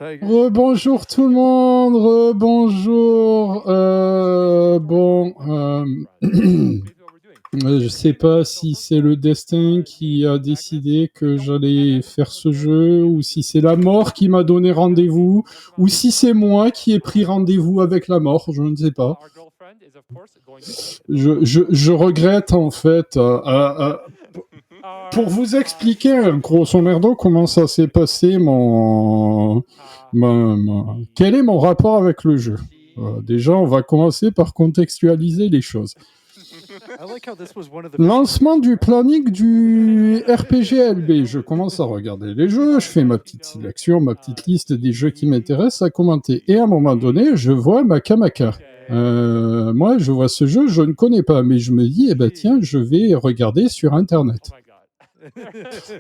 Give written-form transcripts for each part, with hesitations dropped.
Rebonjour tout le monde, rebonjour. Je sais pas si c'est le destin qui a décidé que j'allais faire ce jeu, ou si c'est la mort qui m'a donné rendez-vous, ou si c'est moi qui ai pris rendez-vous avec la mort, je ne sais pas. Je regrette en fait. Pour vous expliquer, grosso merdo, comment ça s'est passé, quel est mon rapport avec le jeu. Déjà, on va commencer par contextualiser les choses. Lancement du planning du RPGLB. Je commence à regarder les jeux, je fais ma petite sélection, ma petite liste des jeux qui m'intéressent à commenter. Et à un moment donné, je vois Maka. Moi, je vois ce jeu, je ne connais pas, mais je me dis, eh ben tiens, je vais regarder sur Internet.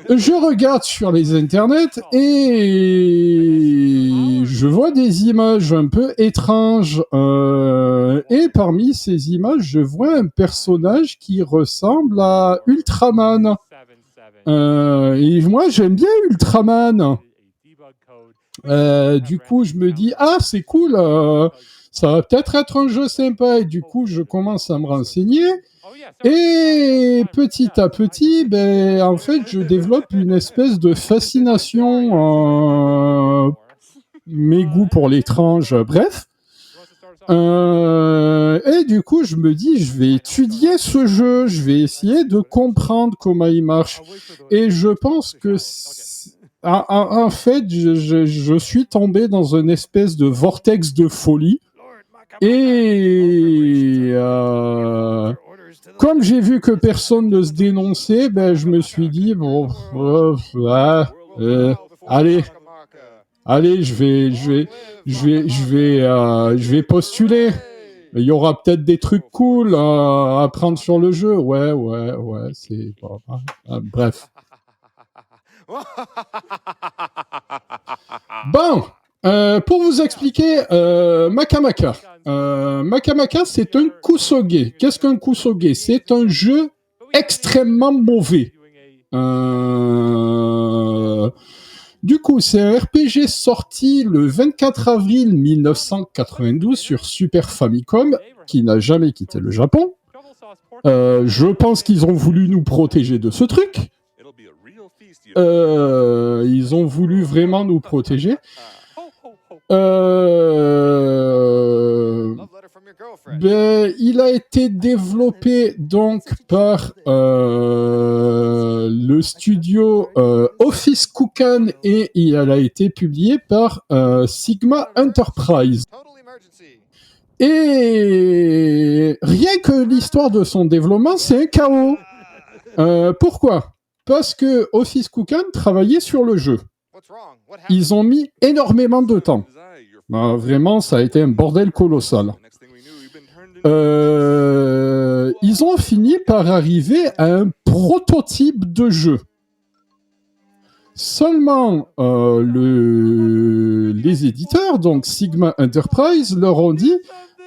Je regarde sur les internets et je vois des images un peu étranges. Et parmi ces images, je vois un personnage qui ressemble à Ultraman. Et moi, j'aime bien Ultraman. Du coup, je me dis, ah, c'est cool, ça va peut-être être un jeu sympa. Et du coup, je commence à me renseigner. Et petit à petit, en fait, je développe une espèce de fascination, mes goûts pour l'étrange, bref. Et du coup, je me dis, je vais étudier ce jeu, je vais essayer de comprendre comment il marche. Et je pense que, en fait, je suis tombé dans une espèce de vortex de folie. Et comme j'ai vu que personne ne se dénonçait, je me suis dit, bon, allez, je vais postuler. Il y aura peut-être des trucs cool à apprendre sur le jeu. Ouais, c'est... Bon, bref. Bon, pour vous expliquer, Maka. Maka, c'est un kusoge. Qu'est-ce qu'un kusoge ? C'est un jeu extrêmement mauvais. Du coup, c'est un RPG sorti le 24 avril 1992 sur Super Famicom, qui n'a jamais quitté le Japon. Je pense qu'ils ont voulu nous protéger de ce truc. Ils ont voulu vraiment nous protéger. Il a été développé donc par le studio Office Kukan et il a été publié par Sigma Enterprise. Et rien que l'histoire de son développement, c'est un chaos. Pourquoi ? Parce que Office Kukan travaillait sur le jeu. Ils ont mis énormément de temps. Vraiment, ça a été un bordel colossal. Ils ont fini par arriver à un prototype de jeu. Seulement, les éditeurs, donc Sigma Enterprise, leur ont dit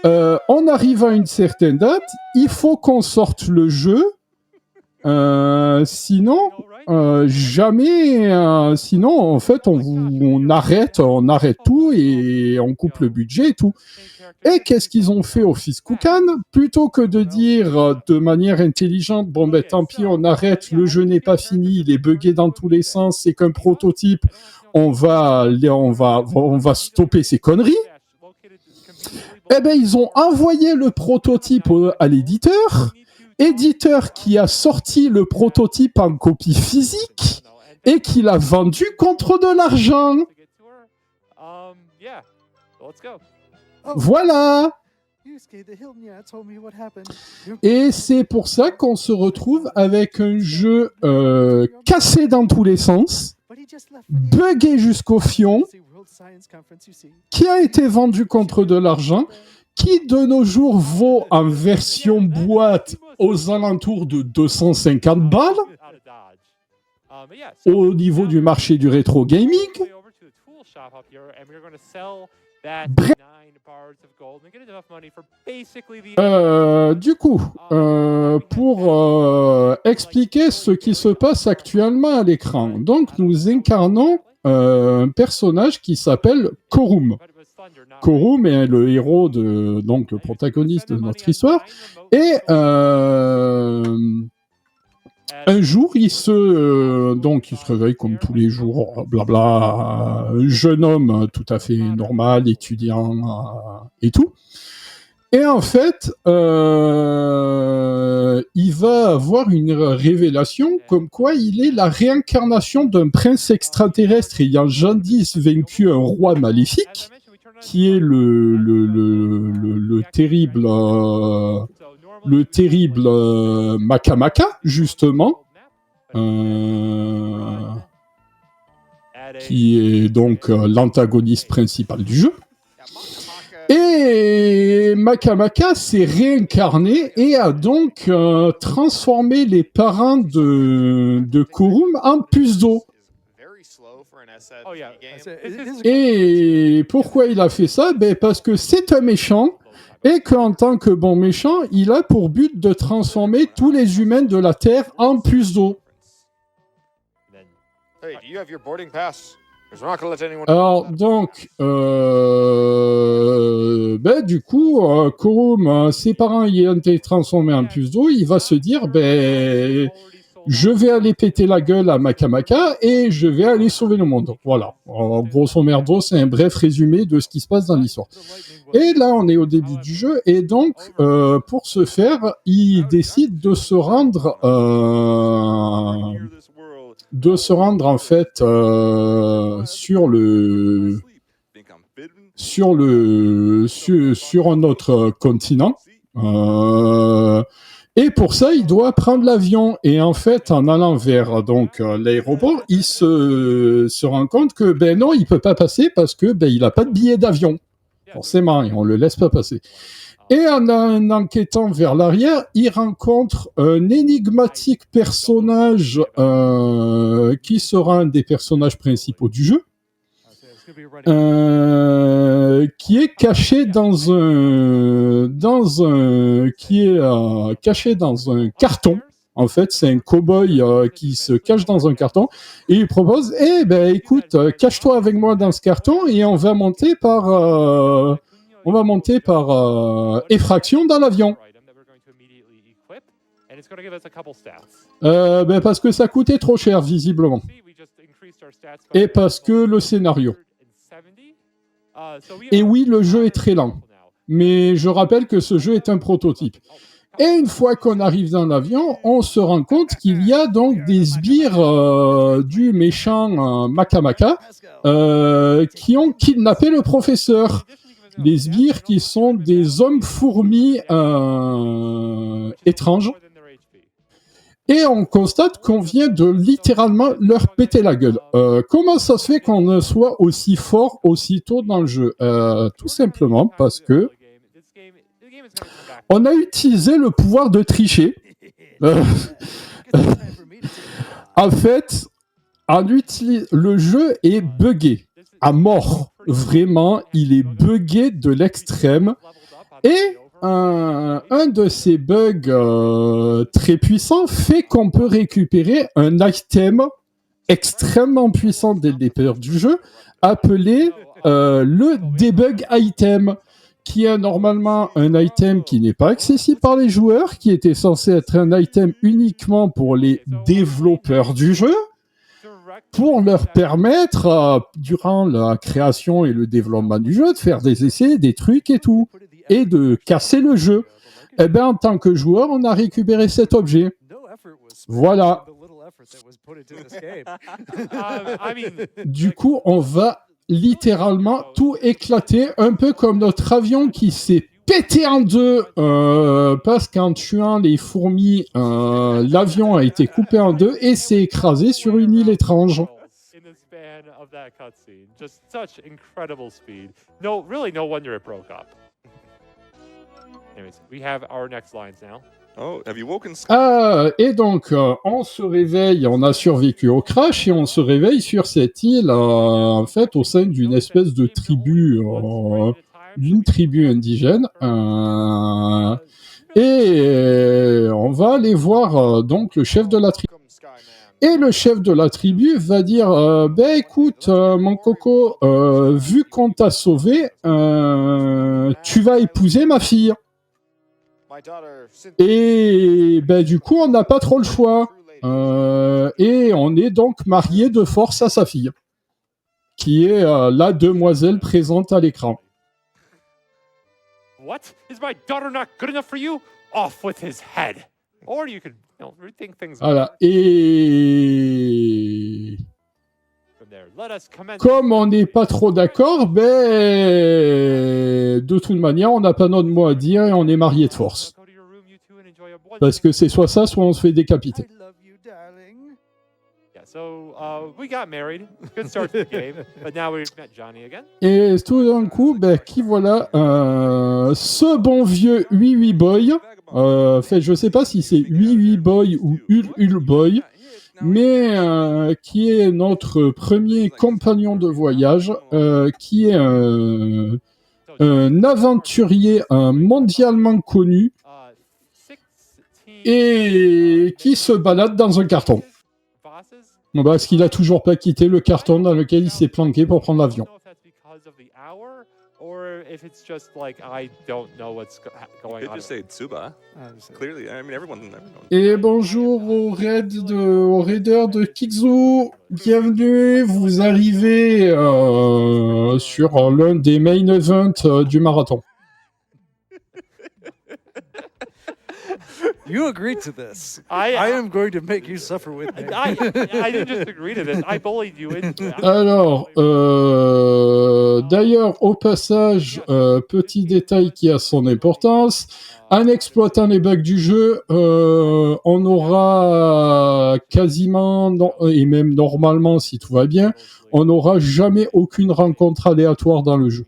on arrive à une certaine date, il faut qu'on sorte le jeu, sinon, sinon, en fait, on arrête tout et on coupe le budget et tout. Et qu'est-ce qu'ils ont fait Office Kukan ? Plutôt que de dire de manière intelligente, bon tant pis, on arrête, le jeu n'est pas fini, il est buggé dans tous les sens, c'est qu'un prototype, on va stopper ces conneries. Ils ont envoyé le prototype à l'éditeur qui a sorti le prototype en copie physique et qui l'a vendu contre de l'argent. Voilà. Et c'est pour ça qu'on se retrouve avec un jeu cassé dans tous les sens, buggé jusqu'au fion, qui a été vendu contre de l'argent, qui de nos jours vaut en version boîte aux alentours de 250 balles au niveau du marché du rétro gaming. Bref. Du coup, pour expliquer ce qui se passe actuellement à l'écran, donc nous incarnons un personnage qui s'appelle Korum. Korum est le héros, donc le protagoniste de notre histoire. Et un jour, il se réveille comme tous les jours, blabla, jeune homme tout à fait normal, étudiant et tout. Et en fait, il va avoir une révélation comme quoi il est la réincarnation d'un prince extraterrestre ayant jadis vaincu un roi maléfique, qui est le terrible Maka, justement, qui est donc l'antagoniste principal du jeu. Et Maka s'est réincarné et a donc transformé les parents de Korum en puces d'eau. Et pourquoi il a fait ça ? Parce que c'est un méchant et qu'en tant que bon méchant, il a pour but de transformer tous les humains de la Terre en puces d'eau. Alors donc, du coup, Korum, ses parents y ont été transformés en puces d'eau, il va se dire, je vais aller péter la gueule à Maka et je vais aller sauver le monde. Voilà. Grosso merdo, c'est un bref résumé de ce qui se passe dans l'histoire. Et là, on est au début du jeu, et donc, pour ce faire, il décide de se rendre en fait sur un autre continent. Et pour ça, il doit prendre l'avion. Et en fait, en allant vers l'aéroport, il se rend compte que non, il peut pas passer parce que il a pas de billet d'avion. Forcément, et on le laisse pas passer. Et en enquêtant vers l'arrière, il rencontre un énigmatique personnage qui sera un des personnages principaux du jeu, qui est caché dans un carton. En fait, c'est un cow-boy qui se cache dans un carton et il propose écoute, cache-toi avec moi dans ce carton et on va monter par effraction dans l'avion. Parce que ça coûtait trop cher, visiblement. Et parce que le scénario. Et oui, le jeu est très lent. Mais je rappelle que ce jeu est un prototype. Et une fois qu'on arrive dans l'avion, on se rend compte qu'il y a donc des sbires du méchant Maka qui ont kidnappé le professeur. Les sbires qui sont des hommes-fourmis étranges. Et on constate qu'on vient de littéralement leur péter la gueule. Comment ça se fait qu'on soit aussi fort aussitôt dans le jeu ? Tout simplement parce que on a utilisé le pouvoir de tricher. En fait, le jeu est buggé à mort. Vraiment, il est buggé de l'extrême. Et un de ces bugs très puissants fait qu'on peut récupérer un item extrêmement puissant dès le départ du jeu, appelé le debug item, qui est normalement un item qui n'est pas accessible par les joueurs, qui était censé être un item uniquement pour les développeurs du jeu, pour leur permettre, durant la création et le développement du jeu, de faire des essais, des trucs et tout, et de casser le jeu. En tant que joueur, on a récupéré cet objet. Voilà. Du coup, on va littéralement tout éclater, un peu comme notre avion qui s'est pété en deux parce qu'en tuant les fourmis, l'avion a été coupé en deux et s'est écrasé sur une île étrange. Et donc, on se réveille, on a survécu au crash et on se réveille sur cette île, en fait, au sein d'une espèce de tribu, d'une tribu indigène. Et on va aller voir donc le chef de la tribu. Et le chef de la tribu va dire ben écoute, mon coco, vu qu'on t'a sauvé, tu vas épouser ma fille. Et ben du coup, on n'a pas trop le choix. Et on est donc marié de force à sa fille, qui est la demoiselle présente à l'écran. What? Is my daughter not good enough for you? Off with his head. Or you could, rethink things. Voilà. Et comme on n'est pas trop d'accord, ben de toute manière, on n'a pas notre mot à dire et on est marié de force. Parce que c'est soit ça, soit on se fait décapiter. Et tout d'un coup, ben, qui voilà, ce bon vieux 88 Boy, en fait, je sais pas si c'est 88 Boy ou Ul Boy, mais qui est notre premier compagnon de voyage, qui est un aventurier mondialement connu et qui se balade dans un carton. Parce qu'il a toujours pas quitté le carton dans lequel il s'est planqué pour prendre l'avion. Et bonjour aux raiders de Kikzu, bienvenue, vous arrivez sur l'un des main events du marathon. You agreed to this. I am going to make you suffer with me. I didn't just agree to this. I bullied you into it. Alors, d'ailleurs, au passage, petit détail qui a son importance, en exploitant les bugs du jeu, on aura quasiment, et même normalement, si tout va bien, on n'aura jamais aucune rencontre aléatoire dans le jeu.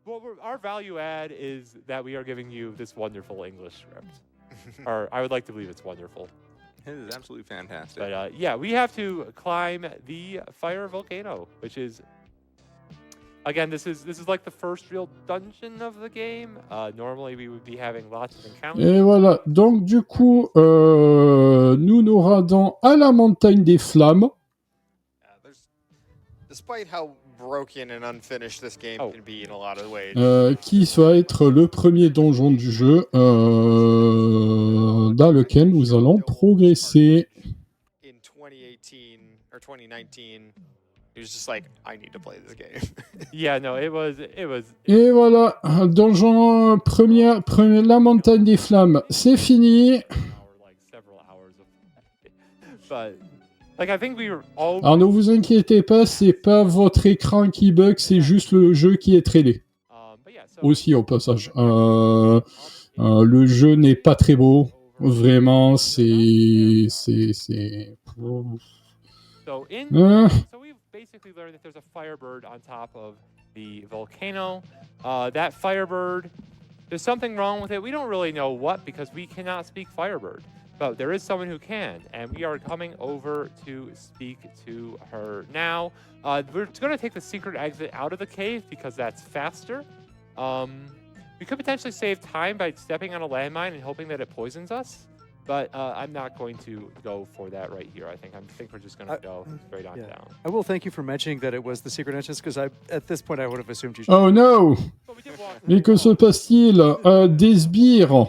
Our value add is that we are giving you this wonderful English script. Or I would like to believe it's wonderful. It is absolutely fantastic. But yeah, we have to climb the fire volcano, which is, again, this is like the first real dungeon of the game. Normally we would be having lots of encounters. Et voilà, donc du coup, nous nous rendons à la montagne des flammes. Despite how broken and unfinished this game can be in a lot of ways. Qui va être le premier donjon du jeu dans lequel nous allons progresser. In 2018 or 2019, he was just like, I need to play this game. Yeah, no, it was. Et voilà, donjon la montagne des flammes, c'est fini. Alors ne vous inquiétez pas, c'est pas votre écran qui bug, c'est juste le jeu qui est traîné. Aussi au passage. Le jeu n'est pas très beau. Vraiment, c'est... So we've basically learned that there's a Firebird on top of the volcano. That Firebird, there's something wrong with it. We don't really know what, because we cannot speak Firebird. But there is someone who can, and we are coming over to speak to her now. We're going to take the secret exit out of the cave because that's faster. We could potentially save time by stepping on a landmine and hoping that it poisons us. But I'm not going to go for that right here. I think we're just going to go straight on down. I will thank you for mentioning that it was the secret entrance, because at this point I would have assumed you should. Oh no! Mais que se passe-t-il? Des sbires.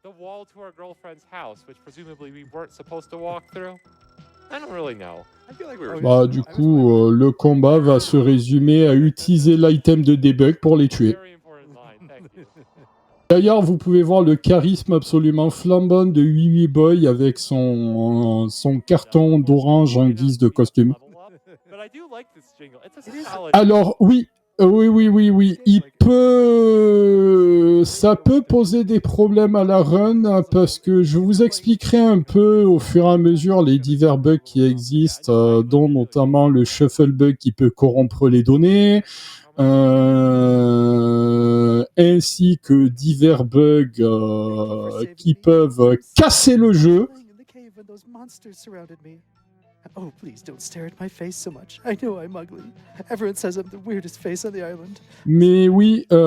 The wall to our girlfriend's house, which presumably we weren't supposed to walk through. I don't really know. I feel like we were... Bah, du coup, le combat va se résumer à utiliser l'item de debug pour les tuer. D'ailleurs, vous pouvez voir le charisme absolument flambant de 88 Boy avec son carton d'orange en guise de costume. Alors, oui, ça peut poser des problèmes à la run, parce que je vous expliquerai un peu au fur et à mesure les divers bugs qui existent, dont notamment le shuffle bug qui peut corrompre les données, ainsi que divers bugs qui peuvent casser le jeu. Oh, please don't stare at my face so much. I know I'm ugly. Everyone says I'm the weirdest face on the island. Mais oui, on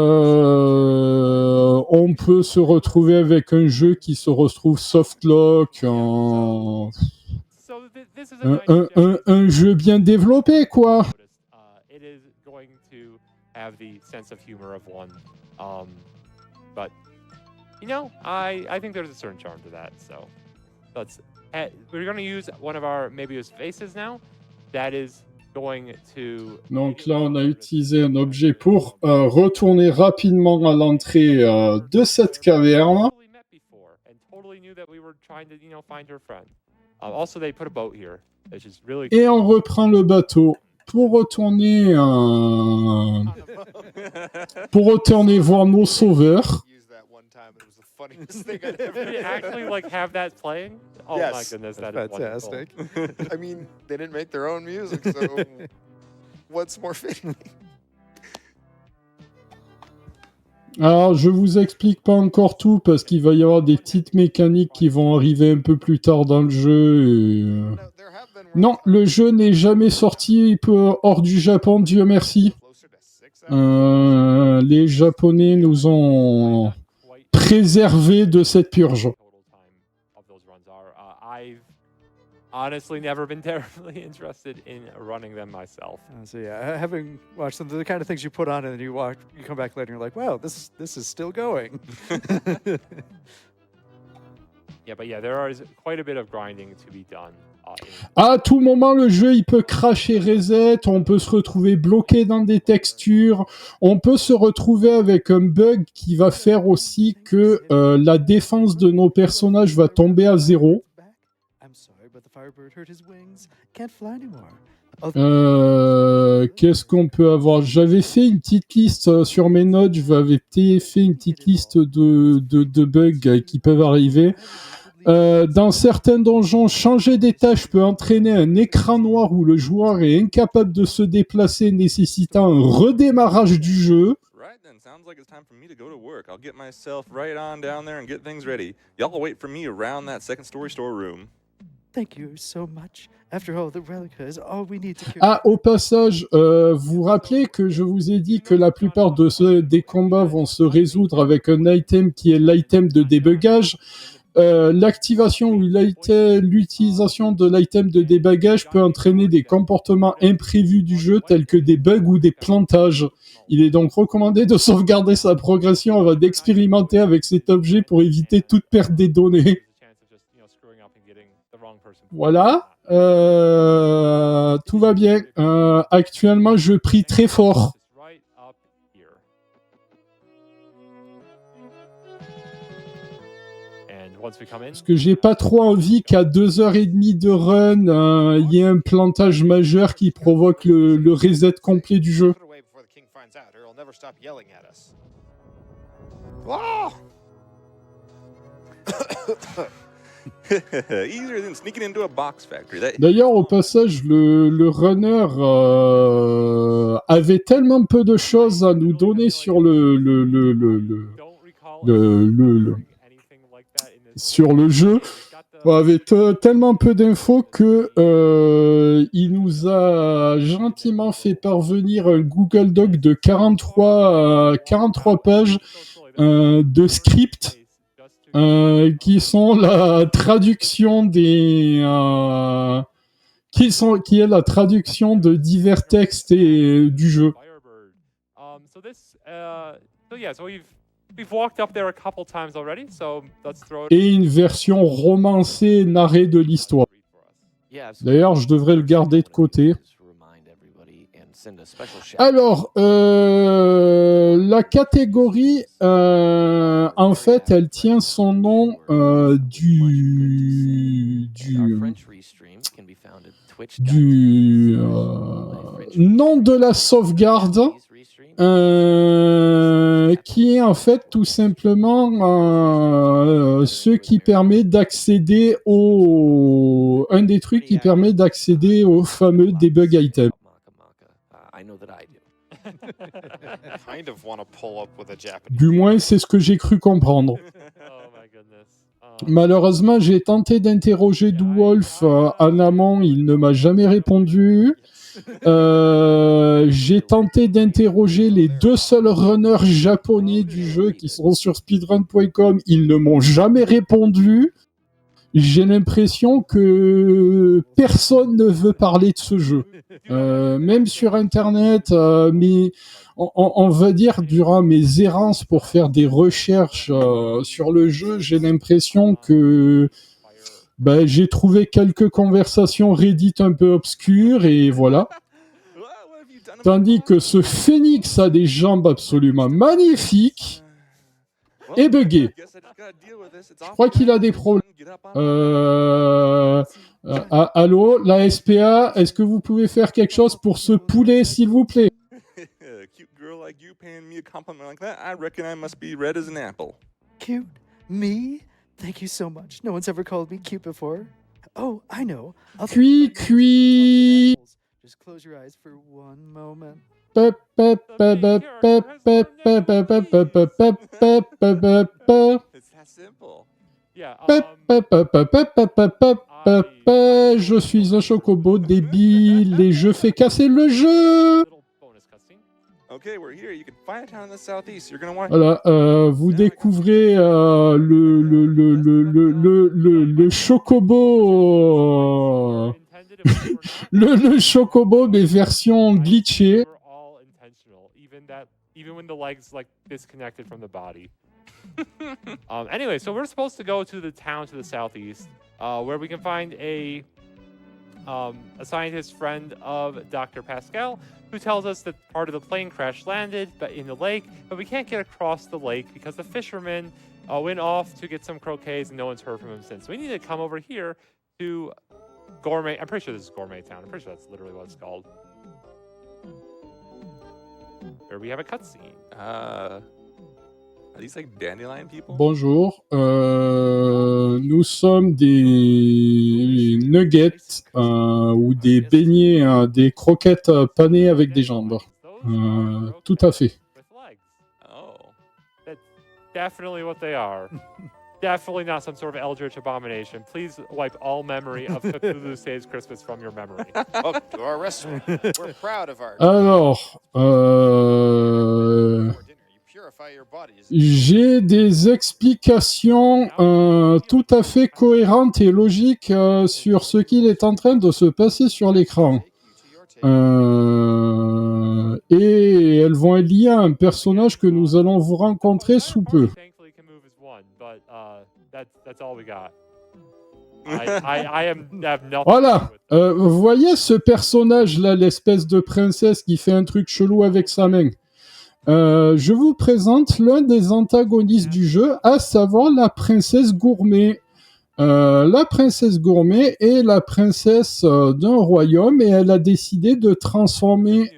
peut se retrouver avec un jeu qui se retrouve softlock. So this is a Un jeu bien développé, quoi. It is going to have the sense of humor of one, but you know, I think there's a certain charm to that. So we're going to use one of our Möbius faces now. That is going to. Donc là, on a utilisé un objet pour retourner rapidement à l'entrée de cette caverne. Also, they put a boat here, which is really. Et on reprend le bateau pour retourner voir nos sauveurs. Did they actually like have that playing? Oh Yes. my goodness, that That's is wonderful. fantastic. I mean, they didn't make their own music, so what's more fitting? Alors, je vous explique pas encore tout parce qu'il va y avoir des petites mécaniques qui vont arriver un peu plus tard dans le jeu. Et, Non, le jeu n'est jamais sorti hors du Japon, Dieu merci. Les Japonais nous ont préservés de cette purge. I've honestly never been terribly interested in running them myself. So yeah, having watched them, the kind of things you put on and then you come back later and you're like, wow, this is still going. Yeah, but yeah, there is quite a bit of grinding to be done. À tout moment, le jeu, il peut cracher reset, on peut se retrouver bloqué dans des textures, on peut se retrouver avec un bug qui va faire aussi que la défense de nos personnages va tomber à 0. Qu'est-ce qu'on peut avoir? J'avais fait une petite liste sur mes notes, j'avais fait une petite liste de bugs qui peuvent arriver. Dans certains donjons, changer d'étage peut entraîner un écran noir où le joueur est incapable de se déplacer, nécessitant un redémarrage du jeu. Right then, sounds like it's time for me to go to work. I'll get myself right on down there and get things ready. Y'all will wait for me around that second-story storeroom. Thank you so much. After all, the reliquia is all we need to cure. Ah, au passage, vous vous rappelez que je vous ai dit que la plupart des combats vont se résoudre avec un item qui est l'item de débugage. L'activation ou l'utilisation de l'item de débugage peut entraîner des comportements imprévus du jeu tels que des bugs ou des plantages. Il est donc recommandé de sauvegarder sa progression avant d'expérimenter avec cet objet pour éviter toute perte des données. Voilà, tout va bien. Actuellement, je prie très fort. Parce que j'ai pas trop envie qu'à 2h30 de run, il y ait un plantage majeur qui provoque le reset complet du jeu. Easier than sneaking into a box factory. D'ailleurs, au passage, le runner avait tellement peu de choses à nous donner sur sur le jeu, avait tellement peu d'infos que il nous a gentiment fait parvenir un Google Doc de 43 pages de scripts qui sont la traduction qui est la traduction de divers textes du jeu. Et une version romancée narrée de l'histoire. D'ailleurs, je devrais le garder de côté. Alors, la catégorie, en fait, elle tient son nom du nom de la sauvegarde, qui est en fait tout simplement ce qui permet d'accéder un des trucs qui permet d'accéder au fameux debug item. Du moins, c'est ce que j'ai cru comprendre. Malheureusement, j'ai tenté d'interroger dowolf en amont, il ne m'a jamais répondu. J'ai tenté d'interroger les 2 seuls runners japonais du jeu qui sont sur speedrun.com, ils ne m'ont jamais répondu. j'ai l'impression que personne ne veut parler de ce jeu. Même sur Internet, mais on va dire durant mes errances pour faire des recherches sur le jeu, j'ai l'impression que j'ai trouvé quelques conversations Reddit un peu obscures et voilà. Tandis que ce phénix a des jambes absolument magnifiques et buggé. Je crois qu'il a des problèmes. Allô, la SPA, est-ce que vous pouvez faire quelque chose pour ce poulet, s'il vous plaît? Cute girl like you paying me a compliment like that, I reckon I must be red as an apple. Cute? Me? Thank you so much. No one's ever called me cute before. Oh, I know. Cuit. Just close your eyes for one moment. It's It's that simple. Yeah. Je suis un chocobo débile et je fais casser le jeu. Okay, we're here. You can find a town in the southeast. You're gonna want. Voilà, vous découvrez le chocobo, le chocobo mais version glitchée. We're all intentional, even when the legs like disconnected from the body. Anyway, so we're supposed to go to the town to the southeast, where we can find a scientist friend of Dr. Pascal, who tells us that part of the plane crash landed but in the lake, but we can't get across the lake because the fisherman went off to get some croquets and no one's heard from him since. So we need to come over here to Gourmet. I'm pretty sure this is Gourmet Town. I'm pretty sure that's literally what it's called. Here we have a cutscene. Are these like dandelion people? Bonjour, nous sommes des nuggets ou des beignets, des croquettes panées avec des jambes. Tout à fait. Oh. That's definitely what they are. Definitely not some sort of eldritch abomination. Please wipe all memory of Cthulhu Saves Christmas from your memory. Welcome to our restaurant. We're proud of our Alors, dinner. You purify your bodies. j'ai des explications tout à fait cohérentes et logiques sur ce qu'il est en train de se passer sur l'écran. Et elles vont être liées à un personnage que nous allons vous rencontrer sous peu. Thankfully can move as one, but that's all we got. I have nothing. Voilà, vous voyez ce personnage-là, l'espèce de princesse qui fait un truc chelou avec sa main. Je vous présente l'un des antagonistes du jeu, à savoir la princesse Gourmet. La princesse Gourmet est la princesse d'un royaume et elle a décidé de transformer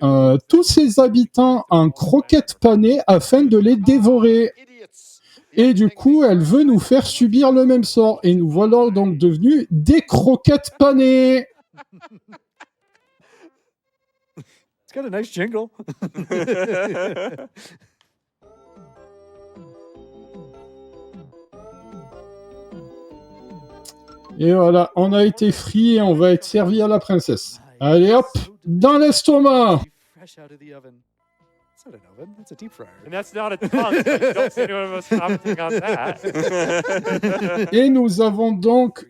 tous ses habitants en croquettes panées afin de les dévorer. Et du coup, elle veut nous faire subir le même sort. Et nous voilà donc devenus des croquettes panées. It's got a nice jingle. Et voilà, on a été frits et on va être servi à la princesse. Allez hop, dans l'estomac. Fresh out of the oven. It's not an oven, that's a deep fryer. And that's not a tongue. So you don't see anyone of us commenting on that. Et nous allons donc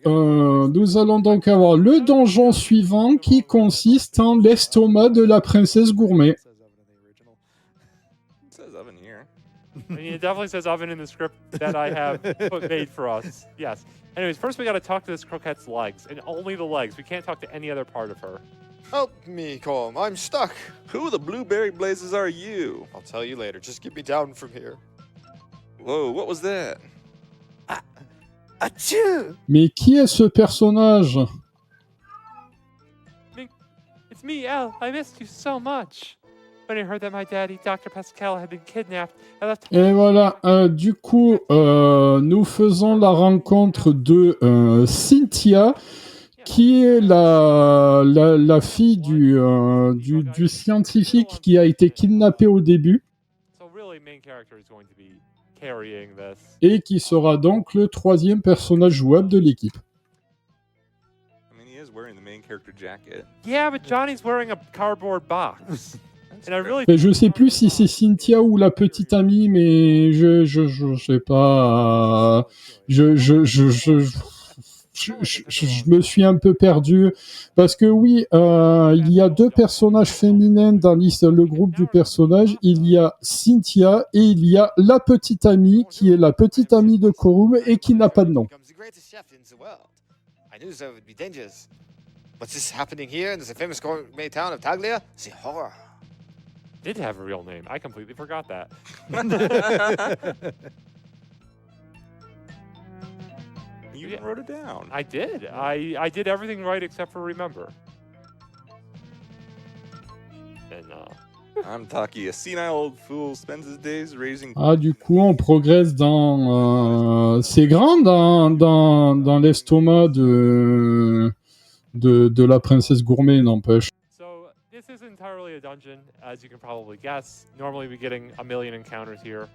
avoir le donjon suivant qui consiste en l'estomac de la princesse Gourmet. It says oven in the original. It says oven here. I mean, it definitely says oven in the script that I have made for us. Yes. Anyways, first we got to talk to this croquette's legs, and only the legs. We can't talk to any other part of her. Help me, Colm. I'm stuck. Who the blueberry blazes are you? I'll tell you later. Just get me down from here. Whoa, what was that? Achoo! Mais qui est ce personnage? It's me, Elle. I missed you so much. When I heard that my daddy, Dr. Pascal, had been kidnapped, I left. Et voilà, du coup, nous faisons la rencontre de Cynthia, qui est la fille du scientifique qui a été kidnappé au début So really, main character is going to be carrying this. et qui sera donc le troisième personnage jouable de l'équipe. I mean, he is wearing the main character jacket. Yeah, but Johnny's wearing a cardboard box. And I really. Je sais plus si c'est Cynthia ou la petite amie, mais je sais pas. je me suis un peu perdu parce que oui, il y a 2 personnages féminins dans le groupe du personnage. Il y a Cynthia et il y a la petite amie qui est la petite amie de Korum et qui n'a pas de nom. What's this happening here in the famous gourmet town of Taglia? The horror. Did have a real name. I completely forgot that. You even wrote it down. I did. I did everything right except for remember. And I'm Taki, a senile old fool, spends his days raising... Ah, du coup, on progresse dans... c'est grand dans l'estomac de la princesse Gourmet, n'empêche. so this is entirely a dungeon, as you can probably guess. Normally we're getting a million encounters here.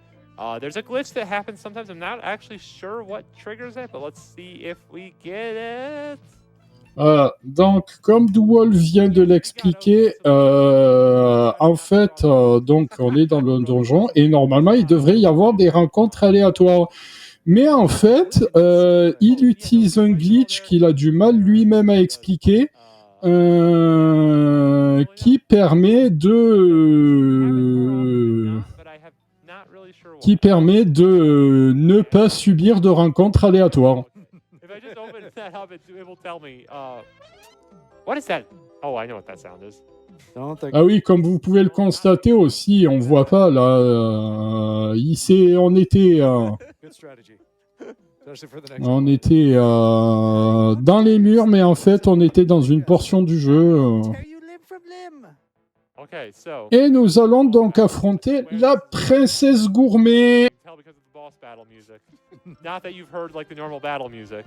There's a glitch that happens sometimes. I'm not actually sure what triggers it, but let's see if we get it. Donc, comme dowolf vient de l'expliquer, en fait, donc on est dans le donjon et normalement il devrait y avoir des rencontres aléatoires. Mais en fait, il utilise un glitch qu'il a du mal lui-même à expliquer, qui permet de ne pas subir de rencontres aléatoires. If I just open that up, it will tell me. What is that? Oh, I know what that sound is. Ah oui, comme vous pouvez le constater aussi, on voit pas là. On était dans les murs, mais en fait, on était dans une portion du jeu. Okay, so. Et nous allons donc affronter la princesse Gourmet. Tell because of the boss battle music. Not that you've heard like the normal battle music.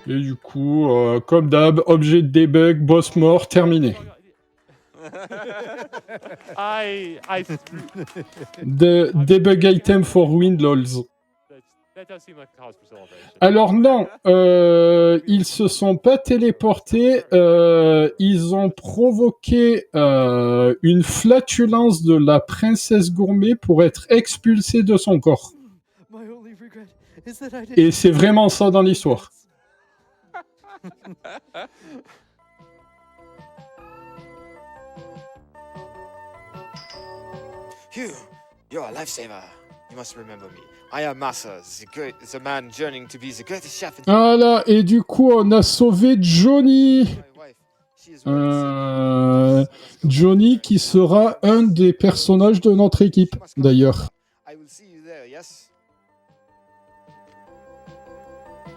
Et du coup, comme d'hab, objet de debug, boss mort, terminé. The debug item for win, lols. That does seem like a cause for celebration. Alors non, ils se sont pas téléportés, ils ont provoqué une flatulence de la princesse Gourmet pour être expulsée de son corps. Et c'est vraiment ça dans l'histoire. Hugh, you're a lifesaver. You must remember me. I am Massa, the man journeying to be the greatest chef in... Voilà, et du coup, on a sauvé Johnny. Johnny qui sera un des personnages de notre équipe, d'ailleurs. I will see you there, yes?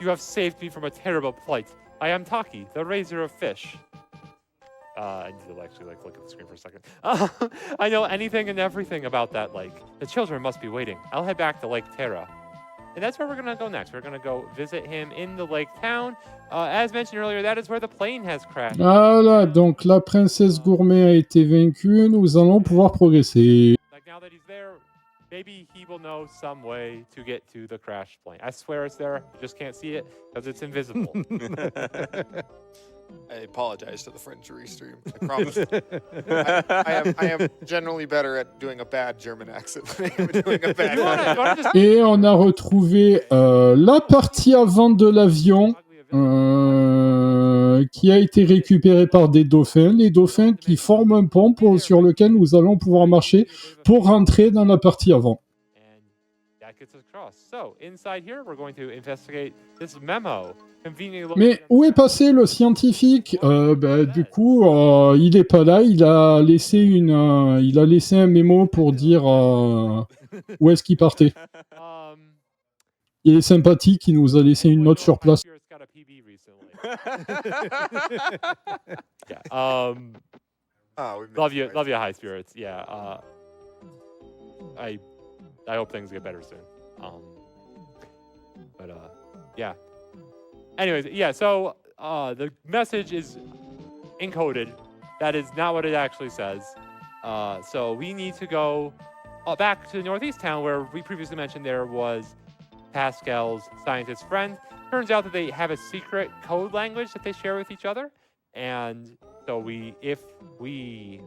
You have saved me from a terrible plight. I am Taki, the raiser of fish. I need to actually look at the screen for a second. I know anything and everything about that lake. The children must be waiting. I'll head back to Lake Terra. And that's where we're going to go next. We're going to go visit him in the lake town. As mentioned earlier, that is where the plane has crashed. Voilà, donc la princesse Gourmet a été vaincue. Nous allons pouvoir progresser. Like now that he's there, maybe he will know some way to get to the crashed plane. I swear it's there. You just can't see it because it's invisible. I apologize to the French restream. I promise. I am generally better at doing a bad German accent than I am at doing a bad. Et on a retrouvé la partie avant de l'avion qui a été récupérée par des dauphins. Les dauphins qui forment un pont sur lequel nous allons pouvoir marcher pour rentrer dans la partie avant. Mais où est passé le scientifique? Du coup, il est pas là. Il a laissé un mémo pour dire où est-ce qu'il partait. Il est sympathique. Il nous a laissé une note sur place. Love you, high spirits. Yeah. I hope things get better soon. Yeah. Anyways, yeah, so the message is encoded. That is not what it actually says. So we need to go back to the northeast town where we previously mentioned there was Pascal's scientist friend. Turns out that they have a secret code language that they share with each other. And so if we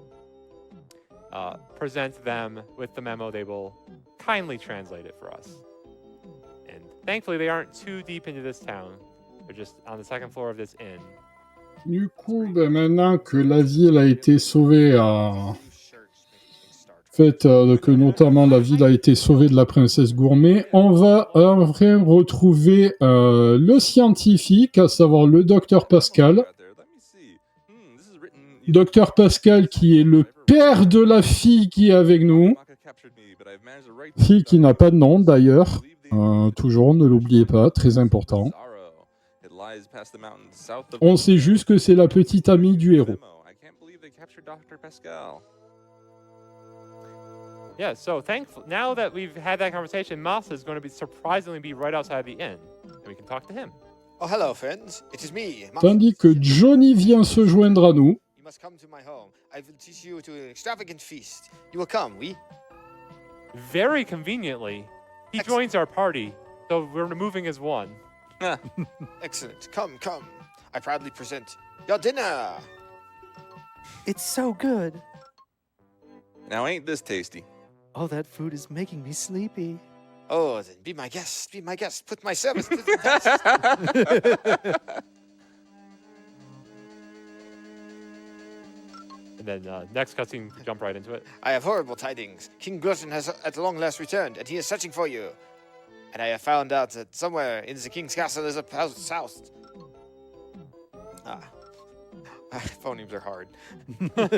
present them with the memo, they will kindly translate it for us. And thankfully, they aren't too deep into this town. They're just on the second floor of this inn. Du coup, ben, maintenant que la ville a été sauvée, que notamment la ville a été sauvée de la princesse Gourmet, on va enfin retrouver le scientifique, à savoir le docteur Pascal. Docteur Pascal qui est le père de la fille qui est avec nous. Fille qui n'a pas de nom d'ailleurs. Toujours, ne l'oubliez pas, très important. On sait juste que c'est la petite amie du héros. Yeah, so now that we've had that conversation, Masa is going to surprisingly be right outside the inn, and we can talk to him. Oh, hello, friends. It is me. Tandis que Johnny vient se joindre à nous. You must come to my home. I will teach you to an extravagant feast. You will come, oui? Very conveniently, he joins our party, so we're moving as one. Excellent. Come, come. I proudly present your dinner. It's so good. Now, ain't this tasty? Oh, that food is making me sleepy. Oh, then be my guest. Be my guest. Put my service to the test. And then next cutscene, jump right into it. I have horrible tidings. King Glutton has at long last returned, and he is searching for you. And I have found out that somewhere in the king's castle is a house. Phonemes are hard.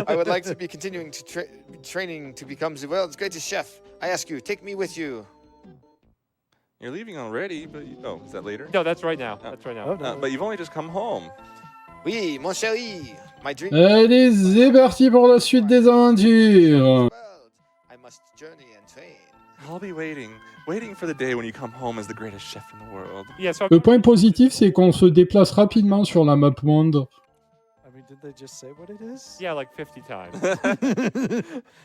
I would like to be continuing to training to become the world's greatest chef. I ask you, take me with you. You're leaving already, but oh, is that later? No, that's right now. That's right now. But you've only just come home. Oui, mon chéri. My dream. Allez, c'est parti pour la suite des aventures. I must journey and train. I'll be waiting for the day when you come home as the greatest chef in the world. Yeah, so Le point positif, c'est qu'on se déplace rapidement sur la map monde. I mean, did they just say what it is? yeah, like 50 times.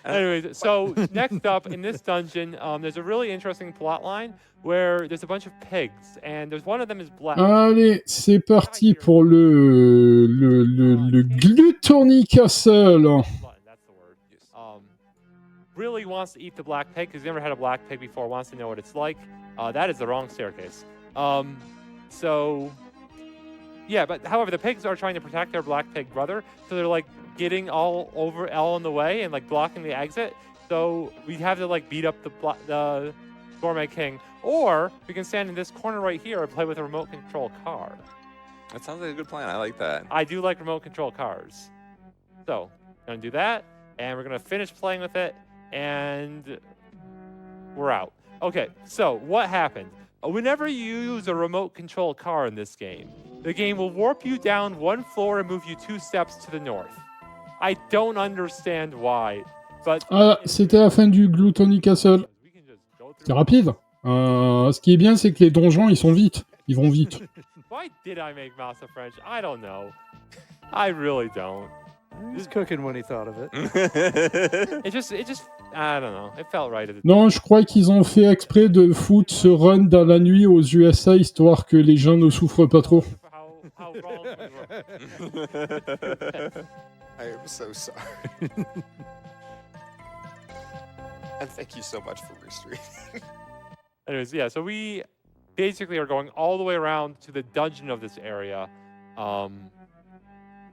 Anyways, so next up in this dungeon, there's a really interesting plot line where there's a bunch of pigs, and there's one of them is black. Allez, c'est parti pour le Gluttony Castle. That's the word. Really wants to eat the black pig because he's never had a black pig before, wants to know what it's like. That is the wrong staircase. So, yeah, but however, the pigs are trying to protect their black pig brother, so they're like getting all in the way and like blocking the exit. So we have to like beat up the Gourmet King, or we can stand in this corner right here and play with a remote control car. That sounds like a good plan. I like that. I do like remote control cars. So, gonna do that, and we're gonna finish playing with it, and we're out. Okay, so what happened? Whenever you use a remote control car in this game, the game will warp you down one floor and move you 2 steps to the north. I don't understand why, but... Ah, c'était la fin du Gluttony Castle. C'est rapide. Ce qui est bien, c'est que les donjons, ils vont vite. Why did I make Masa French? I don't know. I really don't. He was cooking when he thought of it. It just, I don't know. It felt right at the Non, je crois qu'ils ont fait exprès de foutre ce run dans la nuit aux USA, histoire que les gens ne souffrent pas trop. How wrong we were. I am so sorry. And thank you so much for restreaming. Anyways, yeah, so we basically are going all the way around to the dungeon of this area,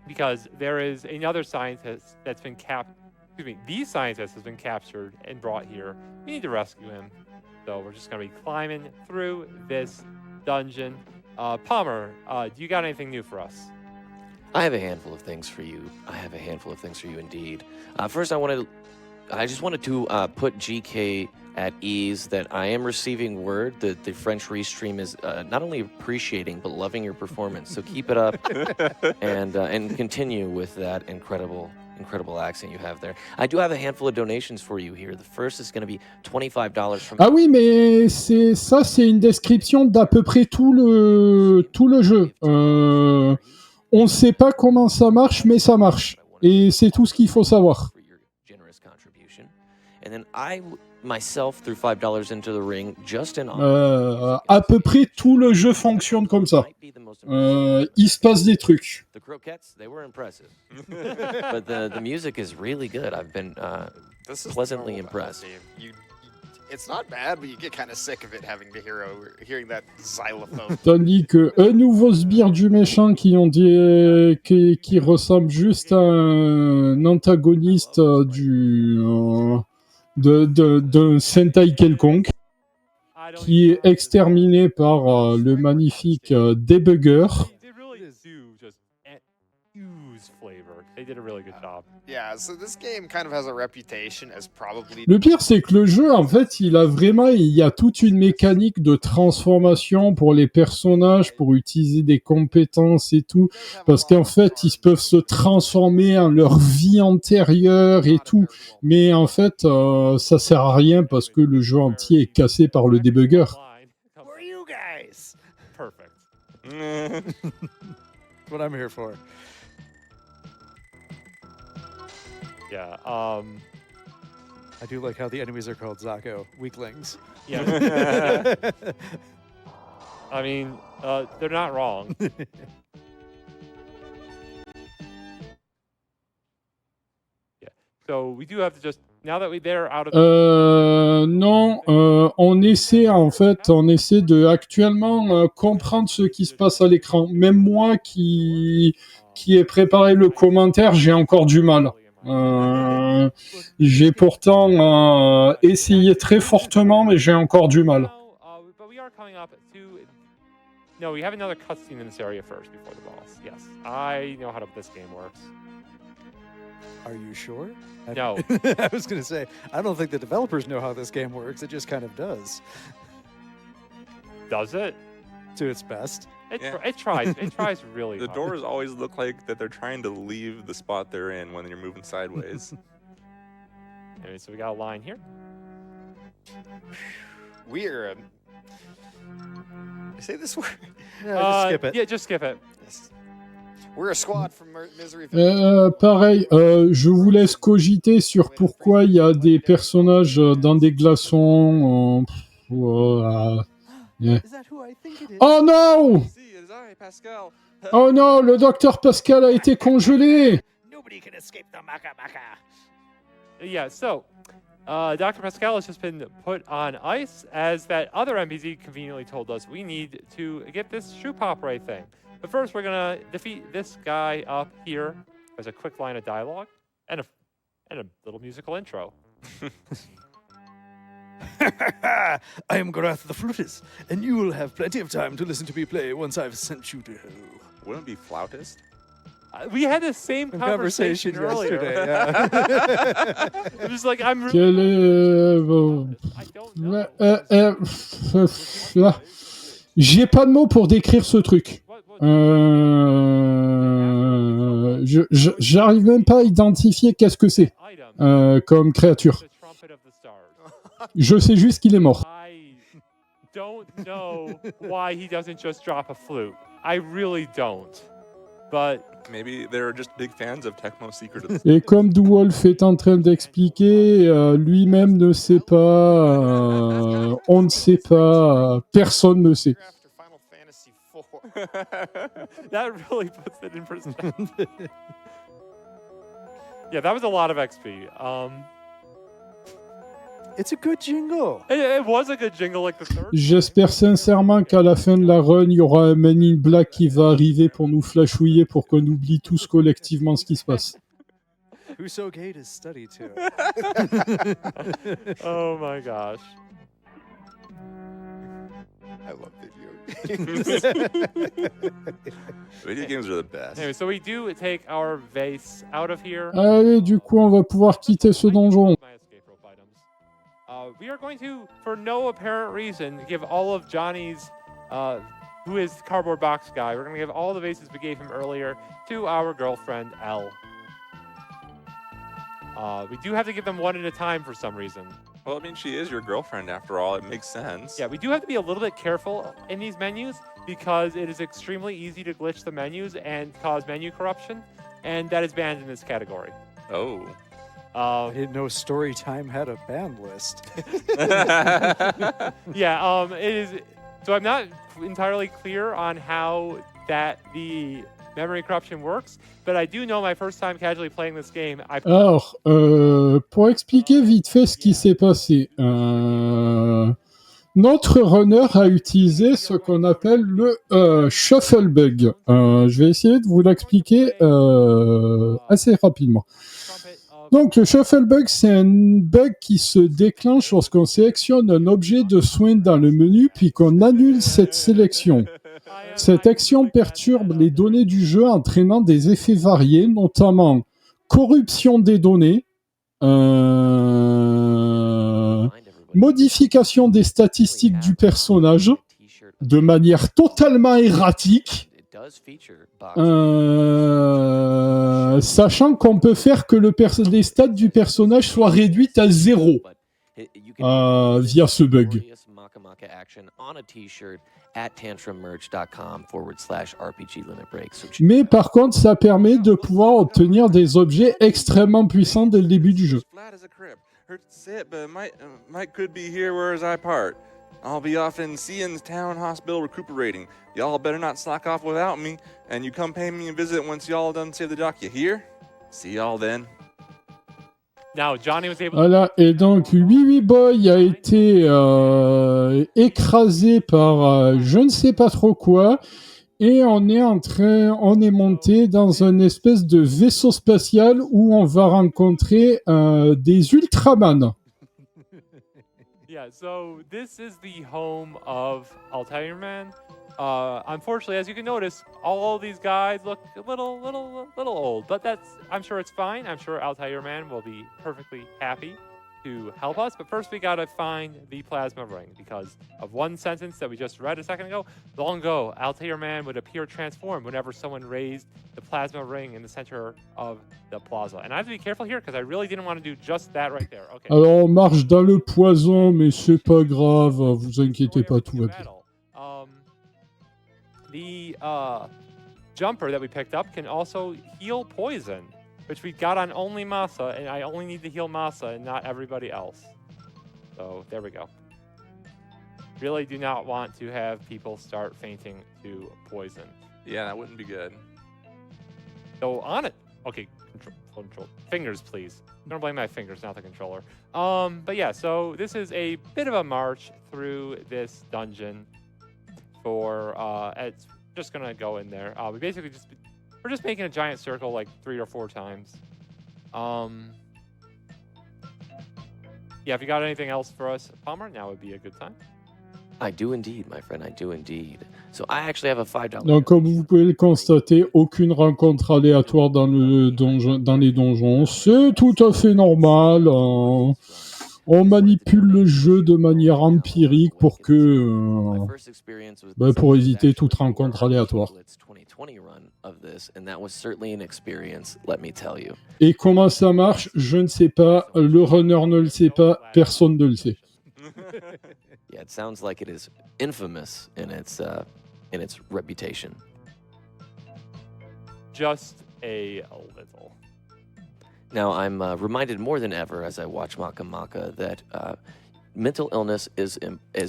because there is another scientist that's been the scientist has been captured and brought here. We need to rescue him. So we're just going to be climbing through this dungeon. Palmer, do you got anything new for us? I have a handful of things for you. Indeed. First, I just wanted to put GK at ease that I am receiving word that the French restream is not only appreciating but loving your performance. So keep it up and continue with that incredible accent you have there. I do have a handful of donations for you here. The first is going to be $25 from... Ah oui, mais c'est une description d'à peu près tout le jeu. On sait pas comment ça marche, mais ça marche. Et c'est tout ce qu'il faut savoir. And then I myself threw $5 into the ring just in À peu près tout le jeu fonctionne comme ça. Il se passe des trucs. The croquettes, they were impressive. But the music is really good. I've been pleasantly impressed. It's not bad, but you get kind of sick of it hearing that xylophone. Tandis que un nouveau sbire du méchant qui ressemble juste à un antagoniste d'un Sentai quelconque, qui est exterminé par le magnifique debugger. They really do just ooze flavor. They did a really good job. Yeah, so this game kind of has a reputation as probably... Le pire, c'est que le jeu, en fait, il y a toute une mécanique de transformation pour les personnages, pour utiliser des compétences et tout, parce qu'en fait, ils peuvent se transformer en leur vie antérieure et tout, mais en fait, ça sert à rien parce que le jeu entier est cassé par le debugger. Who are you guys? Perfect. That's what I'm here for. Yeah. I do like how the enemies are called Zako, weaklings. Yeah. I mean, they're not wrong. Yeah. So we do have to just now that they're out of. Non, on essaie de actuellement comprendre ce qui se passe à l'écran. Même moi qui ai préparé le commentaire, j'ai encore du mal. J'ai pourtant essayé très fortement, mais j'ai encore du mal. No, we have another cutscene in this area first before the boss. Yes, I know how this game works. Are you sure? No. I was going to say, I don't think the developers know how this game works. It just kind of does. Does it? To its best. It tries. It tries really The hard. doors always look like that they're trying to leave the spot they're in when you're moving sideways. Anyway, so we got a line here. We're... I say this word? Yeah, just skip it. Yeah, just skip it. Yes. We're a squad from Misery. Pareil, je vous laisse cogiter sur pourquoi il y a des personnages dans des glaçons. Yeah. Is that who I think it is? Oh non! See, it is I, Pascal. Oh non, le docteur Pascal a été congelé! Nobody can escape the Maka. Yeah, so Dr. Pascal has just been put on ice, as that other NPC conveniently told us we need to get this shoe pop ray thing. But first, we're gonna defeat this guy up here. There's a quick line of dialogue and a little musical intro. I am Gorath the Flutist, and you will have plenty of time to listen to me play once I've sent you to hell. Wouldn't it be flautist? We had the same conversation earlier. yesterday. Yeah. I'm just like, I'm really Quel est... I don't know. Là. J'ai pas de mots pour décrire ce truc. J'arrive même pas à identifier qu'est-ce que c'est comme créature. Je sais juste qu'il est mort. I don't know why he doesn't just drop a flute. I really don't. But Maybe they're just big fans of Tecmo Secret of the... Et comme dowolf est en train d'expliquer, lui-même ne sait pas, on ne sait pas, personne ne sait. After Final Fantasy IV. that really puts it in perspective. Yeah, that was a lot of XP. It's a good jingle. It was a good jingle, like the third. J'espère sincèrement qu'à la fin de la run, il y aura un Man in Black qui va arriver pour nous flashouiller pour qu'on oublie tous collectivement ce qui se passe. Who's so gay to study to? Oh my gosh. I love video games. Video games are the best. Anyway, so we do take our vase out of here. Allez, du coup, on va pouvoir quitter ce donjon. My escape rope items. We are going to, for no apparent reason, give all of Johnny's, who is the cardboard box guy, we're going to give all the vases we gave him earlier to our girlfriend, Elle. We do have to give them one at a time for some reason. Well, I mean, she is your girlfriend after all. It makes sense. Yeah, we do have to be a little bit careful in these menus because it is extremely easy to glitch the menus and cause menu corruption, and that is banned in this category. Oh. I didn't know Storytime had a band list. Yeah, it is. So I'm not entirely clear on how that the memory corruption works, but I do know my first time casually playing this game. Alors, pour expliquer vite fait ce qui s'est passé, notre runner a utilisé ce qu'on appelle le shuffle bug. Je vais essayer de vous l'expliquer assez rapidement. Donc, le shuffle bug, c'est un bug qui se déclenche lorsqu'on sélectionne un objet de soin dans le menu, puis qu'on annule cette sélection. Cette action perturbe les données du jeu, entraînant des effets variés, notamment corruption des données, modification des statistiques du personnage de manière totalement erratique, sachant qu'on peut faire que les stats du personnage soient réduites à 0 via ce bug. Mais par contre, ça permet de pouvoir obtenir des objets extrêmement puissants dès le début du jeu. I'll be off in Cian's Town Hospital recuperating. Y'all better not slack off without me, and you come pay me a visit once y'all done save the doc. You hear? See y'all then. Now, Johnny was able. Voilà, et donc Oui Boy a été écrasé par je ne sais pas trop quoi, et on est monté dans une espèce de vaisseau spatial où on va rencontrer des Ultraman. Yeah, so this is the home of Altair Man. Unfortunately, as you can notice, all these guys look a little old, but I'm sure it's fine. I'm sure Altair Man will be perfectly happy to help us. But first, we gotta find the plasma ring because of one sentence that we just read a second ago. Long ago, Altair Man would appear transformed whenever someone raised the plasma ring in the center of the plaza. And I have to be careful here because I really didn't want to do just that right there. Okay. Alors on marche dans le poison, mais c'est pas grave, vous inquiétez pas, tout va bien. The jumper that we picked up can also heal poison, which we got on only Masa, and I only need to heal Masa and not everybody else. So there we go. Really do not want to have people start fainting to poison. Yeah, that wouldn't be good. So on it. Okay, control. Fingers, please. Don't blame my fingers, not the controller. But yeah, so this is a bit of a march through this dungeon. It's just gonna go in there. We're just making a giant circle like 3 or 4 times. Yeah, if you got anything else for us, Palmer, now would be a good time. I do indeed, my friend. I do indeed. So I actually have a $5. Donc, comme vous pouvez le constater, aucune rencontre aléatoire dans les donjons. C'est tout à fait normal. On manipule le jeu de manière empirique pour éviter toute rencontre aléatoire. Et comment ça marche, je ne sais pas. Le runner ne le sait pas. Personne ne le sait. Yeah, it sounds like it is infamous in its reputation. Just a little. Now, I'm reminded more than ever as I watch Maka that mental illness is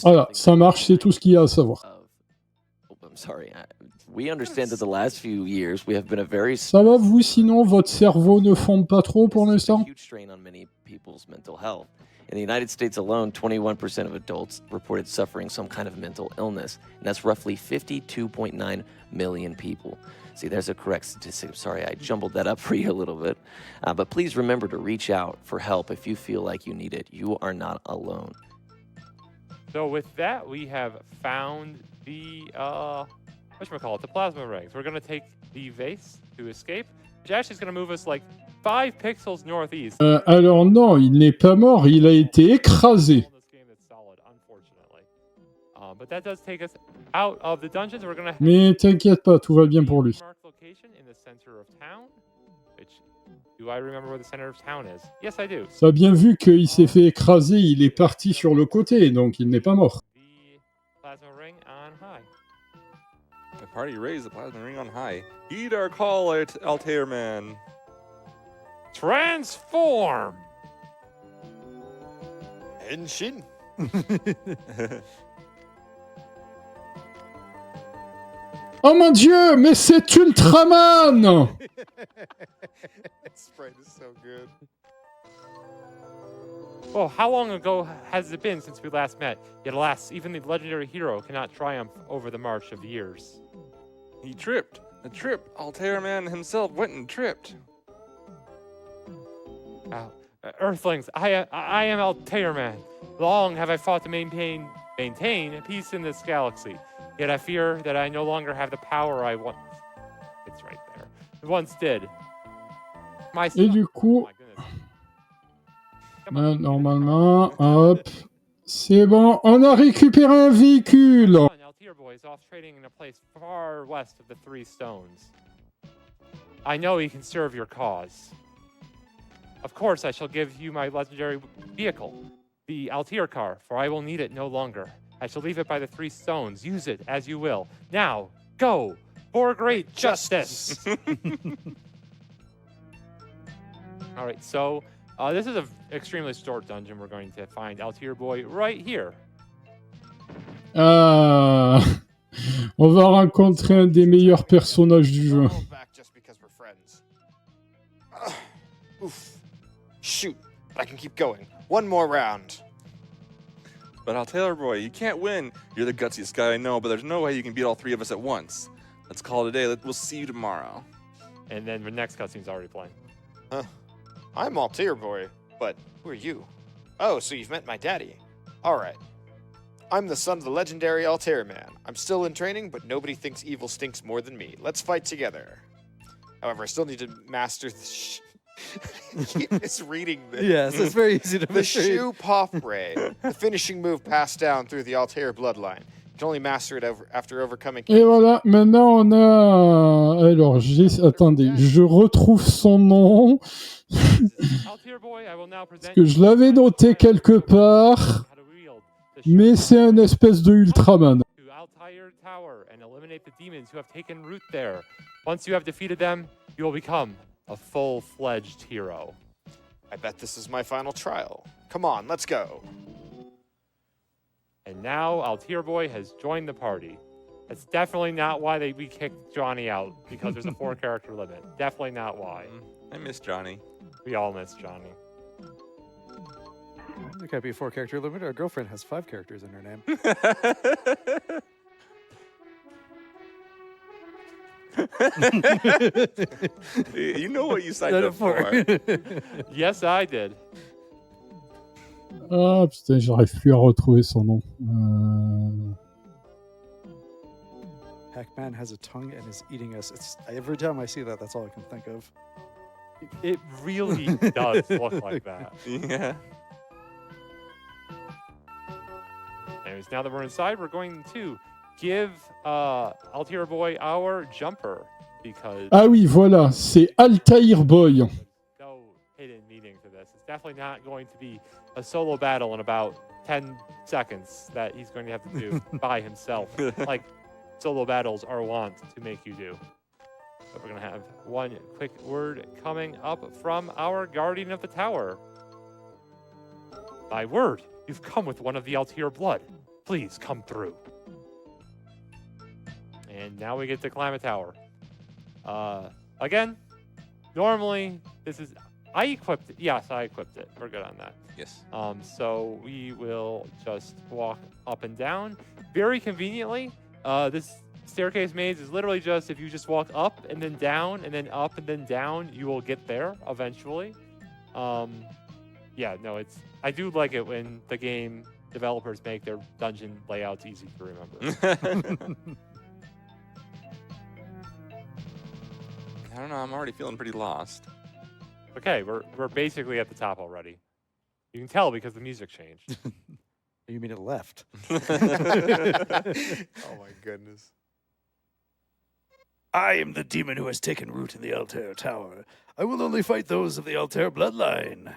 Voilà, ça marche, c'est tout ce qu'il y a à savoir. I'm sorry. We understand that the last few years we have been a very Ça va vous, sinon votre cerveau ne fond pas trop pour l'instant? huge strain on many people's mental health. In the United States alone, 21% of adults reported suffering some kind of mental illness, and that's roughly 52.9 million people. See, there's a correct statistic. Sorry, I jumbled that up for you a little bit. But please remember to reach out for help if you feel like you need it. You are not alone. So with that, we have found the, the plasma rings. We're going to take the vase to escape, which actually is going to move us like 5 pixels northeast. Alors non, il n'est pas mort, il a été écrasé. But that does take us out of the dungeons. We're gonna Mais t'inquiète pas, tout va bien pour lui. Do I remember where the center of town is? Yes, I do. T'as bien vu qu'il s'est fait écraser, il est parti sur le côté, donc il n'est pas mort. The plasma ring on high. The party raised the plasma ring on high. Heed our call, Altair Man. Transform! Oh mon dieu, mais c'est Ultraman! Sprite is so good. Oh, how long ago has it been since we last met? Yet alas, even the legendary hero cannot triumph over the march of years. He tripped. A trip. Altair Man himself went and tripped. Earthlings, I am Altair Man. Long have I fought to maintain peace in this galaxy. Yet I fear that I no longer have the power I once... It's right there. Once did. My Et son... du coup, Oh my goodness. normalement, hop, c'est bon, on a récupéré un véhicule. Altair Boy is off trading in a place far west of the Three Stones. I know he can serve your cause. Of course, I shall give you my legendary vehicle, the Altair car, for I will need it no longer. I shall leave it by the Three Stones. Use it as you will. Now, go for great justice. All right, so this is an extremely short dungeon. We're going to find Altair Boy right here. Ah, on va rencontrer un des meilleurs personnages du jeu. Hold back just because we're friends. Oof. Shoot, but I can keep going. One more round. But Altair Boy, you can't win. You're the gutsiest guy I know, but there's no way you can beat all three of us at once. Let's call it a day. We'll see you tomorrow. And then the next cutscene's already playing. Huh. I'm Altair Boy, but who are you? Oh, so you've met my daddy. All right. I'm the son of the legendary Altair Man. I'm still in training, but nobody thinks evil stinks more than me. Let's fight together. However, I still need to master the keep misreading this. Yes, it's very easy to The misread. shoe pop ray, the finishing move passed down through the Altair bloodline. You can only master it after overcoming. Et voilà, maintenant on a... Alors, attendez, je retrouve son nom. Altair Boy, I will now Parce present que je l'avais noté quelque part, how to wield the mais c'est un espèce de Ultraman. to Altair Tower and eliminate the demons who have taken root there. Once you have defeated them, you will become a full-fledged hero. I bet this is my final trial. Come on, let's go. And now Altair Boy has joined the party. That's definitely not why we kicked Johnny out, because there's a 4-character limit. Definitely not why. I miss Johnny. We all miss Johnny. There can't be a 4-character limit. Our girlfriend has 5 characters in her name. You know what you signed up for. Yes, I did. Ah putain, j'arrive plus à retrouver son nom. Pac-Man has a tongue and is eating us. Every time I see that, that's all I can think of. It really does look like that. Yeah. Anyways, now that we're inside, we're going to give Altair Boy our jumper, because Ah oui, voilà, c'est Altair Boy. no hidden meaning to this. It's definitely not going to be a solo battle in about 10 seconds that he's going to have to do by himself, like solo battles are wont to make you do. But we're going to have one quick word coming up from our Guardian of the Tower. My word, you've come with one of the Altair blood. Please come through. And now we get to climb a tower. Again, normally this is... I equipped it. Yes, I equipped it. We're good on that. Yes. So we will just walk up and down. Very conveniently, this staircase maze is literally just if you just walk up and then down and then up and then down, you will get there eventually. Yeah, no, I do like it when the game developers make their dungeon layouts easy to remember. I don't know. I'm already feeling pretty lost. Okay, we're basically at the top already. You can tell because the music changed. You mean it left? Oh my goodness. I am the demon who has taken root in the Altair Tower. I will only fight those of the Altair bloodline.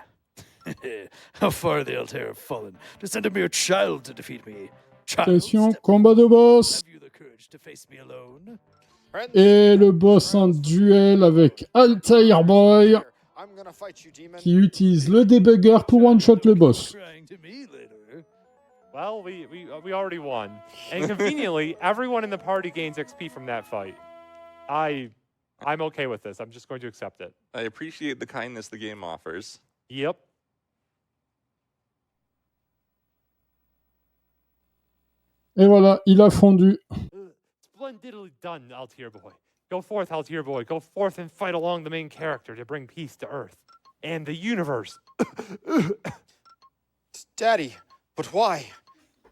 How far the Altair have fallen to send a mere child to defeat me. Child, Attention, combat de boss. have you the courage to face me alone? Et le boss en duel avec Altair Boy, I'm gonna fight you, demon. qui utilise le debugger pour one-shot le boss. Trying to me later. Well, we already won. And conveniently, everyone in the party gains XP from that fight. I'm okay with this. I'm just going to accept it. I appreciate the kindness the game offers. Yep. Et voilà, il a fondu. Splendidly done, Altier boy. Go forth, Altier boy. Go forth and fight along the main character to bring peace to Earth and the universe. Daddy, but why?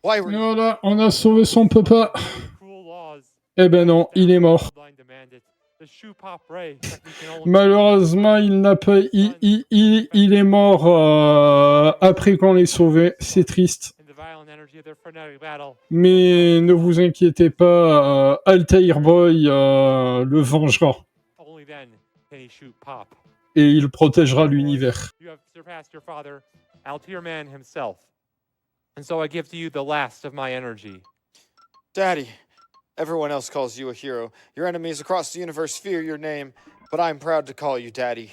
Why were Et you... voilà, on a sauvé son papa. Cruel laws. Eh ben non, il est mort. The shoe pop ray technique can only- Malheureusement, il n'a pas, il est mort après qu'on l'ait sauvé. C'est triste. in the violent energy of their frenetic battle. Mais ne vous inquiétez pas, Altair Boy le vengera. Only then can he shoot pop. Et il protégera l'univers. You have surpassed your father, Altier Man himself. And so I give to you the last of my energy. Daddy, everyone else calls you a hero. Your enemies across the universe fear your name, but I'm proud to call you Daddy.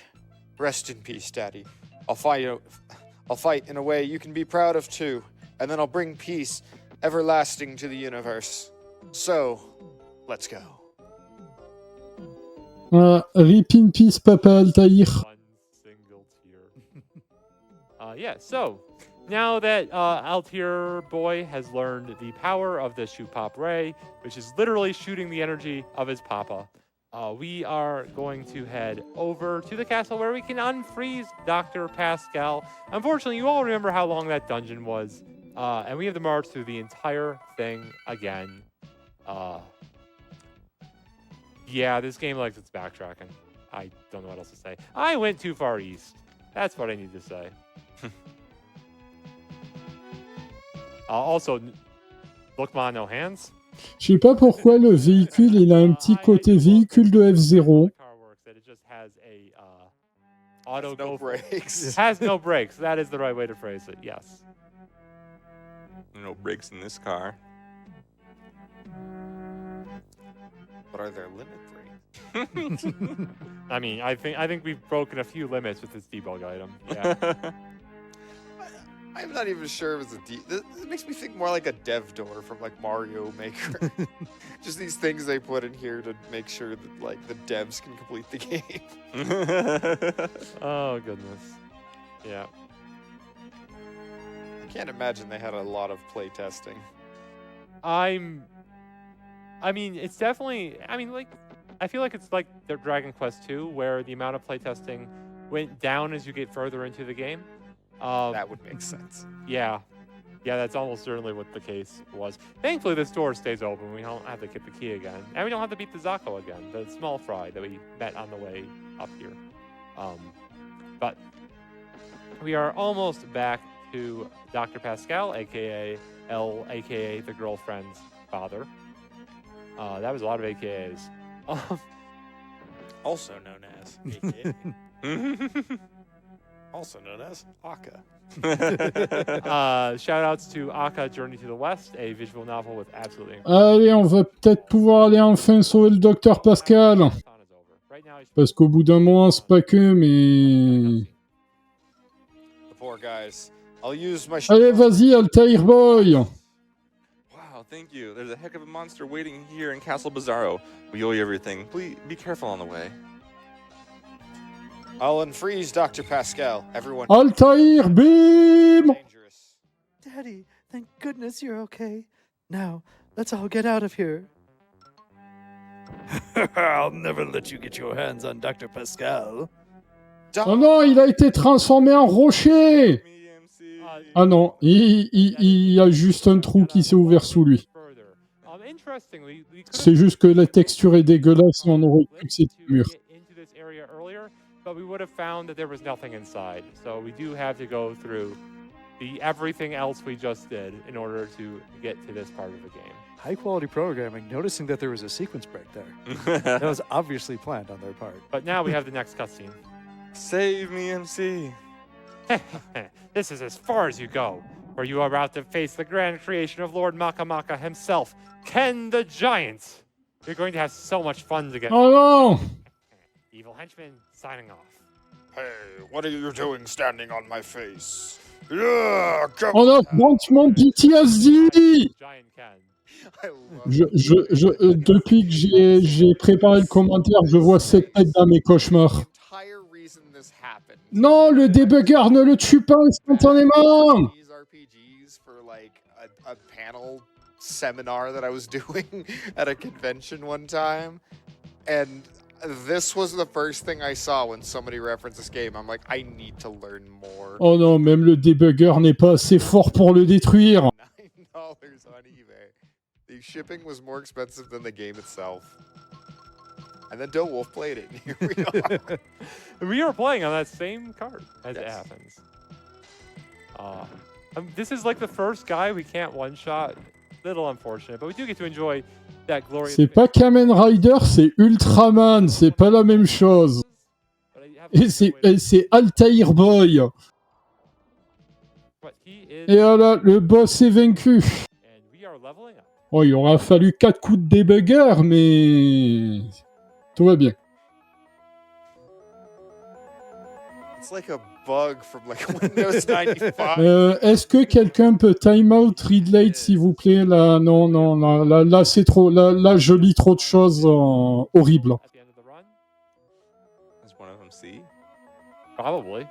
Rest in peace, Daddy. I'll fight in a way you can be proud of too, and then I'll bring peace everlasting to the universe. So, let's go. Rip in peace, Papa Altair. One single tear. Yeah, so now that Altier Boy has learned the power of the shoot pop ray, which is literally shooting the energy of his papa, we are going to head over to the castle where we can unfreeze Dr. Pascal. Unfortunately, you all remember how long that dungeon was, and we have to march through the entire thing again. Yeah, this game likes its backtracking. I don't know what else to say. I went too far east. That's what I need to say. Also, look, man, no hands. Je sais pas pourquoi le véhicule, il a un petit côté véhicule de F0. No brakes. It has no brakes. That is the right way to phrase it. Yes. No brakes in this car. But are there limit brakes? I mean, I think we've broken a few limits with this debug item. Yeah. I'm not even sure if it's it makes me think more like a dev door from like Mario Maker. Just these things they put in here to make sure that like the devs can complete the game. Oh goodness. Yeah. I can't imagine they had a lot of play testing. I mean, it's definitely. I mean, like, I feel like it's like the Dragon Quest II, where the amount of playtesting went down as you get further into the game. That would make sense. Yeah, that's almost certainly what the case was. Thankfully, this door stays open. We don't have to get the key again, and we don't have to beat the Zako again, the small fry that we met on the way up here. But we are almost back to Dr. Pascal, aka L, aka the girlfriend's father. That was a lot of AKAs. Also known as AKA. Also known as Aka. Shout outs to Aka Journey to the West, a visual novel with absolutely Allez, on va peut-être pouvoir aller enfin sauver le docteur Pascal. Parce qu'au bout d'un moment, c'est pas que, mais... The poor guys. I'll use my... Allez, vas-y, Altair Boy. Wow, thank you. There's a heck of a monster waiting here in Castle Bizarro. We owe you everything. Please be careful on the way. I'll unfreeze Dr. Pascal. Everyone... Altair, bim! Dangerous. Daddy, thank goodness you're okay. Now, let's all get out of here. I'll never let you get your hands on Dr. Pascal. Oh non, il a été transformé en rocher. Ah non, il y a juste un trou qui s'est ouvert sous lui. C'est juste que la texture est dégueulasse et on aurait cru que c'était un mur. But we would have found that there was nothing inside. So we do have to go through the everything else we just did in order to get to this part of the game. High quality programming, noticing that there was a sequence break there. That was obviously planned on their part. But now we have the next cutscene. Save me, MC. This is as far as you go, where you are about to face the grand creation of Lord Maka himself, Ken the Giant. You're going to have so much fun together. Oh non! Evil henchman signing off. Hey, what are you doing standing on my face? Yeah, go. On affronte mon PTSD. Giant Ken. I love Depuis que j'ai préparé le commentaire, je vois cette tête dans mes cauchemars. entire reason this happened. Non, le débugger ne le tue pas instantanément. These RPGs for like a panel seminar that I was doing at a convention one time, and this was the first thing I saw when somebody referenced this game. I'm like, I need to learn more. Oh non, même le débugger n'est pas assez fort pour le détruire. $9 on eBay. The shipping was more expensive than the game itself. And then dowolf played it. Here we are. We are playing on that same card as it Yes. happens. This is like the first guy we can't one-shot. Little unfortunate, but we do get to enjoy that glorious... C'est pas Kamen Rider, c'est Ultraman, c'est pas la même chose. But I have Et c'est Altair Boy. But he is... Et voilà, le boss est vaincu. And we are leveling up. Oh, il aura fallu 4 coups de débugger, mais tout va bien. It's like a bug from like Windows 95. Est-ce que quelqu'un peut time out read late, s'il vous plaît? Là, non, là c'est trop. Là, je lis trop de choses horribles. At the end of the run? Is one of them C? Probably.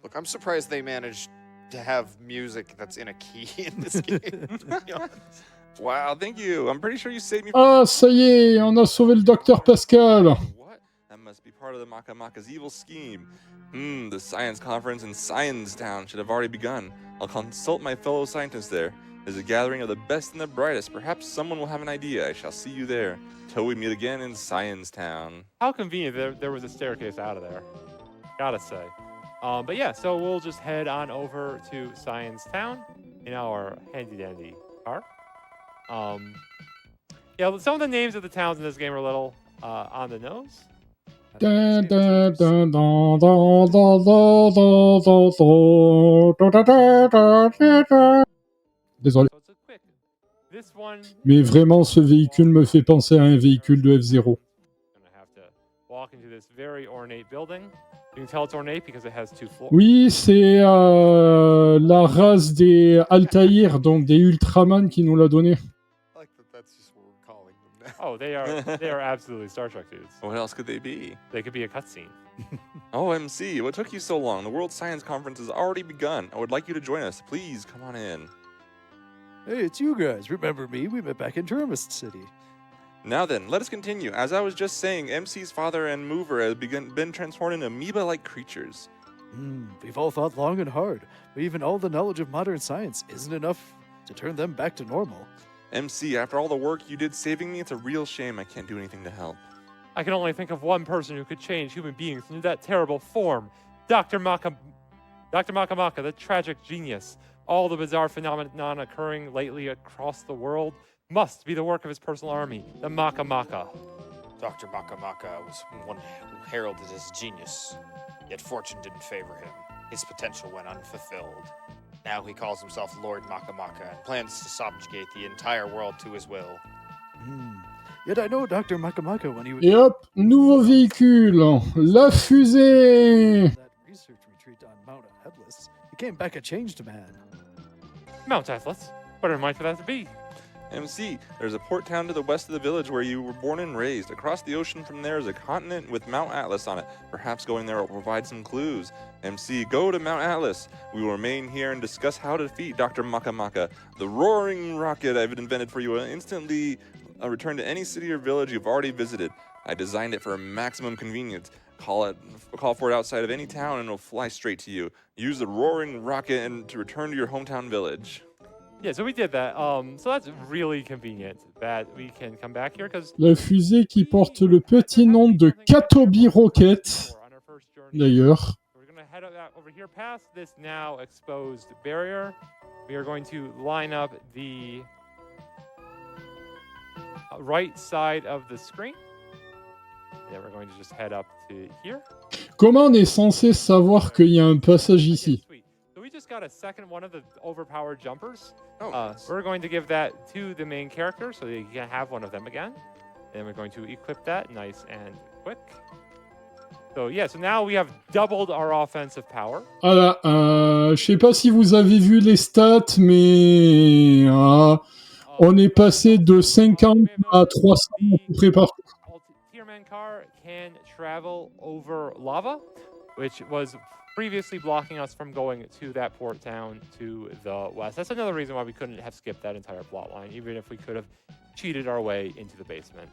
Look, I'm surprised they managed to have music that's in a key in this game. To be honest. Wow, thank you. I'm pretty sure you saved me. Ah, ça y est, on a sauvé le docteur Pascal. What? That must be part of the Maka's evil scheme. The science conference in Science Town should have already begun. I'll consult my fellow scientists there. There's a gathering of the best and the brightest. Perhaps someone will have an idea. I shall see you there. Till we meet again in Science Town. How convenient there was a staircase out of there. Gotta say. But yeah, so we'll just head on over to Science Town in our handy-dandy car. Yeah, some of the names of the towns in this game are a little on the nose. Dun, dun, dun, dun, dun, dun, dun, dun, dun, dun, dun, dun. Désolé. So it's a quick. This one. Mais vraiment, ce véhicule me fait penser à un véhicule de F0. Gonna have to walk into this very ornate building. You can tell it's ornate because it has 2 floors. Oui, c'est la race des Altair, donc des Ultraman, qui nous l'a donné. I like that that's just what we're calling them now. Oh, they are absolutely Star Trek dudes. What else could they be? They could be a cutscene. Oh, MC, what took you so long? The World Science Conference has already begun. I would like you to join us. Please, come on in. Hey, it's you guys. Remember me? We met back in Tourist City. Now then, let us continue. As I was just saying, MC's father and mover have been transformed into amoeba-like creatures. We've all thought long and hard, but even all the knowledge of modern science isn't enough to turn them back to normal. MC, after all the work you did saving me, it's a real shame I can't do anything to help. I can only think of one person who could change human beings into that terrible form. Dr. Maka, the tragic genius. All the bizarre phenomenon occurring lately across the world must be the work of his personal army, the Maka. Dr. Maka was one who heralded his genius, yet fortune didn't favor him. His potential went unfulfilled. Now he calls himself Lord Maka and plans to subjugate the entire world to his will. Yet I know Dr. Maka when he was Et hop, nouveau véhicule, la fusée. at that research retreat on Mount Headless. He came back a changed man. Mount Atlas. What might that to be? MC, there's a port town to the west of the village where you were born and raised. Across the ocean from there is a continent with Mount Atlas on it. Perhaps going there will provide some clues. MC, go to Mount Atlas. We will remain here and discuss how to defeat Dr. Maka. The roaring rocket I've invented for you will instantly return to any city or village you've already visited. I designed it for maximum convenience. Call for it outside of any town and it'll fly straight to you. Use the roaring rocket and to return to your hometown village. Yeah, so we did that. So that's really convenient that we can come back here because La fusée qui porte le petit nom de Katobi Rocket, d'ailleurs. we're going to head over here past this now exposed barrier. We are going to line up the right side of the screen. Yeah, we're going to just head up to here. Comment on est censé savoir qu'il y a un passage ici? Sweet. So we just got a second one of the overpowered jumpers. Oh, nice. We're going to give that to the main character so that you can have one of them again. And we're going to equip that nice and quick. So yeah, so now we have doubled our offensive power. Voilà, je sais pas si vous avez vu les stats, mais on est passé de 50 à 300 à peu près partout. Tierman car can travel over lava, which was previously blocking us from going to that port town to the west. That's another reason why we couldn't have skipped that entire plot line, even if we could have cheated our way into the basement.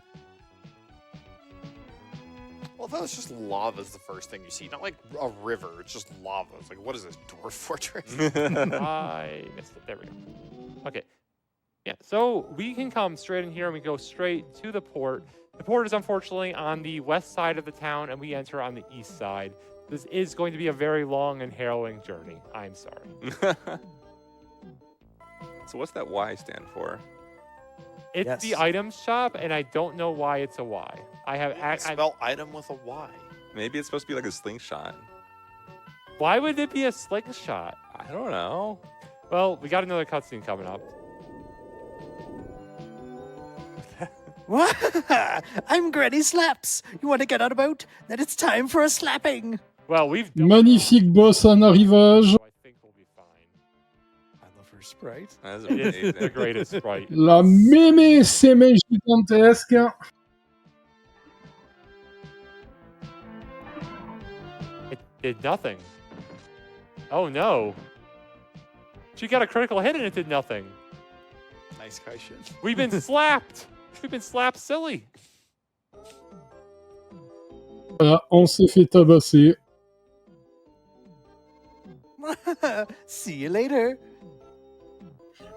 Well, that was just lava is the first thing you see. Not like a river, it's just lava. It's like, what is this, dwarf fortress? I missed it. There we go. Okay. Yeah, so we can come straight in here and we go straight to the port. The port is unfortunately on the west side of the town and we enter on the east side. This is going to be a very long and harrowing journey. I'm sorry. So what's that Y stand for? It's the items shop, and I don't know why it's a Y. Spell item with a Y. Maybe it's supposed to be like a slingshot. Why would it be a slingshot? I don't know. Well, we got another cutscene coming up. I'm Granny Slaps. You want to get on a boat? Then it's time for a slapping. Well, we've Magnifique boss en arrivage. So I think we'll be fine. I love her sprite. That's It is the amazing. greatest sprite. La mémé sémé gigantesque. It did nothing. Oh no. She got a critical hit and it did nothing. Nice question. We've been slapped. We've been slapped silly. Voilà, on s'est fait tabasser. See you later.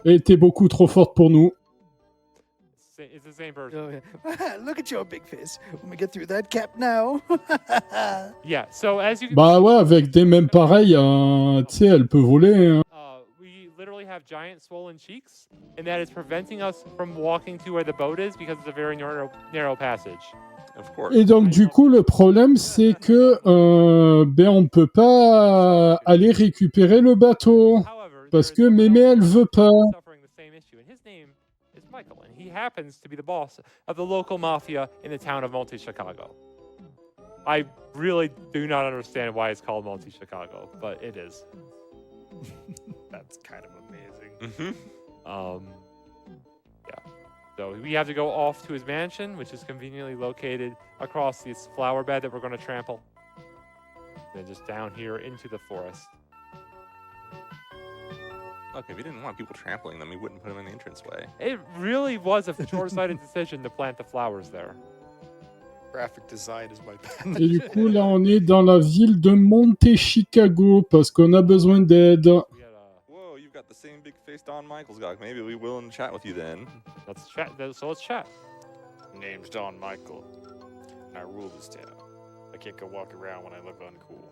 Elle était beaucoup trop forte pour nous. It's the same person. Oh, yeah. Look at your big face. When we get through that cap now. Yeah, so as you can Bah ouais, avec des mêmes pareils, tu sais, elle peut voler. Hein. we literally have giant swollen cheeks, and that is preventing us from walking to where the boat is because it's a very narrow passage. Of course. Et donc du coup, le problème, c'est que on peut pas aller récupérer le bateau. However, Parce there que is Mémé, someone elle veut pas. suffering the same issue, and his name is Michael, and he happens to be the boss of the local mafia in the town of Monte-Chicago. I really do not understand why it's called Monte-Chicago, but it is. That's kind of amazing. Mm-hmm. Yeah. So we have to go off to his mansion, which is conveniently located across this flower bed that we're going to trample. Then just down here into the forest. Look, if we didn't want people trampling them, we wouldn't put them in the entranceway. It really was a short-sighted decision to plant the flowers there. Graphic design is my bad. Et du coup, là, on est dans la ville de Monte-Chicago parce qu'on a besoin d'aide. We had Whoa, you've got the same big face Don Michael's got. Maybe we will chat with you then. let's chat. So let's chat. Name's Don Michael, and I rule this town. I can't go walk around when I look uncool.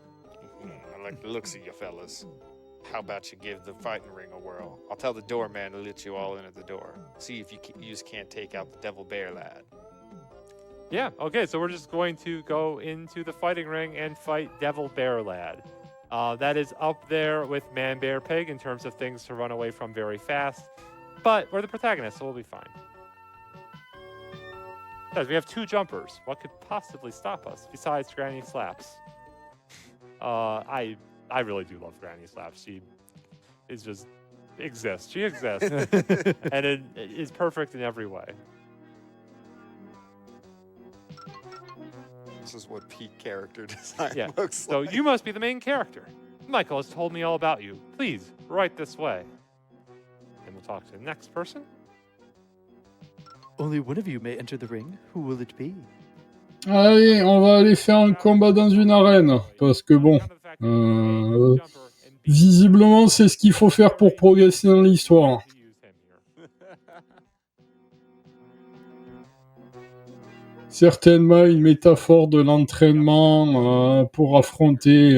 I like the looks of you fellas. How about you give the fighting ring a whirl? I'll tell the doorman to let you all in at the door. See if you just can't take out the devil bear lad. Yeah. Okay. So we're just going to go into the fighting ring and fight Devil Bear Lad. That is up there with Man Bear Pig in terms of things to run away from very fast. But we're the protagonists, so we'll be fine. Guys, we have 2 jumpers. What could possibly stop us besides Granny Slaps? I really do love Granny Slaps. She is just exists. She exists, and it is perfect in every way. This is what peak character design Yeah. looks So like. you must be the main character. Michael has told me all about you. Please, right this way. And we'll talk to the next person. Only one of you may enter the ring. Who will it be? Allez, on va aller faire un combat dans une arène. Parce que bon, visiblement, c'est ce qu'il faut faire pour progresser dans l'histoire. Certainement une métaphore de l'entraînement pour affronter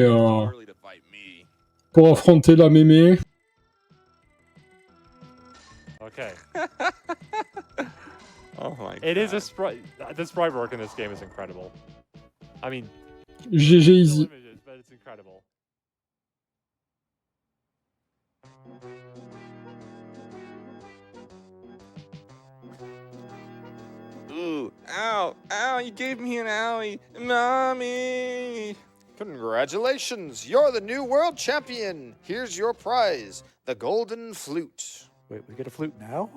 la mémé. Okay. Oh my god. It is a sprite. The sprite work in this game is incredible. I mean, GG easy. images, but it's incredible. Ow! Ow! You gave me an owie! Mommy! Congratulations, you're the new world champion. Here's your prize, the golden flute. Wait, we get a flute now?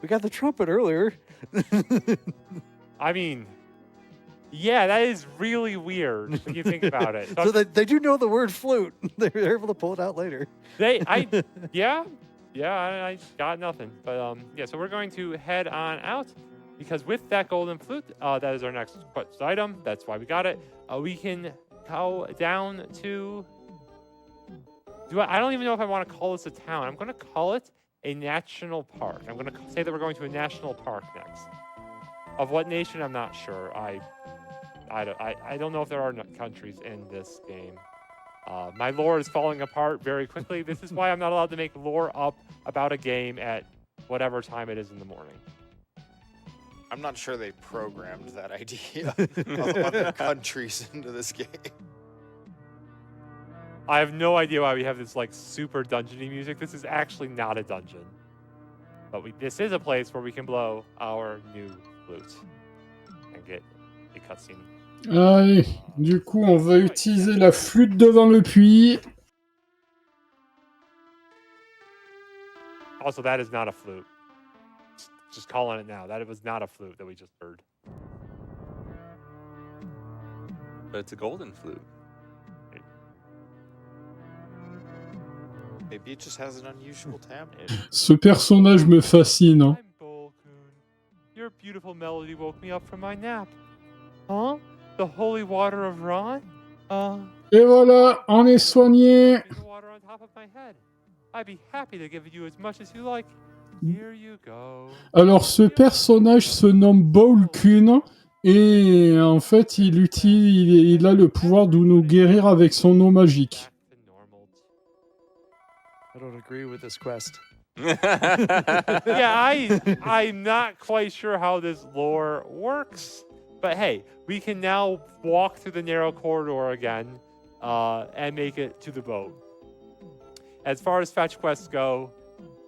We got the trumpet earlier. I mean, yeah, that is really weird when you think about it. So they do know the word flute. They're able to pull it out later. Yeah, I got nothing. But yeah, so we're going to head on out because with that golden flute, that is our next quest item. That's why we got it. We can go down to. I don't even know if I want to call this a town. I'm going to call it a national park. I'm going to say that we're going to a national park next. Of what nation, I'm not sure. I don't know if there are countries in this game. My lore is falling apart very quickly. This is why I'm not allowed to make lore up about a game at whatever time it is in the morning. I'm not sure they programmed that idea of other countries into this game. I have no idea why we have this like super dungeony music. This is actually not a dungeon. But this is a place where we can blow our new flute and get a cutscene. Allez, du coup, on va utiliser la flûte devant le puits. Also, that is not a flute. Just calling it now. That it was not a flute that we just heard. But it's a golden flute. Maybe it just has an unusual timbre. Ce personnage me fascine. Hein. I'm Volcano. Your beautiful melody woke me up from my nap. Huh? The holy water of Ron? Et voilà, on est soigné. The water on top of my head. I'd be happy to give you as much as you like. Here you go. Alors, ce personnage se nomme Volcano et en fait, il a le pouvoir de nous guérir avec son eau magique. Back to normal. I don't agree with this quest. Yeah, I'm not quite sure how this lore works. But hey, we can now walk through the narrow corridor again and make it to the boat. As far as fetch quests go,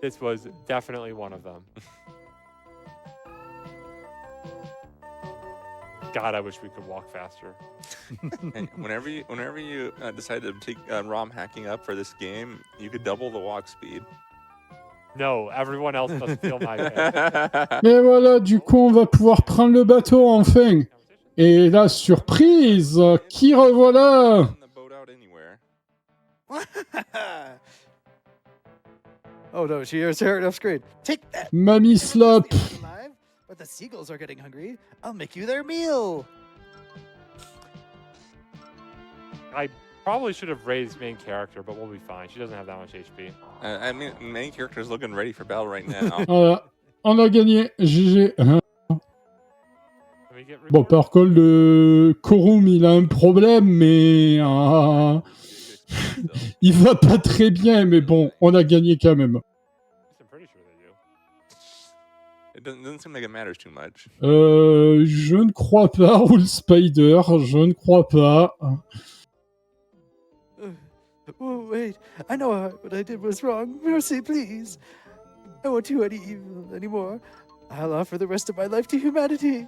this was definitely one of them. God, I wish we could walk faster. And whenever you decide to take ROM hacking up for this game, you could double the walk speed. No, everyone else must steal my pay. Et voilà, du coup, on va pouvoir prendre le bateau enfin. Et la surprise, qui revoilà? The boat out anywhere. Oh no, she hears her off screen. Take that! Mamie Slop. Alive, but the seagulls are getting hungry. I'll make you their meal. I probably should have raised main character, but we'll be fine. She doesn't have that much HP. I mean, main character's looking ready for battle right now. Voilà, on a gagné. GG. Can we get Bon, par contre, le Korum, il a un problème, mais il va pas très bien, mais bon, on a gagné quand même. I'm pretty sure they do. It doesn't seem like it matters too much. Je ne crois pas, Roll Spider, je ne crois pas. Oh, wait. I know what I did was wrong. Mercy, please. I won't do any evil anymore. I'll offer the rest of my life to humanity.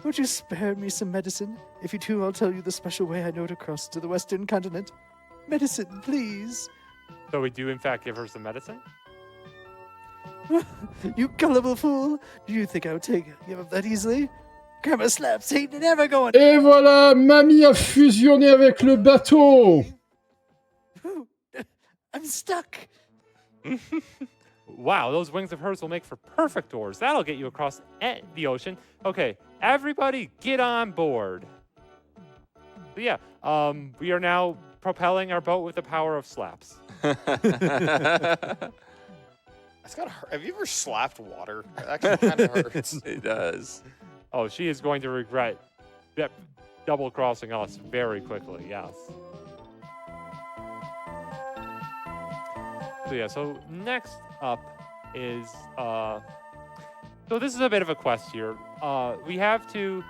Won't you spare me some medicine? If you do, I'll tell you the special way I know to cross to the Western continent. Medicine, please. So we do, in fact, give her some medicine? You gullible fool. Do you think I would give up that easily? Grandma slaps ain't never going. Et voilà, Mamie a fusionné avec le bateau. I'm stuck. Wow, those wings of hers will make for perfect oars. That'll get you across the ocean. Okay, everybody get on board. So yeah, we are now propelling our boat with the power of slaps. That's gotta hurt. Have you ever slapped water? That actually kind of hurts. It does. Oh, she is going to regret double crossing us very quickly, yes. So yeah, so next up is so this is a bit of a quest here. We have to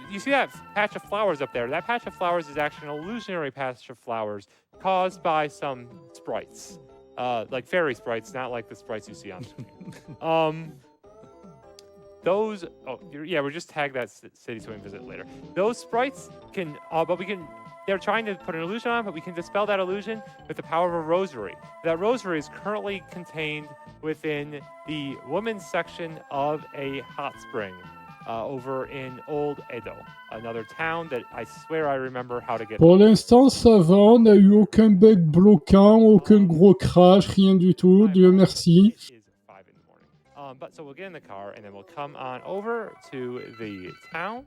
you see that patch of flowers up there? That patch of flowers is actually an illusionary patch of flowers caused by some sprites. Like fairy sprites, not like the sprites you see on screen. those, we'll just tag that city so we can visit later. Those sprites can, they're trying to put an illusion on, but we can dispel that illusion with the power of a rosary. That rosary is currently contained within the women's section of a hot spring over in Old Edo, another town that I swear I remember how to get. Pour l'instant, ça va, on n'a eu aucun bug bloquant, aucun gros crash, rien du tout, Dieu merci. It is 5 in the morning. But so we'll get in the car and then we'll come on over to the town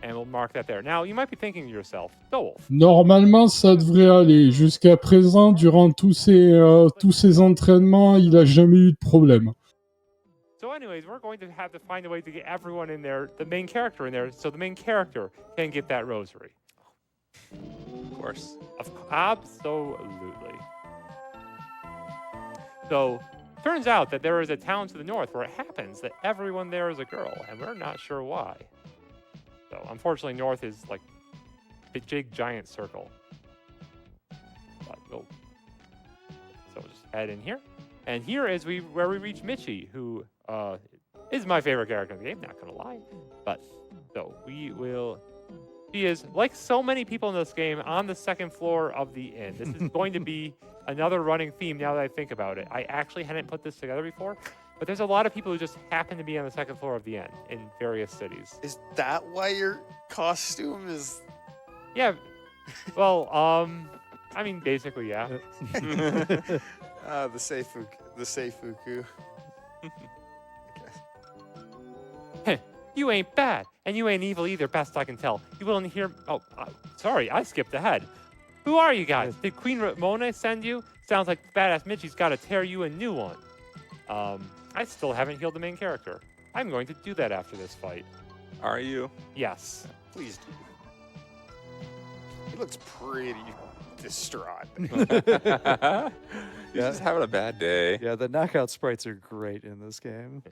and we'll mark that there. Now, you might be thinking to yourself, dowolf. Normalement, ça devrait aller. Jusqu'à présent, durant tous ces entraînements, il n'a jamais eu de problème. So anyways, we're going to have to find a way to get everyone in there, the main character in there, so the main character can get that rosary. Of course. Absolutely. So, turns out that there is a town to the north where it happens that everyone there is a girl, and we're not sure why. So, unfortunately, north is like a big, giant circle. But we'll just head in here. And here is where we reach Mitchie, who is my favorite character in the game, not gonna lie. But, so, she is, like so many people in this game, on the second floor of the inn. This is going to be another running theme now that I think about it. I actually hadn't put this together before, but there's a lot of people who just happen to be on the second floor of the inn in various cities. Is that why your costume is... Yeah. Well, I mean, basically, yeah. the Seifuku. You ain't bad, and you ain't evil either, best I can tell. You willing to hear... Oh, sorry, I skipped ahead. Who are you guys? Did Queen Ramona send you? Sounds like badass Mitchie's got to tear you a new one. I still haven't healed the main character. I'm going to do that after this fight. Are you? Yes. Please do. He looks pretty distraught. He's just having a bad day. Yeah, the knockout sprites are great in this game.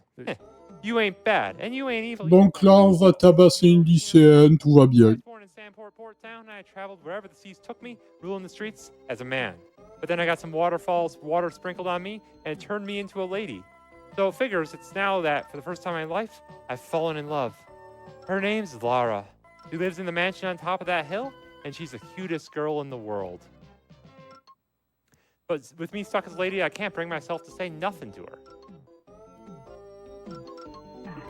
You ain't bad, and you ain't evil. Donc là, on va tabasser une lycéenne, tout va I bien. was born in Sandport Port Town, and I traveled wherever the seas took me, ruling the streets as a man. But then I got some water sprinkled on me, and it turned me into a lady. So it figures it's now that, for the first time in my life, I've fallen in love. Her name's Lara. She lives in the mansion on top of that hill, and she's the cutest girl in the world. But with me stuck as a lady, I can't bring myself to say nothing to her.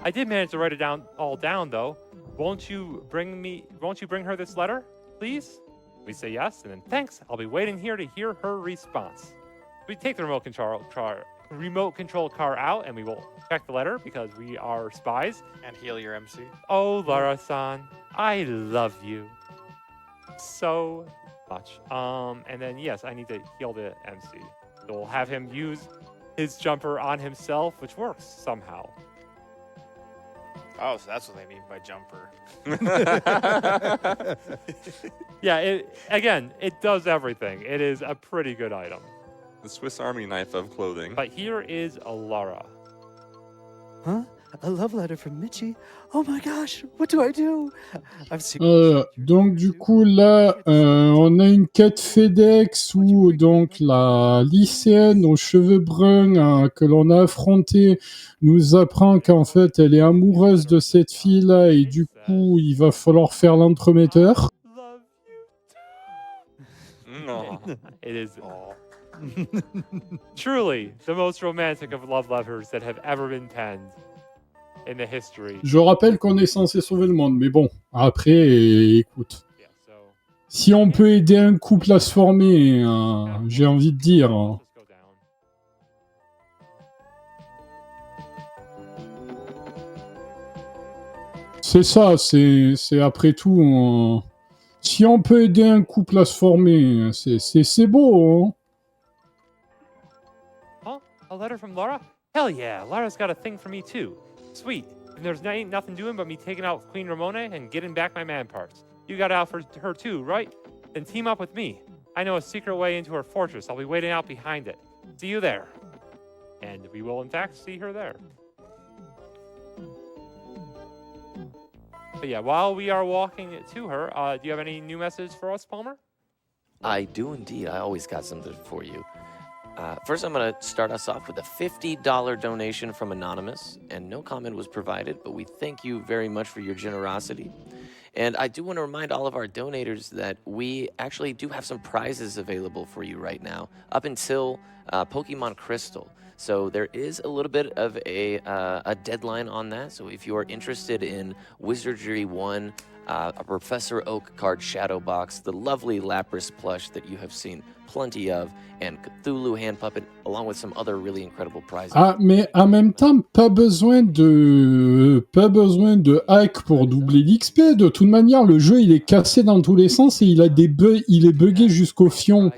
I did manage to write it all down, though. Won't you bring her this letter, please? We say yes, and then thanks. I'll be waiting here to hear her response. We take the remote control car out, and we will check the letter because we are spies. And heal your MC. Oh, Lara-san, I love you so much. And then yes, I need to heal the MC. So we'll have him use his jumper on himself, which works somehow. Oh, so that's what they mean by jumper. Yeah, it does everything. It is a pretty good item. The Swiss Army knife of clothing. But here is Lara. Huh? A love letter from Mitchie? Oh my gosh, what do I do? Donc du coup là, on a une quête FedEx où donc la lycéenne aux cheveux bruns que l'on a affrontée nous apprend qu'en fait elle est amoureuse de cette fille-là et du coup il va falloir faire l'entremetteur. Love you No. too. It is truly the most romantic of love letters that have ever been penned in the history. Je rappelle qu'on est censé sauver le monde, mais bon, après, écoute. Yeah, so Si on peut aider un couple à se former, j'ai envie de dire. let's just go down. C'est ça, c'est après tout. Si on peut aider un couple à se former, c'est beau. Hein. Huh? A letter from Lara? Hell yeah, Lara's got a thing for me too. Sweet. And there's ain't nothing doing but me taking out Queen Ramona and getting back my man parts. You got out for her too, right? Then team up with me. I know a secret way into her fortress. I'll be waiting out behind it. See you there. And we will in fact see her there. But yeah, while we are walking to her, do you have any new message for us, Palmer? I do indeed. I always got something for you. First, I'm going to start us off with a $50 donation from Anonymous, and no comment was provided, but we thank you very much for your generosity. And I do want to remind all of our donators that we actually do have some prizes available for you right now, up until Pokemon Crystal. So there is a little bit of a deadline on that. So if you are interested in Wizardry 1, a Professor Oak card shadow box, the lovely Lapras plush that you have seen plenty of, and Cthulhu hand puppet, along with some other really incredible prizes. Ah, mais en même temps, pas besoin de hack pour doubler l'XP. De toute manière, le jeu, il est cassé dans tous les sens et il a des bugs, il est buggé jusqu'au fion.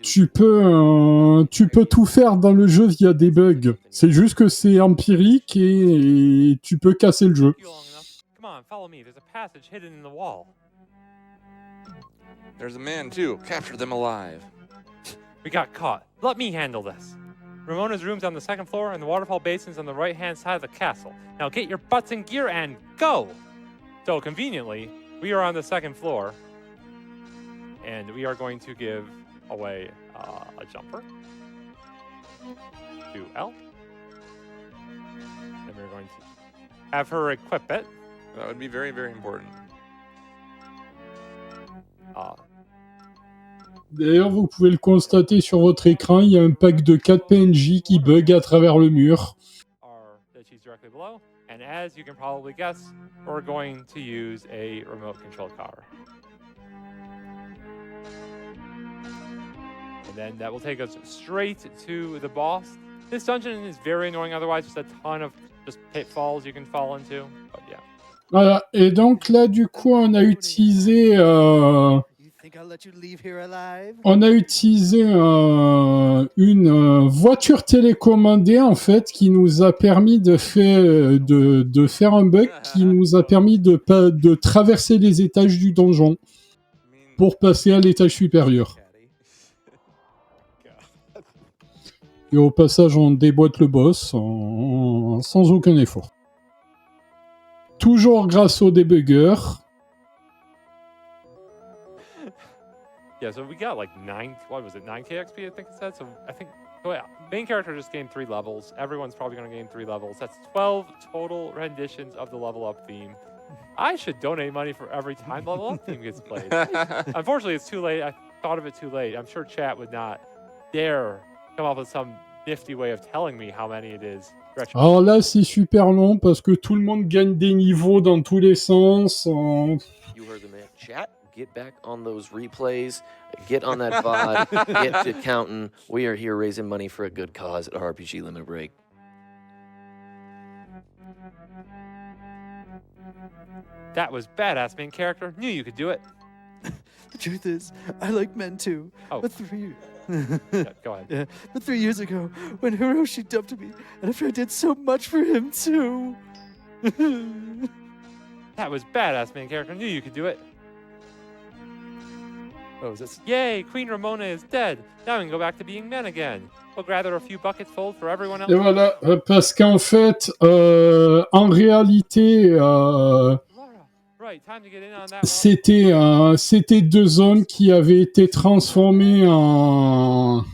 Tu peux tout faire dans le jeu via des bugs. C'est juste que c'est empirique et tu peux casser le jeu. Come on, follow me. There's a passage hidden in the wall. There's a man, too. Capture them alive. We got caught. Let me handle this. Ramona's room's on the second floor, and the waterfall basin's on the right-hand side of the castle. Now get your butts in gear and go! So, conveniently, we are on the second floor, and we are going to give away a jumper to Elle. And we're going to have her equip it. That would be very, very important. D'ailleurs, vous pouvez le constater sur votre écran, il y a un pack de 4 PNJ qui bug à travers le mur. And as you can probably guess, we're going to use a remote control car. And then that will take us straight to the boss. This dungeon is very annoying otherwise, just a ton of just pitfalls you can fall into. But yeah. Voilà, et donc là, du coup, on a utilisé une voiture télécommandée, en fait, qui nous a permis de faire un bug qui nous a permis de traverser les étages du donjon pour passer à l'étage supérieur. Et au passage, on déboîte le boss sans aucun effort. Toujours grâce au débugger. Yeah, so we got like 9k XP, I think it said. So I think, so yeah, main character just gained 3 levels. Everyone's probably going to gain 3 levels. That's 12 total renditions of the level up theme. I should donate money for every time the level up theme gets played. Unfortunately, it's too late. I thought of it too late. I'm sure chat would not dare come up with some nifty way of telling me how many it is. Alors là, c'est super long parce que tout le monde gagne des niveaux dans tous les sens. You heard the man. Chat, get back on those replays. Get on that VOD. Get to counting. We are here raising money for a good cause at RPG Limit Break. That was badass, main character. Knew you could do it. The truth is, I like men too. Oh. But 3 Yeah, go ahead. Yeah, but 3 years ago, when Hiroshi dumped me, and after I did so much for him too. That was badass, main character. Knew you could do it. Oh, is this? Yay, Queen Ramona is dead. Now we can go back to being men again. We'll gather a few buckets full for everyone else. Et voilà, parce qu'en fait, en réalité, Right, time to get in on that. c'était 2 hommes qui avaient été transformés en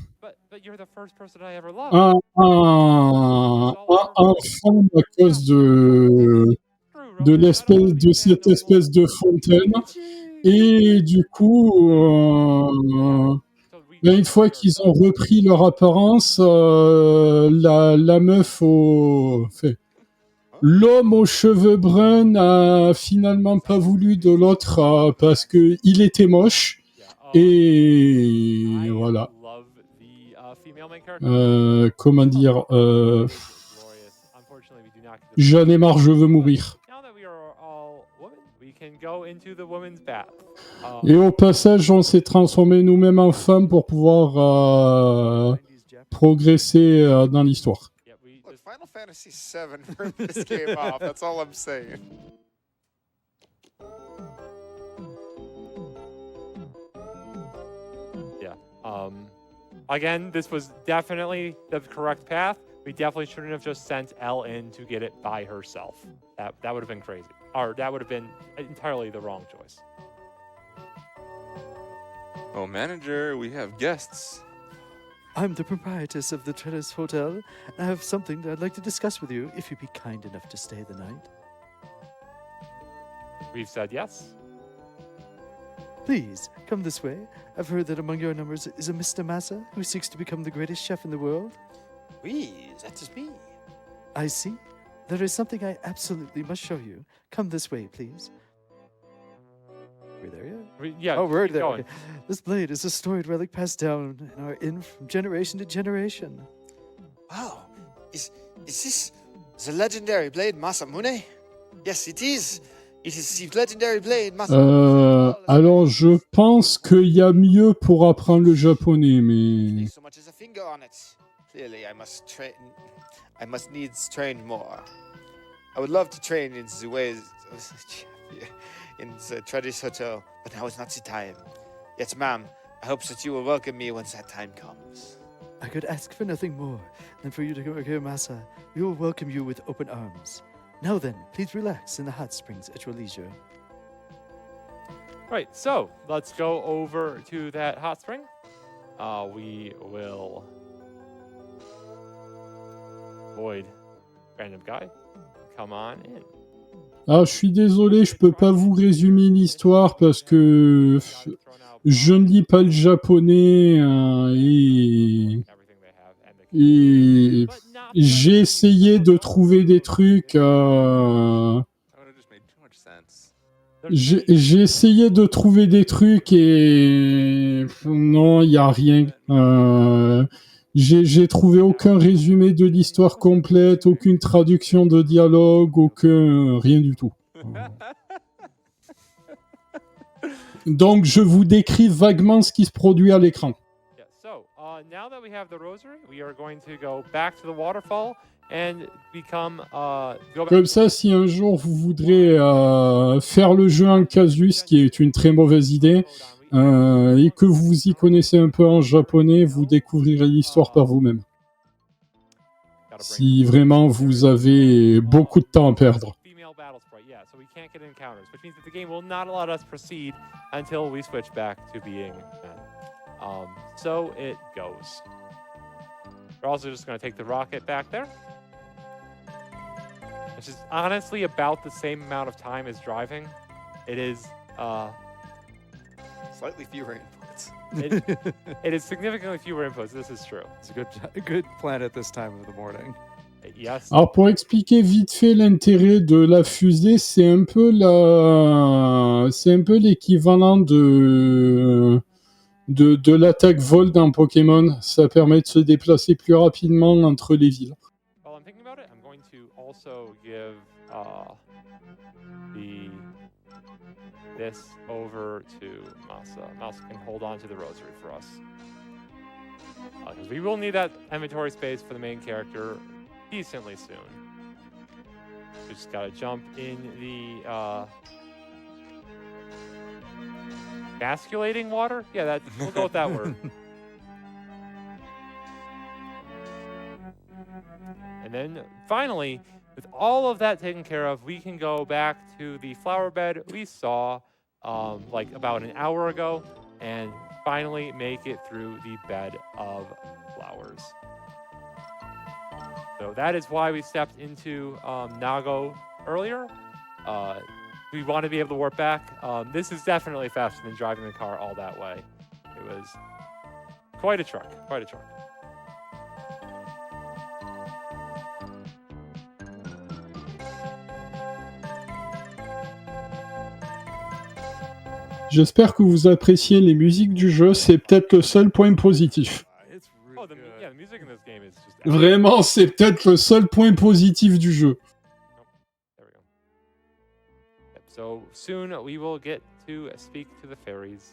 But you're the first person I ever loved. en femme à cause de cette espèce de fontaine. Et du coup, une fois qu'ils ont repris leur apparence, la meuf l'homme aux cheveux bruns n'a finalement pas voulu de l'autre parce qu'il était moche. Et voilà. Comment dire, j'en ai marre, je veux mourir. Et au passage, on s'est transformé nous-mêmes en femmes pour pouvoir progresser dans l'histoire. Look, Final Fantasy VII ripped this game off. That's all I'm saying. Yeah. Again, this was definitely the correct path. We definitely shouldn't have just sent Elle in to get it by herself. That would have been crazy. Or that would have been entirely the wrong choice. Oh, manager, we have guests. I'm the proprietress of the Terra's Hotel, and I have something that I'd like to discuss with you if you'd be kind enough to stay the night. We've said yes. Please, come this way. I've heard that among your numbers is a Mr. Massa who seeks to become the greatest chef in the world. Oui, that is me. I see. There is something I absolutely must show you. Come this way, please. We're there yet? Yeah. Oh, we're keep there. going. Okay. This blade is a storied relic passed down in our inn from generation to generation. Wow. Is this the legendary blade Masamune? Yes, it is. It is the legendary blade Masamune. Alors, je pense qu'il y a mieux pour apprendre le japonais, mais... So much as a finger on it. Clearly, I must train. I must needs train more. I would love to train in the ways in the Tradish Hotel, but now is not the time. Yes, ma'am. I hope that you will welcome me once that time comes. I could ask for nothing more than for you to come here, Massa. We will welcome you with open arms. Now then, please relax in the hot springs at your leisure. Right, so let's go over to that hot spring. We will void random guy. Come on in. Ah, je suis désolé, je peux pas vous résumer l'histoire parce que je ne lis pas le japonais et j'ai essayé de trouver des trucs. J'ai essayé de trouver des trucs et non, il y a rien. J'ai trouvé aucun résumé de l'histoire complète, aucune traduction de dialogue, rien du tout. Donc, je vous décris vaguement ce qui se produit à l'écran. Yeah, so, now that we have the rosary, we are going to go back to the waterfall and become go back. Comme ça, si un jour vous voudrez faire le jeu en casus, qui est une très mauvaise idée, et que vous y connaissez un peu en japonais, vous découvrirez l'histoire par vous-même. Si vraiment vous avez beaucoup de temps à perdre. Female battle sprite, yeah, so we can't get encounters, which means that the game will not allow us to proceed until we switch back to being men. So it goes. We're also just going to take the rocket back there, which is honestly about the same amount of time as driving. It is Slightly fewer inputs. it is significantly fewer inputs. This is true. It's a good plan at this time of the morning. Yes. Alors pour expliquer vite fait l'intérêt de la fusée, c'est un peu l'équivalent de l'attaque vol dans Pokémon. Ça permet de se déplacer plus rapidement entre les villes. While I'm thinking about it, I'm going to also give this over to Masa. Masa can hold on to the rosary for us. Because we will need that inventory space for the main character decently soon. We just gotta jump in the basculating water? Yeah, we'll go with that word. And then finally, with all of that taken care of, we can go back to the flower bed we saw like about an hour ago and finally make it through the bed of flowers. So that is why we stepped into Nago earlier. We want to be able to warp back. This is definitely faster than driving the car all that way. It was quite a truck, quite a truck. J'espère que vous appréciez les musiques du jeu, c'est peut-être le seul point positif. Oh, the music in this game is just... Vraiment, c'est peut-être le seul point positif du jeu. There we go. Yep, so soon we will get to speak to the fairies.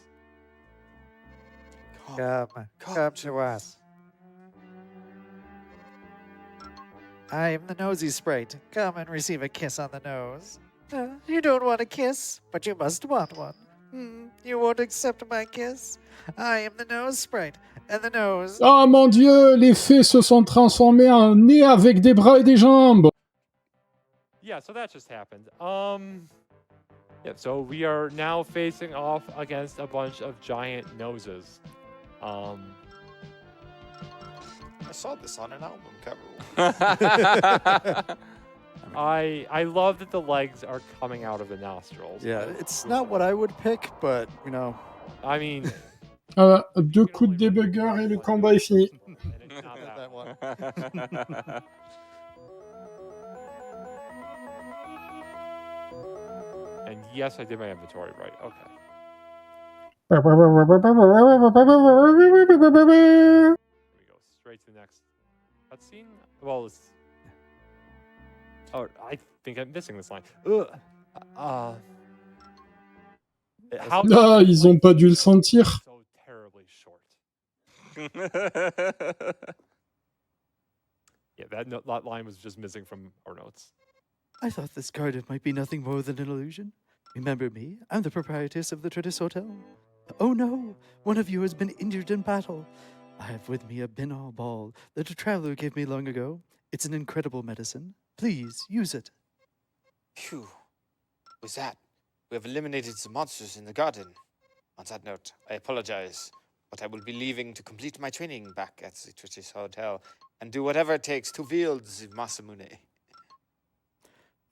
Come to us. I am the nosy sprite. Come and receive a kiss on the nose. You don't want a kiss, but you must want one. You won't accept my kiss? I am the nose sprite, and the nose... Oh mon Dieu, les fées se sont transformées en nez avec des bras et des jambes. Yeah, so that just happened. Yeah, so we are now facing off against a bunch of giant noses. saw this on an album cover. I love that the legs are coming out of the nostrils. Yeah, it's not what I would pick, but, you know. I mean, Voilà, 2 coups de débugger et le combat est fini. and it's not that That one. And yes, I did my inventory right. Okay. Bah, Here we go straight to the next cutscene. Well, it's... Oh, I think I'm missing this line. Ugh. How Ah, ils ont pas dû le sentir. so terribly short. Yeah, that line was just missing from our notes. I thought this garden might be nothing more than an illusion. Remember me? I'm the proprietress of the Tradis Hotel. Oh no! One of you has been injured in battle. I have with me a binal ball that a traveler gave me long ago. It's an incredible medicine. Please, use it. Phew. With that, we have eliminated the monsters in the garden. On that note, I apologize, but I will be leaving to complete my training back at the Tradis Hotel and do whatever it takes to wield the Masamune.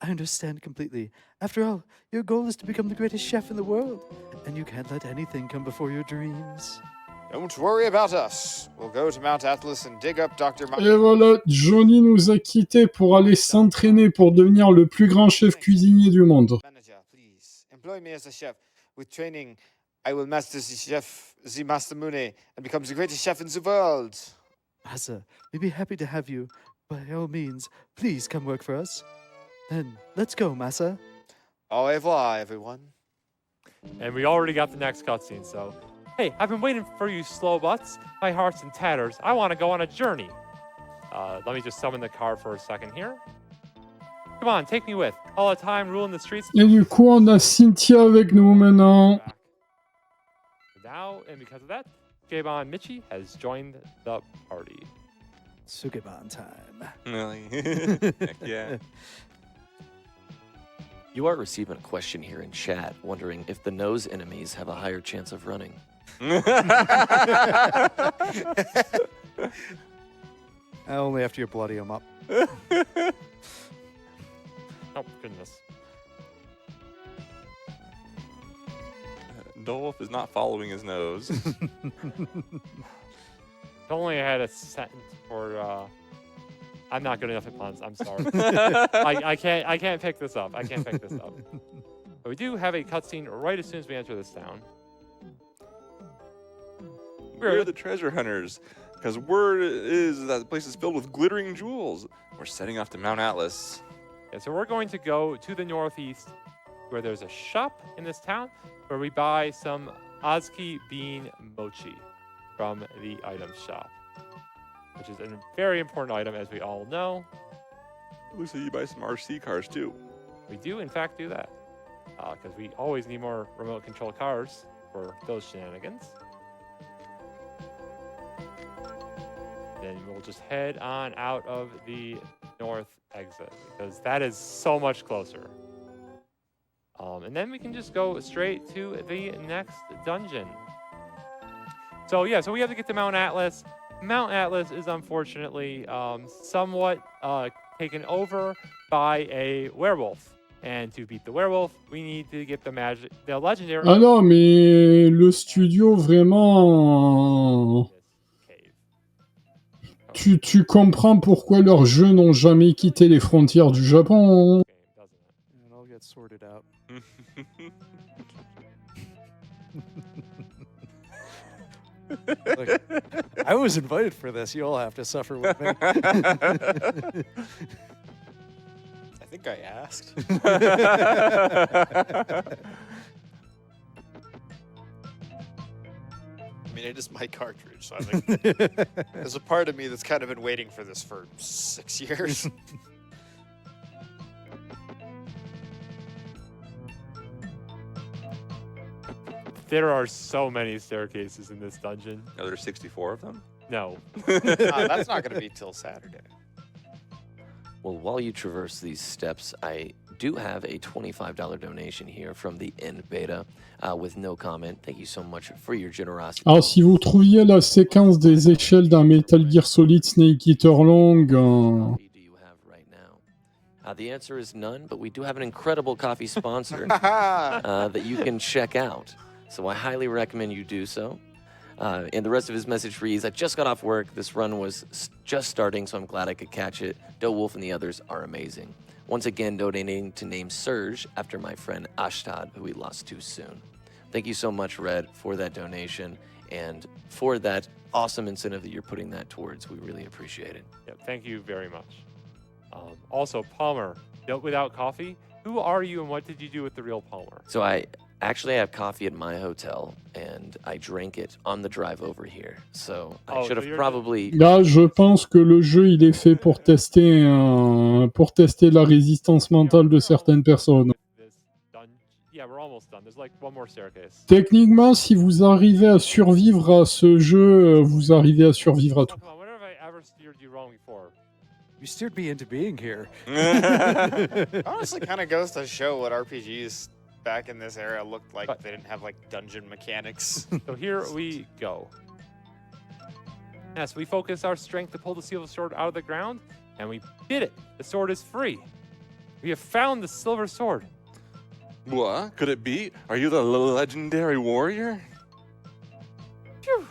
I understand completely. After all, your goal is to become the greatest chef in the world, and you can't let anything come before your dreams. Don't worry about us. We'll go to Mount Atlas and dig up Dr. Et voilà, Johnny nous a quittés pour aller s'entraîner pour devenir le plus grand chef cuisinier du monde. Manager, please employ me as a chef. With training, I will master the chef, the Masamune, and become the greatest chef in the world. Masa, we'd be happy to have you. By all means, please come work for us. Then, let's go, Masa. Au revoir, everyone. And we already got the next cutscene, so... Hey, I've been waiting for you, slow butts. My heart's in tatters. I want to go on a journey. Let me just summon the car for a second here. Come on, take me with. All the time ruling the streets. Et du coup, on a Cynthia avec nous maintenant. Now, and because of that, Jabon Mitchie has joined the party. Sukeban time. Really? Heck yeah. You are receiving a question here in chat, wondering if the nose enemies have a higher chance of running. Only after you bloody him up. Oh, goodness. Dowolf is not following his nose. If only I had a sentence for, I'm not good enough at puns. I'm sorry. I can't pick this up. I can't pick this up. But we do have a cutscene right as soon as we enter this town. We're the treasure hunters, because word is that the place is filled with glittering jewels. We're setting off to Mount Atlas. Yeah, so we're going to go to the northeast, where there's a shop in this town where we buy some Ozki bean mochi from the item shop, which is a very important item, as we all know. It looks like you buy some RC cars too. We do, in fact, do that, because we always need more remote control cars for those shenanigans. Then we'll just head on out of the north exit, because that is so much closer. And then we can just go straight to the next dungeon. So yeah, so we have to get to Mount Atlas. Mount Atlas is unfortunately somewhat taken over by a werewolf. And to beat the werewolf, we need to get the legendary... Ah non, mais le studio, vraiment... Tu comprends pourquoi leurs jeux n'ont jamais quitté les frontières du Japon. And I'll get sorted out. Look, I was invited for this. You all have to suffer with me. I think I asked. I mean, it is my cartridge, so I think there's a part of me that's kind of been waiting for this for 6 years. There are so many staircases in this dungeon. Are there 64 of them? No. That's not going to be till Saturday. Well, while you traverse these steps, I do have a $25 donation here from the End Beta with no comment. Thank you so much for your generosity. Alors, si vous trouviez la séquence des échelles d'un Metal Gear Solid Snake Eater Long, Coffee do you have right now? The answer is none, but we do have an incredible coffee sponsor that you can check out. So I highly recommend you do so. And the rest of his message reads, I just got off work. This run was just starting, so I'm glad I could catch it. Dowolf and the others are amazing. Once again, donating to name Serge after my friend Ashtad, who we lost too soon. Thank you so much, Red, for that donation and for that awesome incentive that you're putting that towards. We really appreciate it. Yeah, thank you very much. Also, Palmer, Note Without Coffee, who are you and what did you do with the real Palmer? So I actually have coffee at my hotel, and I drank it on the drive over here. So I should have probably... Là, je pense que le jeu, il est fait pour tester la résistance mentale de certaines personnes. Yeah, we're almost done. There's like one more staircase. Techniquement, si vous arrivez à survivre à ce jeu, vous arrivez à survivre à tout. Come on, when have I ever steered you wrong before? You steered me into being here. Honestly, kind of goes to show what RPGs back in this era looked like. But- They didn't have like dungeon mechanics. So here we go. Yes, we focus our strength to pull the silver sword out of the ground, and we did it. The sword is free. We have found the silver sword. What? Could it be? Are you the legendary warrior? Phew.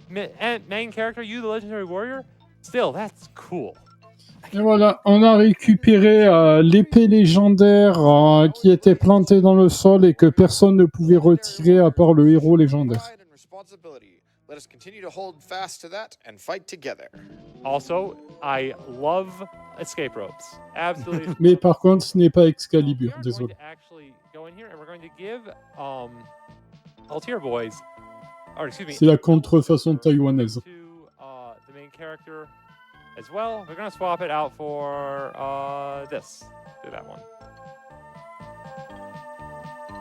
Main character, you the legendary warrior? Still, that's cool. Et voilà, on a récupéré l'épée légendaire qui était plantée dans le sol et que personne ne pouvait retirer à part le héros légendaire. Pride and responsibility. Let us continue to hold fast to that and fight together. Also, I love escape ropes. Absolutely. Mais par contre, ce n'est pas Excalibur, We are going désolé. to actually go in here and we're going to give Altier Boys, or excuse me, C'est la contrefaçon taïwanaise. to the main character as well. We're going to swap it out for this. Do that one.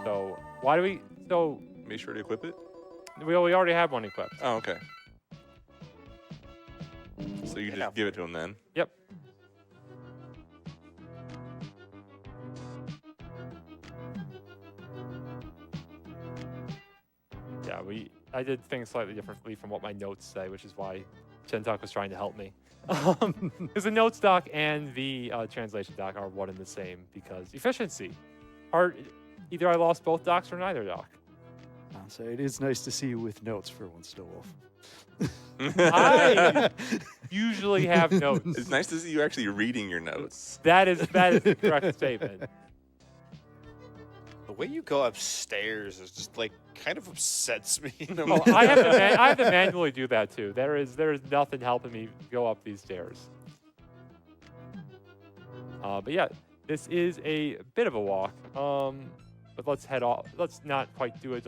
So why do we? So Make sure to equip it. we already have one equipped. Oh, okay. So you just give it to him then. Yep. Yeah, I did things slightly differently from what my notes say, which is why Shentak was trying to help me. Because the notes doc and the translation doc are one and the same because efficiency. Either I lost both docs or neither doc. I'll say it is nice to see you with notes for once, Dowolf. I usually have notes. It's nice to see you actually reading your notes. That is the correct statement. The way you go upstairs is just like kind of upsets me. Oh, I have to manually do that too. There is nothing helping me go up these stairs. But yeah, this is a bit of a walk. But let's head off. Let's not quite do it.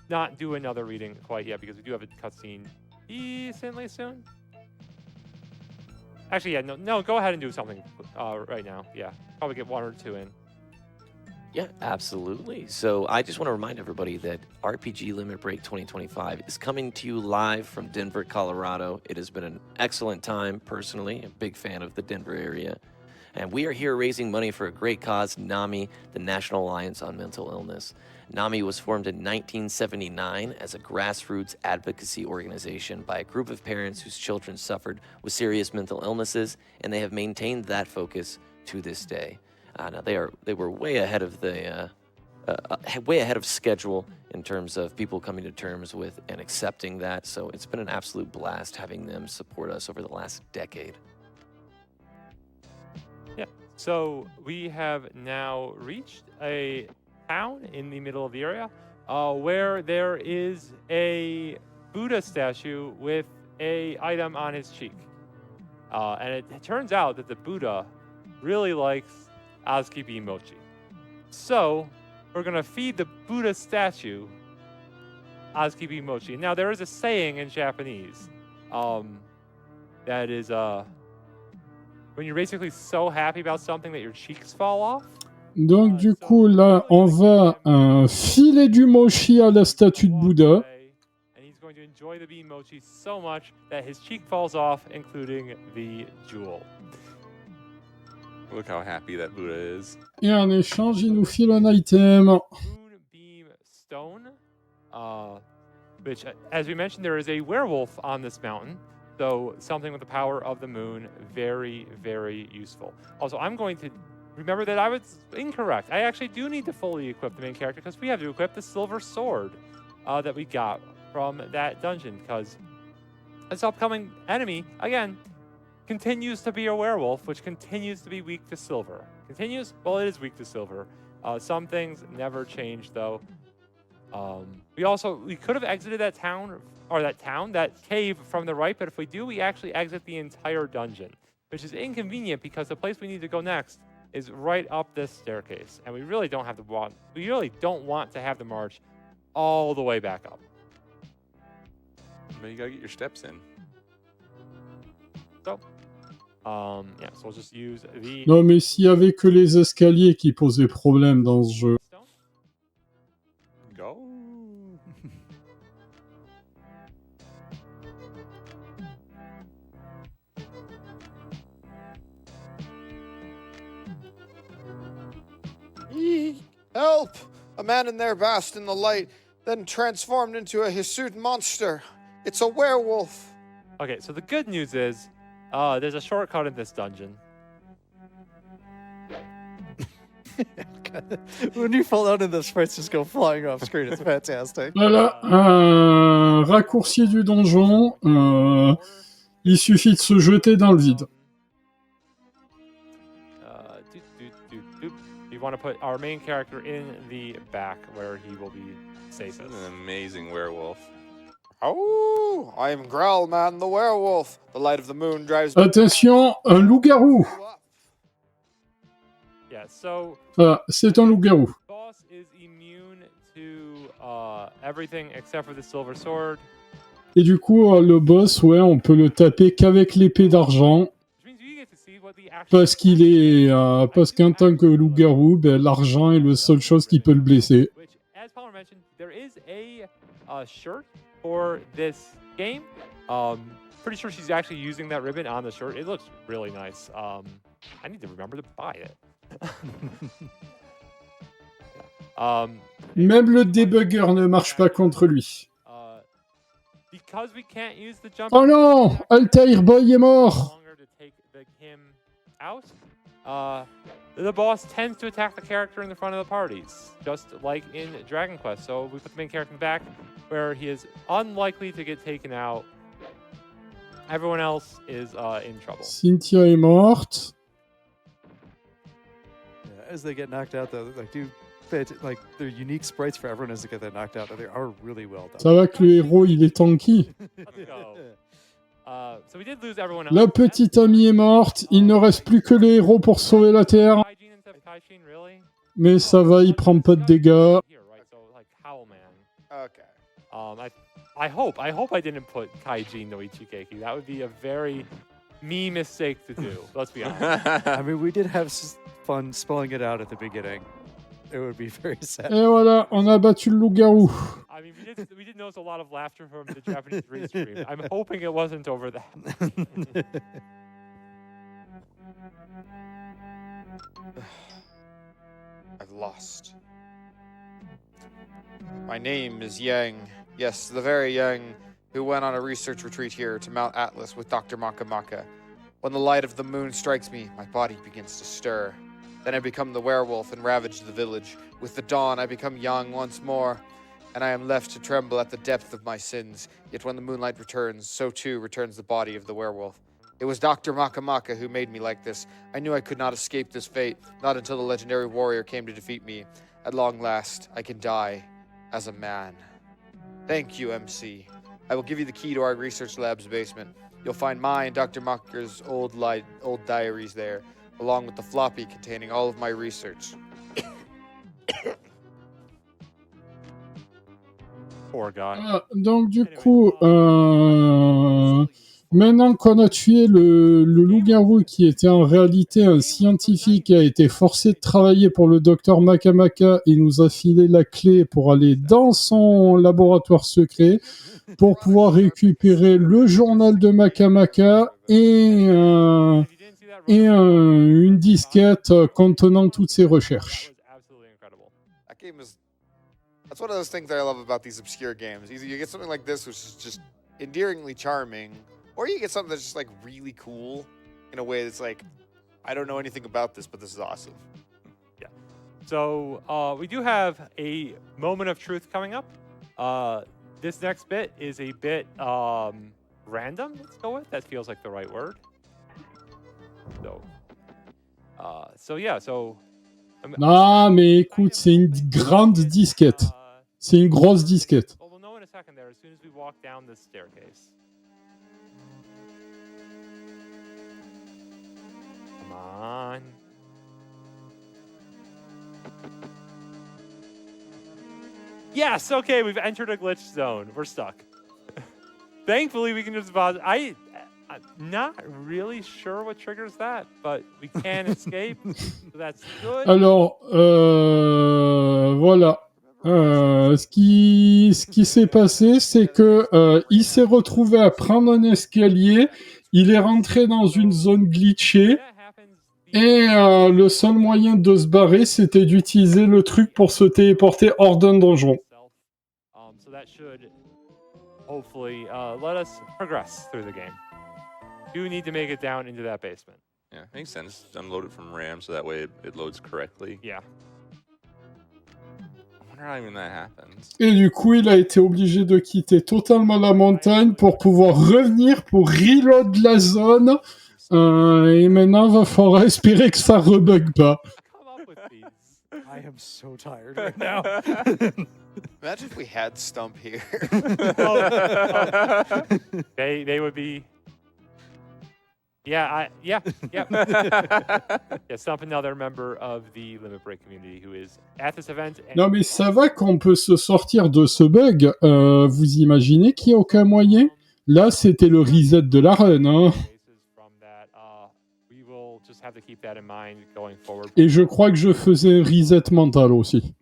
Not do another reading quite yet because we do have a cutscene decently soon. Actually, yeah, no. Go ahead and do something right now. Yeah, probably get one or two in. Yeah, absolutely. So I just want to remind everybody that RPG Limit Break 2025 is coming to you live from Denver, Colorado. It has been an excellent time, personally. A big fan of the Denver area. And we are here raising money for a great cause, NAMI, the National Alliance on Mental Illness. NAMI was formed in 1979 as a grassroots advocacy organization by a group of parents whose children suffered with serious mental illnesses, and they have maintained that focus to this day. Now they were way ahead of way ahead of schedule in terms of people coming to terms with and accepting that. So it's been an absolute blast having them support us over the last decade. Yeah. So we have now reached a town in the middle of the area where there is a Buddha statue with a item on his cheek. And it turns out that the Buddha really likes Azuki mochi. So we're going to feed the Buddha statue Azuki mochi. Now there is a saying in Japanese that is when you're basically so happy about something that your cheeks fall off. Donc du coup, là, on va filer du mochi à la statue de Bouddha. And he's going to enjoy the bean mochi so much that his cheek falls off, including the jewel. Look how happy that Buddha is. Et en échange, il nous file un item. Moonbeam Stone, which, as we mentioned, there is a werewolf on this mountain. So something with the power of the moon, very, very useful. Also, I'm going to remember that I was incorrect. I actually do need to fully equip the main character because we have to equip the silver sword that we got from that dungeon, because this upcoming enemy, again, continues to be a werewolf, which continues to be weak to silver. Continues? Well, it is weak to silver. Some things never change, though. We could have exited that cave from the right, but if we do, we actually exit the entire dungeon, which is inconvenient because the place we need to go next is right up this staircase, and we really don't want to have to march all the way back up. But you gotta get your steps in. So, so we'll just use the Non, mais s'il y avait que les escaliers qui posaient problème dans ce jeu. stone. Go. Help! A man in there basked in the light, then transformed into a hirsute monster. It's a werewolf. Okay, so the good news is there's a shortcut in this dungeon. When you fall out and the sprites just go flying off screen, it's fantastic. Voilà, un raccourci du donjon. Il suffit de se jeter dans le vide. You want to put our main character in the back where he will be safest. This is an amazing werewolf. Oh, I am Growlman the werewolf. The light of the moon drives me. Attention, un loup-garou. Yeah, so C'est un loup-garou. boss is immune to everything except for the silver sword. Et du coup, le boss, ouais, on peut le taper qu'avec l'épée d'argent. Which means you get to see what the actual Parce qu'en tant que loup-garou, l'argent est la seule chose qui peut le blesser. Which, as Palmer mentioned, there is a shirt for this game. Pretty sure she's actually using that ribbon on the shirt. It looks really nice. I need to remember to buy it. Même le débugger ne marche pas contre lui. Because we can't use the jump. Oh non, Altair Boy est mort. Longer to take him out. The boss tends to attack the character in the front of the parties, just like in Dragon Quest. So we put the main character in the back, where he is unlikely to get taken out. Everyone else is in trouble. Cynthia est morte. Yeah, as they get knocked out, though, they're unique sprites for everyone as they get knocked out. They are really well done. Ça va que le héros, il est tanky. Let's go. So we did lose everyone else. La petite amie est morte. Il ne reste plus que les héros pour sauver la Terre. Hygiene instead of Kaishin, really? Mais ça va, il prend pas de dégâts. Here, right? So like Howlman. Okay. I hope I didn't put Kaijin no Ichigeki. That would be a very me mistake to do. Let's be honest. I mean, we did have fun spelling it out at the beginning. It would be very sad. Et voilà, on a battu le loup-garou. I mean, we did notice a lot of laughter from the Japanese restream. I'm hoping it wasn't over that. I've lost. My name is Yang. Yes, the very Yang who went on a research retreat here to Mount Atlas with Dr. Maka. When the light of the moon strikes me, my body begins to stir. Then I become the werewolf and ravage the village. With the dawn, I become young once more, and I am left to tremble at the depth of my sins. Yet when the moonlight returns, so too returns the body of the werewolf. It was Dr. Maka who made me like this. I knew I could not escape this fate, not until the legendary warrior came to defeat me. At long last, I can die as a man. Thank you, MC. I will give you the key to our research lab's basement. You'll find mine and Dr. Maka's old diaries there, along with the floppy containing all of my research. Poor guy. Donc du coup, maintenant qu'on a tué le loup-garou qui était en réalité un scientifique qui a été forcé de travailler pour le docteur Maka et nous a filé la clé pour aller dans son laboratoire secret pour pouvoir récupérer le journal de Maka et et une disquette contenant toutes ses recherches. That game is. That's one of those things that I love about these obscure games. Either you get something like this, which is just endearingly charming, or you get something that's just like really cool in a way that's like, I don't know anything about this, but this is awesome. Yeah. So we do have a moment of truth coming up. This next bit is a bit random. Let's go with. That feels like the right word. So yeah. So. Ah, mais écoute, c'est une grande disquette. C'est une grosse disquette. Well, we'll know in a second there as soon as we walk down this staircase. Come on. Yes, okay, we've entered a glitch zone. We're stuck. Thankfully, we can just pause. I'm not really sure what triggers that, but we can escape, so that's good. Alors, voilà. Ce qui s'est passé, c'est que il s'est retrouvé à prendre un escalier, il est rentré dans une zone glitchée, et le seul moyen de se barrer, c'était d'utiliser le truc pour se téléporter hors d'un donjon. So that should hopefully let us progress through the game. Do need to make it down into that basement. Yeah, makes sense. Unload it from RAM so that way it loads correctly. Yeah. I wonder how even that happens. Et du coup, il a été obligé de quitter totalement la montagne pour pouvoir revenir pour reload la zone. Et maintenant, il va falloir espérer que ça rebug pas. Come up with these. I am so tired right now. Imagine if we had Stump here. They would be. Yeah. Yeah, Stump, another member of the Limit Break community who is at this event. Non, mais ça va qu'on peut se sortir de ce bug. Vous imaginez qu'il n'y a aucun moyen? Là, c'était le reset de la run. Hein. Et je crois que je faisais un reset mental aussi.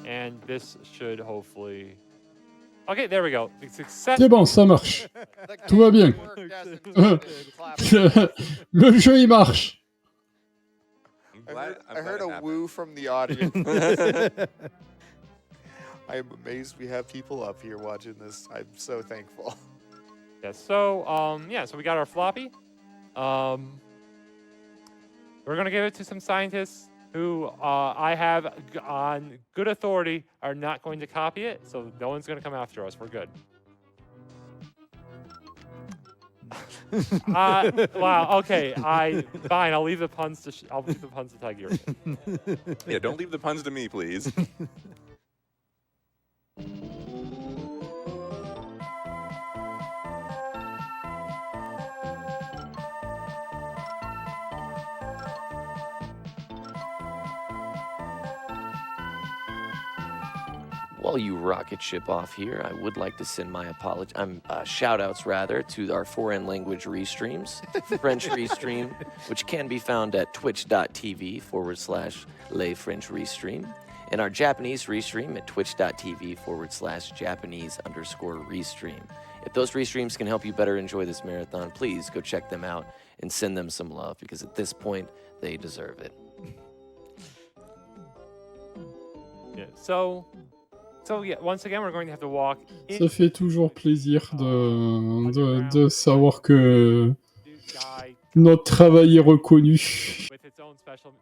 And this should hopefully. Okay, there we go. C'est bon, ça marche. Tout va bien. Le jeu, il marche. I heard a woo from the audience. I am amazed we have people up here watching this. I'm so thankful. Yeah, so so we got our floppy. We're gonna give it to some scientists who I have on good authority are not going to copy it, so no one's gonna come after us. We're good. Wow. Okay. Fine. I'll leave the puns to Tiger. Yeah. Don't leave the puns to me, please. While you rocket ship off here, I would like to send my shout-outs rather to our foreign language restreams. French restream, which can be found at twitch.tv/Les French Restream, and our Japanese restream at twitch.tv/Japanese_restream. If those restreams can help you better enjoy this marathon, please go check them out and send them some love, because at this point, they deserve it. Yeah. So yeah, once again, we're going to have to walk. Ça fait toujours plaisir de savoir que notre travail est reconnu. With its own special.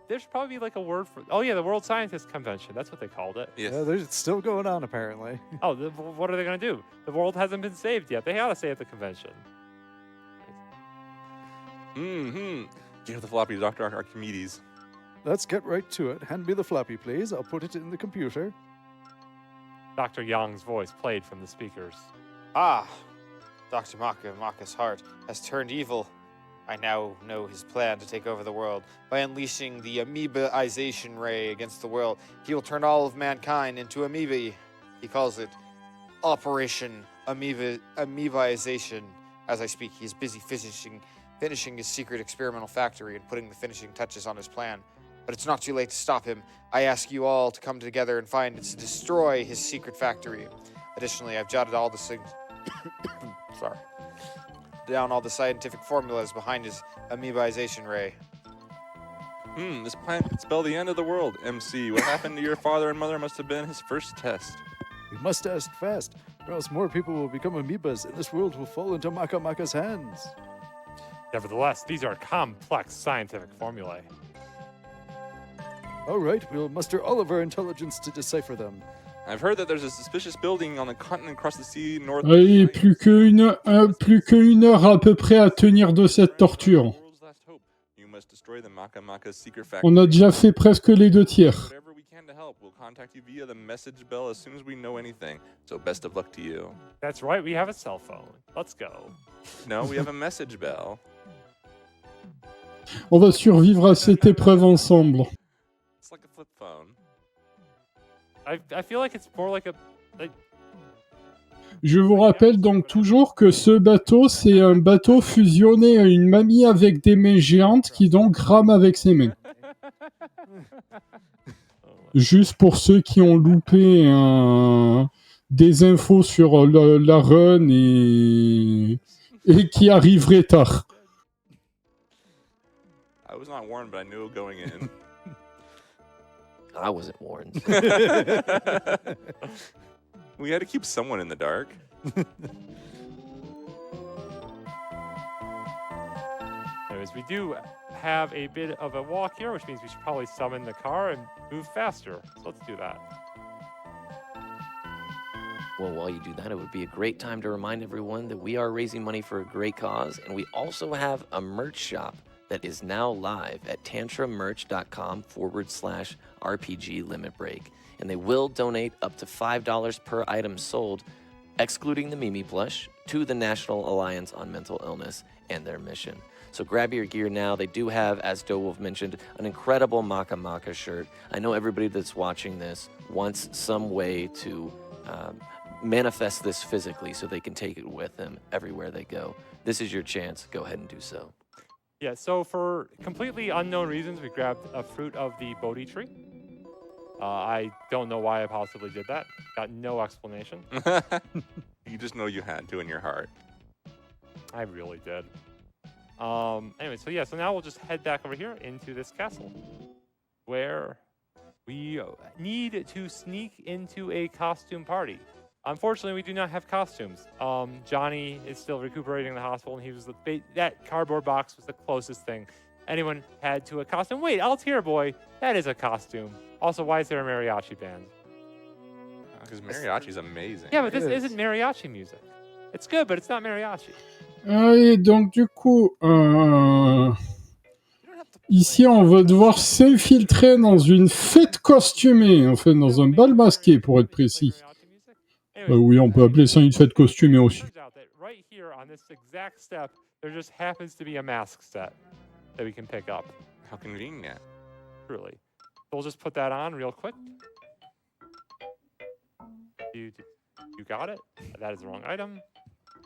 There should probably be like a word for. Oh yeah, the World Scientist Convention. That's what they called it. Yes. Yeah, it's still going on apparently. Oh, what are they going to do? The world hasn't been saved yet. They ought to say at the convention. Give the floppy to Dr. Archimedes. Let's get right to it. Hand me the floppy, please. I'll put it in the computer. Dr. Young's voice played from the speakers. Ah, Dr. Maka's heart, has turned evil. I now know his plan to take over the world. By unleashing the amoebaization ray against the world, he will turn all of mankind into amoebae. He calls it Operation Amoebaization. As I speak, he is busy finishing his secret experimental factory and putting the finishing touches on his plan. But it's not too late to stop him. I ask you all to come together and find and to destroy his secret factory. Additionally, I've jotted all the sorry. Down all the scientific formulas behind his amoebization ray. This plant could spell the end of the world. MC, what happened to your father and mother must have been his first test. We must test fast, or else more people will become amoebas and this world will fall into Maka's hands. Nevertheless, these are complex scientific formulae. All right, we'll muster all of our intelligence to decipher them. I've heard that there's a suspicious building on the continent across the sea north. Allez, plus qu'une heure à peu près à tenir de cette torture. You must destroy the Maka's secret factory. On a déjà fait presque les 2 tiers. Whatever we can to help, we'll contact you via the message bell as soon as we know anything. So best of luck to you. That's right, we have a cell phone. Let's go. No, we have a message bell. On va survivre à cette épreuve ensemble. It's like a flip phone. I feel like it's more like a... Je vous rappelle donc toujours que ce bateau, c'est un bateau fusionné à une mamie avec des mains géantes qui donc rame avec ses mains. Juste pour ceux qui ont loupé des infos sur la run et qui arriveraient tard. I was not warned, but I knew going in. I wasn't warned. We had to keep someone in the dark. Anyways, we do have a bit of a walk here, which means we should probably summon the car and move faster. So let's do that. Well, while you do that, it would be a great time to remind everyone that we are raising money for a great cause, and we also have a merch shop that is now live at tantramerch.com/RPG limit break. And they will donate up to $5 per item sold, excluding the Mimi plush, to the National Alliance on Mental Illness and their mission. So grab your gear now. They do have, as dowolf mentioned, an incredible Maka shirt. I know everybody that's watching this wants some way to manifest this physically so they can take it with them everywhere they go. This is your chance. Go ahead and do so. Yeah, so for completely unknown reasons, we grabbed a fruit of the Bodhi tree. I don't know why I possibly did that. Got no explanation. You just know you had to in your heart. I really did. Anyway, so yeah, so now we'll just head back over here into this castle where we need to sneak into a costume party. Unfortunately, we do not have costumes. Johnny is still recuperating in the hospital, and he was that cardboard box was the closest thing anyone had to a costume. Wait, Altier Boy, that is a costume. Also, why is there a mariachi band? Because mariachi's amazing. Yeah, but this isn't mariachi music. It's good, but it's not mariachi. Et donc du coup, ici on va devoir s'infiltrer dans une fête costumée, enfin dans un bal masqué pour être précis. Oui, on peut appeler ça une fête costumée aussi. Right here on this exact step, there just happens to be a mask set that we can pick up. How convenient. Truly. We'll just put that on real quick. You got it? That is the wrong item.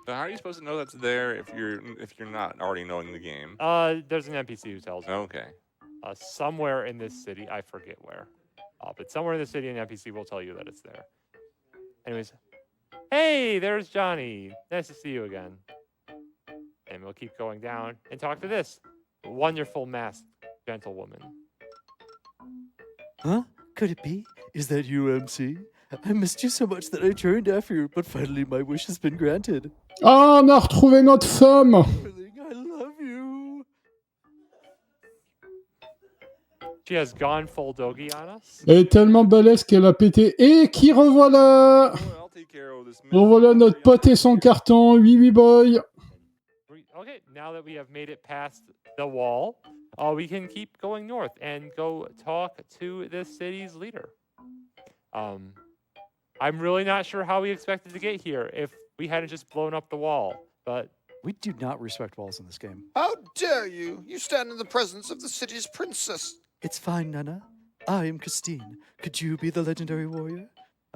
So how are you supposed to know that's there if you're not already knowing the game? There's an NPC who tells you. Okay. Somewhere in this city, I forget where. But somewhere in the city, an NPC will tell you that it's there. Anyways, hey, there's Johnny. Nice to see you again. And we'll keep going down and talk to this wonderful masked gentlewoman. Huh? Could it be? Is that you, MC? I missed you so much that I turned after you, but finally my wish has been granted. Ah, on a retrouvé notre femme. Darling, I love you. She has gone full doggy on us. Elle est tellement balèze qu'elle a pété. Et qui revoilà. Revoilà notre pote et son carton. Oui, boy. Okay, now that we have made it past the wall, we can keep going north and go talk to the city's leader. I'm really not sure how we expected to get here if we hadn't just blown up the wall, but... We do not respect walls in this game. How dare you! You stand in the presence of the city's princess. It's fine, Nana. I am Christine. Could you be the legendary warrior?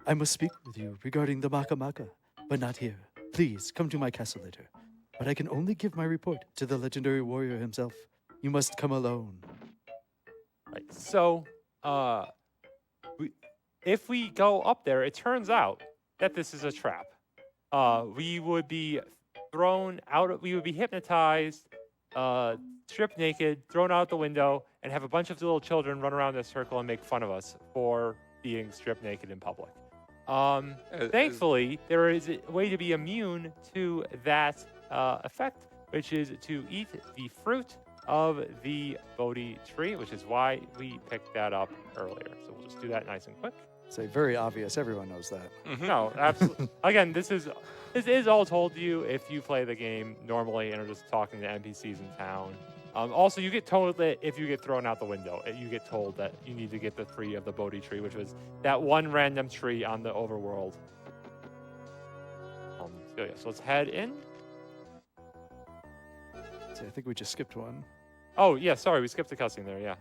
I must speak with you regarding the Maka, but not here. Please, come to my castle later. But I can only give my report to the legendary warrior himself. You must come alone. Right, so, if we go up there, it turns out that this is a trap. We would be thrown out. We would be hypnotized, stripped naked, thrown out the window, and have a bunch of little children run around in a circle and make fun of us for being stripped naked in public. Thankfully, there is a way to be immune to that effect, which is to eat the fruit of the Bodhi tree, which is why we picked that up earlier. So we'll just do that nice and quick. Say very obvious. Everyone knows that. No, absolutely. Again, this is all told to you if you play the game normally and are just talking to NPCs in town. Also, you get told that if you get thrown out the window, you get told that you need to get the tree of the Bodhi tree, which was that one random tree on the overworld. So let's head in. So I think we just skipped one. Oh, yeah, sorry, we skipped the cussing there, yeah.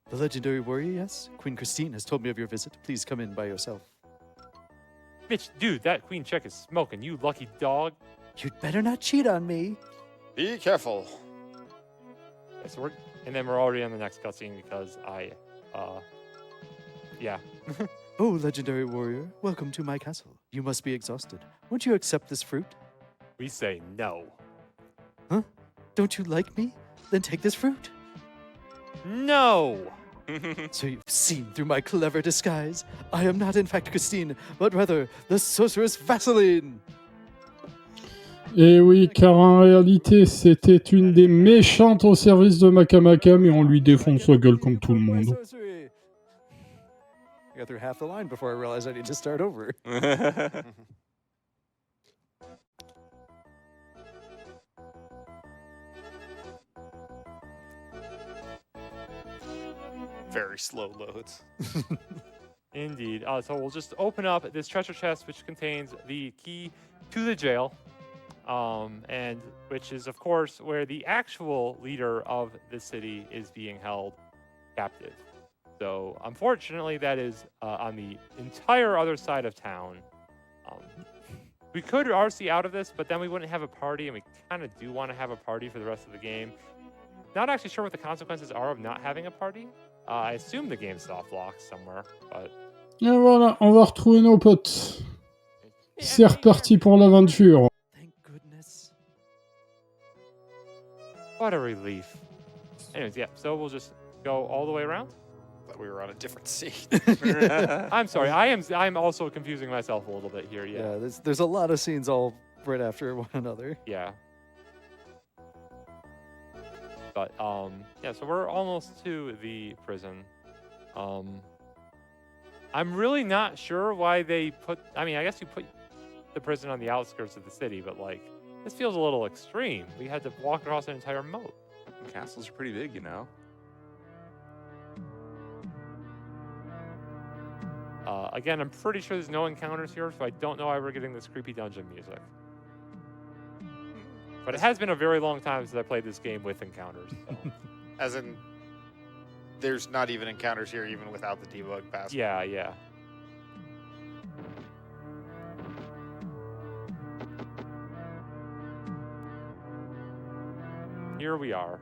The legendary warrior, yes? Queen Christine has told me of your visit. Please come in by yourself. Mitch, dude, that queen chick is smoking, you lucky dog. You'd better not cheat on me. Be careful. Yeah, so we're already on the next cutscene because yeah. Oh, legendary warrior, welcome to my castle. You must be exhausted. Won't you accept this fruit? We say no. Huh? Don't you like me? Then take this fruit. No! So you've seen through my clever disguise. I am not in fact Christine, but rather the sorceress Vaseline. Et oui, car en réalité, c'était une des méchantes au service de Maka, mais on lui défonce sa gueule comme tout le monde. I got through half the line before I realized I need to start over. Very slow loads. Indeed. So we'll just open up this treasure chest, which contains the key to the jail, and which is, of course, where the actual leader of the city is being held captive. So, unfortunately, that is on the entire other side of town. We could RC out of this, but then we wouldn't have a party, and we kind of do want to have a party for the rest of the game. Not actually sure what the consequences are of not having a party. I assume the game soft locks somewhere, but... Et voilà, on va retrouver nos potes. C'est reparti pour l'aventure. Thank goodness. What a relief. Anyways, yeah, so we'll just go all the way around. Thought we were on a different scene. I'm sorry, I'm also confusing myself a little bit here, yeah. Yeah, there's a lot of scenes all right after one another. Yeah. But, yeah, so we're almost to the prison. I'm really not sure why they put... I mean, I guess you put the prison on the outskirts of the city, but, like, this feels a little extreme. We had to walk across an entire moat. Castles are pretty big, you know. Again, I'm pretty sure there's no encounters here, so I don't know why we're getting this creepy dungeon music. But it has been a very long time since I played this game with encounters. So. As in, there's not even encounters here, even without the debug pass. Yeah, yeah. Here we are.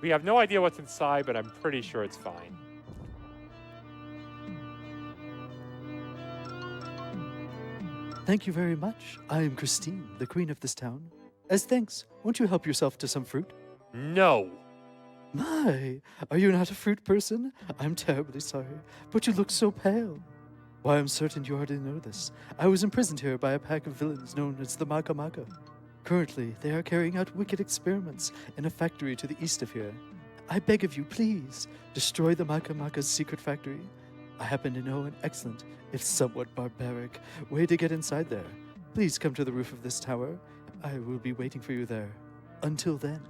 We have no idea what's inside, but I'm pretty sure it's fine. Thank you very much. I am Christine, the queen of this town. As thanks, won't you help yourself to some fruit? No. My, are you not a fruit person? I'm terribly sorry, but you look so pale. Why, I'm certain you already know this. I was imprisoned here by a pack of villains known as the Maka. Currently, they are carrying out wicked experiments in a factory to the east of here. I beg of you, please, destroy the Maka's secret factory. I happen to know an excellent, if somewhat barbaric, way to get inside there. Please come to the roof of this tower. I will be waiting for you there. Until then.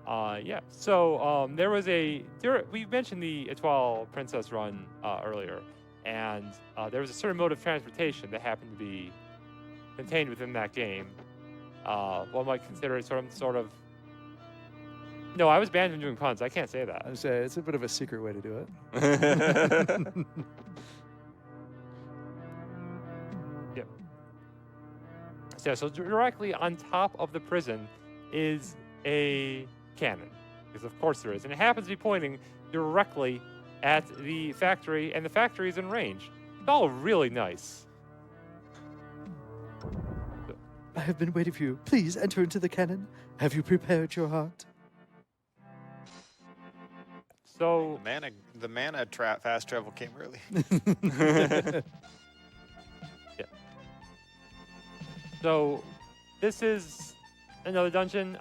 Yeah. So there was we mentioned the Etoile Princess Run earlier, and there was a certain mode of transportation that happened to be contained within that game. One might consider it sort of. No, I was banned from doing puns. I can't say that. I would say it's a bit of a secret way to do it. Yep. So directly on top of the prison is a cannon, because of course there is, and it happens to be pointing directly at the factory, and the factory is in range. It's all really nice. I have been waiting for you. Please enter into the cannon. Have you prepared your heart? So The mana fast travel came early. yeah. So this is another dungeon.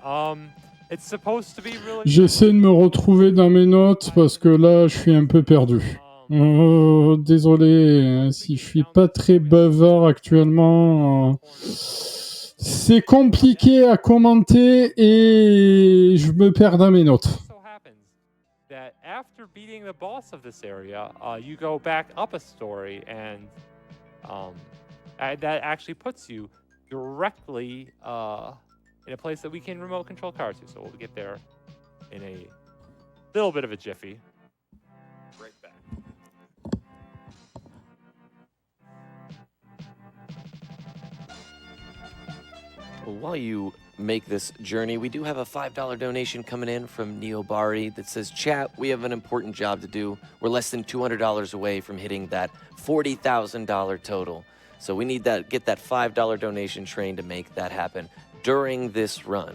It's supposed to be really. J'essaie de me retrouver dans mes notes parce que là, je suis un peu perdu. Désolé si je suis pas très bavard actuellement. C'est compliqué à commenter et je me perds dans mes notes. So happens that after beating the boss of this area, you go back up a story, and that actually puts you directly in a place that we can remote control cars to. So we'll get there in a little bit of a jiffy. Right back. Well, while you make this journey, we do have a $5 donation coming in from Neobari that says, "Chat, we have an important job to do. We're less than $200 away from hitting that $40,000 total. So we need get that $5 donation train to make that happen during this run."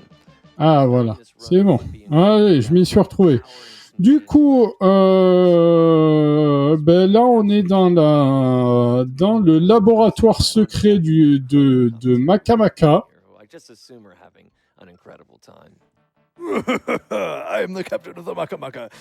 Ah voilà, c'est bon. Allez, je m'y suis retrouvé. Du coup, ben là, on est dans le laboratoire secret de Maka. I just assume we're having an incredible time. I am the captain of the Maka,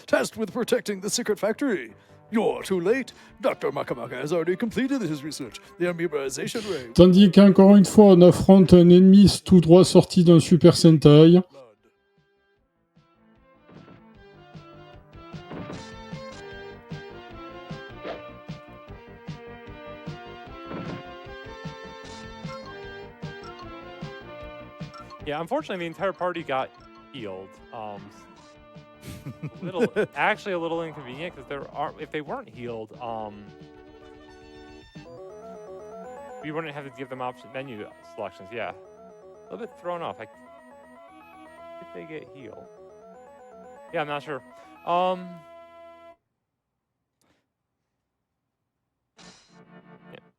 tasked with protecting the secret factory. You're too late. Dr. Maka has already completed his research. The amoebization ray. Tandis qu'encore une fois, on affronte un ennemi tout droit sorti d'un Super Sentai. Yeah, unfortunately, the entire party got healed. Actually a little inconvenient because if they weren't healed, we wouldn't have to give them menu selections. Yeah, a little bit thrown off. Did they get healed? Yeah, I'm not sure.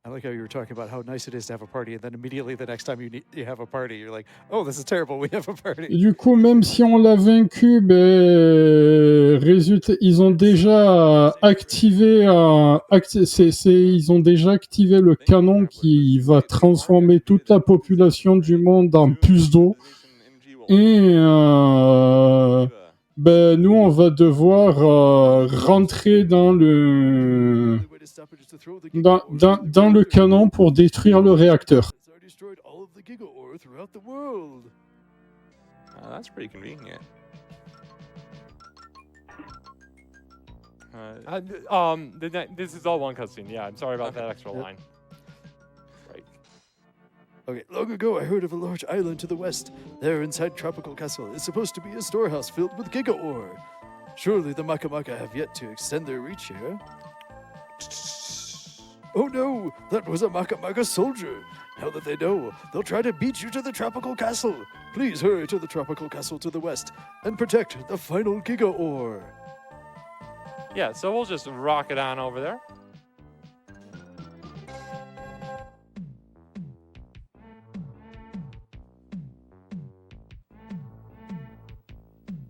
I like how you were talking about how nice it is to have a party, and then immediately the next time you have a party, you're like, oh, this is terrible, we have a party. Et du coup, même si on l'a vaincu, résultat, ils ont déjà activé, ils ont déjà activé le canon qui va transformer toute la population du monde en puce d'eau. Et nous, on va devoir rentrer dans le canon pour détruire le réacteur. That's pretty convenient. This is all one cutscene. Yeah, I'm sorry about that extra line. Right. Okay, long ago I heard of a large island to the west. There inside Tropical Castle is supposed to be a storehouse filled with giga ore. Surely the Maka have yet to extend their reach here. Oh no, that was a Maka soldier. Now that they know, they'll try to beat you to the Tropical Castle. Please hurry to the Tropical Castle to the west and protect the final giga ore. Yeah, so we'll just rocket on over there.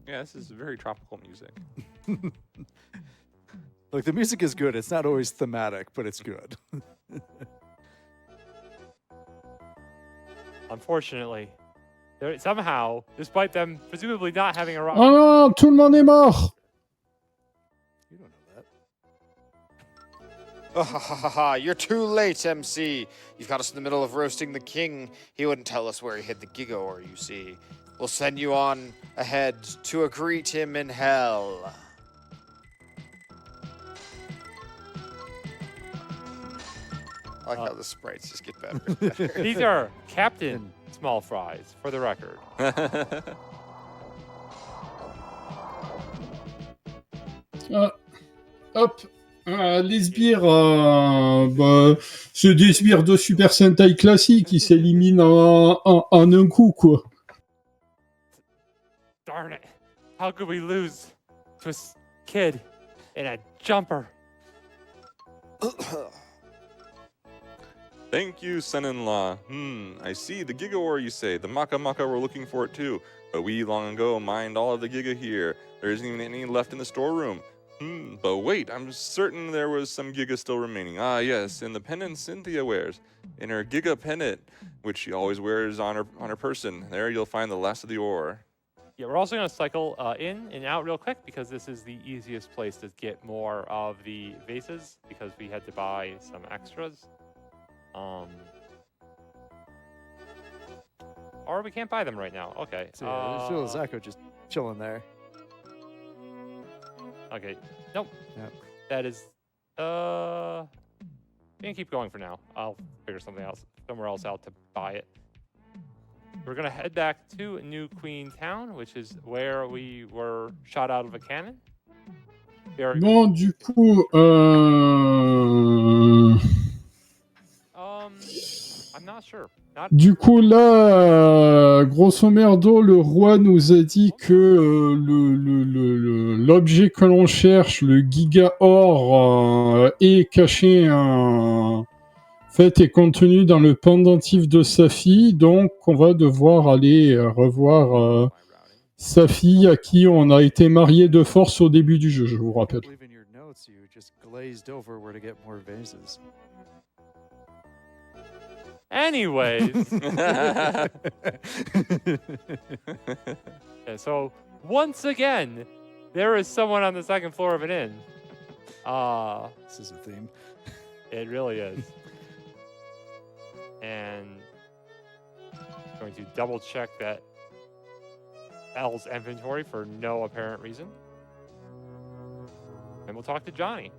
Yeah, this is very tropical music. Look, the music is good. It's not always thematic, but it's good. Unfortunately, somehow, despite them presumably not having a rocket... Oh non, tout le monde est mort! You don't know that. Oh, ha, ha, ha, ha. You're too late, MC. You've got us in the middle of roasting the king. He wouldn't tell us where he hid the giga ore, you see. We'll send you on ahead to greet him in hell. I like how the sprites just get better and better. These are Captain Small Fries, for the record. Hop, les sbires, c'est des sbires de Super Sentai classiques, ils s'éliminent en un coup, quoi. Darn it. How could we lose to a kid? in a jumper. Thank you, son-in-law. I see. The Giga ore, you say. The Maka were looking for it too. But we long ago mined all of the Giga here. There isn't even any left in the storeroom. But wait, I'm certain there was some Giga still remaining. Ah, yes, in the pendant Cynthia wears. In her Giga pendant, which she always wears on her person. There you'll find the last of the ore. Yeah, we're also going to cycle in and out real quick because this is the easiest place to get more of the vases because we had to buy some extras. Or we can't buy them right now. Okay. So yeah, there's little Zacho just chilling there. Okay. Nope. Yep. That is. We can keep going for now. I'll figure somewhere else out to buy it. We're gonna head back to New Queen Town, which is where we were shot out of a cannon. Bon, du coup, I'm not sure. Du coup, là, grosso merdo, le roi nous a dit que l'objet que l'on cherche, le giga or, est caché, fait, est contenu dans le pendentif de sa fille. Donc, on va devoir aller revoir sa fille à qui on a été marié de force au début du jeu, je vous rappelle. Anyways. Okay, so once again, there is someone on the second floor of an inn. This is a theme. It really is. And I'm going to double check that L's inventory for no apparent reason. And we'll talk to Johnny.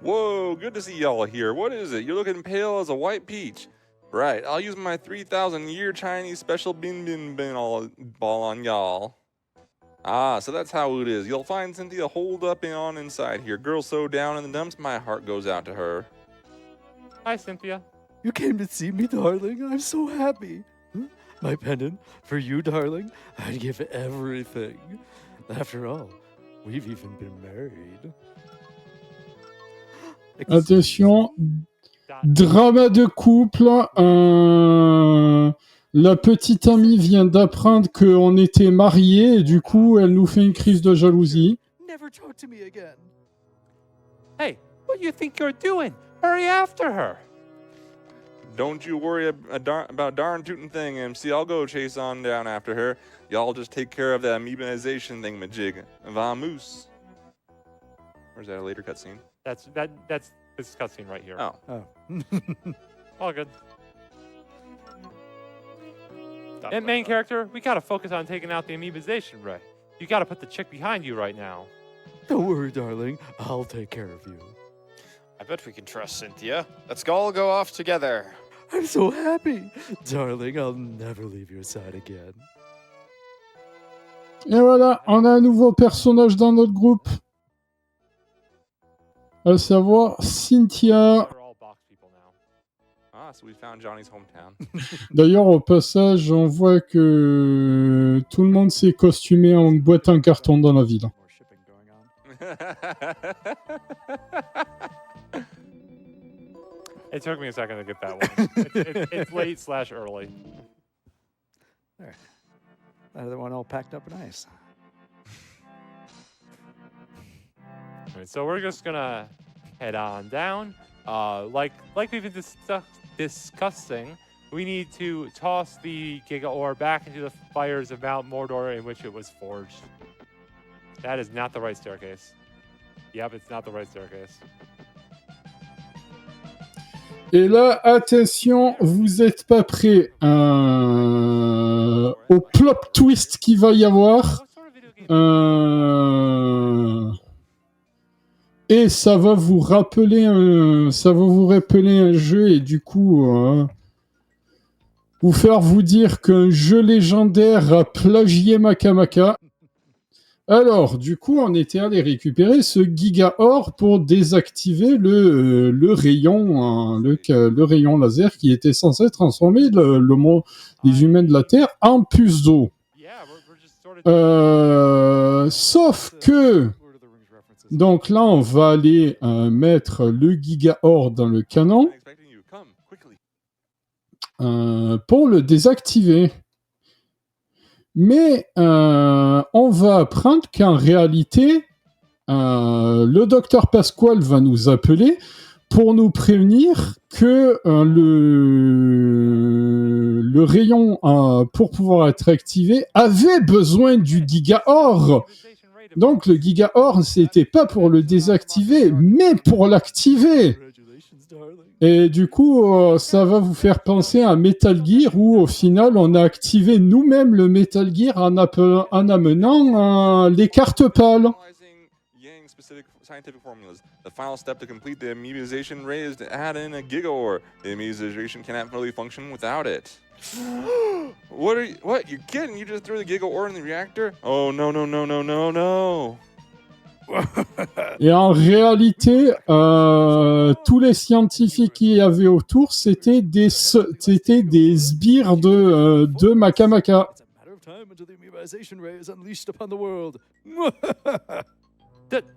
Whoa, good to see y'all here. What is it? You're looking pale as a white peach. Right, I'll use my 3,000-year Chinese special bin ball on y'all. Ah, so that's how it is. You'll find Cynthia holed up on inside here. Girl so down in the dumps, my heart goes out to her. Hi, Cynthia. You came to see me, darling. I'm so happy. My pendant, for you, darling, I'd give everything. After all, we've even been married. Attention, drama de couple. La petite amie vient d'apprendre qu'on était mariés et du coup, elle nous fait une crise de jalousie. Never talk to me again. Hey, what do you think you're doing? Hurry after her. Don't you worry about darn tootin' thing, MC. I'll go chase on down after her. Y'all just take care of that amoebization thing, majig. Vamoose. Or is that a later cutscene? That's this cutscene right here. Oh. All good. And main character, we gotta focus on taking out the amoebization ray. You gotta put the chick behind you right now. Don't worry, darling. I'll take care of you. I bet we can trust Cynthia. Let's all go off together. I'm so happy. Darling, I'll never leave your side again. Et voilà, on a un nouveau personnage dans notre groupe. À savoir Cynthia. Ah, so we found Johnny's hometown. D'ailleurs, au passage, on voit que tout le monde s'est costumé en boîte en carton dans la ville. It took me a second to get that one. It's late/early. There. Another one all packed up nice. All right, so we're just gonna head on down. Like we've been discussing, we need to toss the Giga Ore back into the fires of Mount Mordor in which it was forged. That is not the right staircase. Yep, it's not the right staircase. Et là, attention, vous êtes pas prêts au plot twist qu'il va y avoir. Et ça va vous rappeler un jeu et du coup vous faire vous dire qu'un jeu légendaire a plagié Maka. Alors, du coup, on était allé récupérer ce Giga Ore pour désactiver le rayon laser qui était censé transformer les humains de la Terre en puces d'eau. Sauf que Donc là, on va aller mettre le gigaor dans le canon pour le désactiver. Mais on va apprendre qu'en réalité, le docteur Pascal va nous appeler pour nous prévenir que le rayon, pour pouvoir être activé, avait besoin du gigaor. Donc le gigaor, c'était pas pour le désactiver, mais pour l'activer. Et du coup, ça va vous faire penser à Metal Gear où au final, on a activé nous-mêmes le Metal Gear en amenant les cartes pâles. Scientific formulas. The final step to complete the amoebization ray is to add in a gigaor. The amoebization cannot fully function without it. What? You're kidding? You just threw the gigaor in the reactor? Oh no. Et en réalité, tous les scientifiques qu'il y avait autour, c'était des sbires de Maka Maka.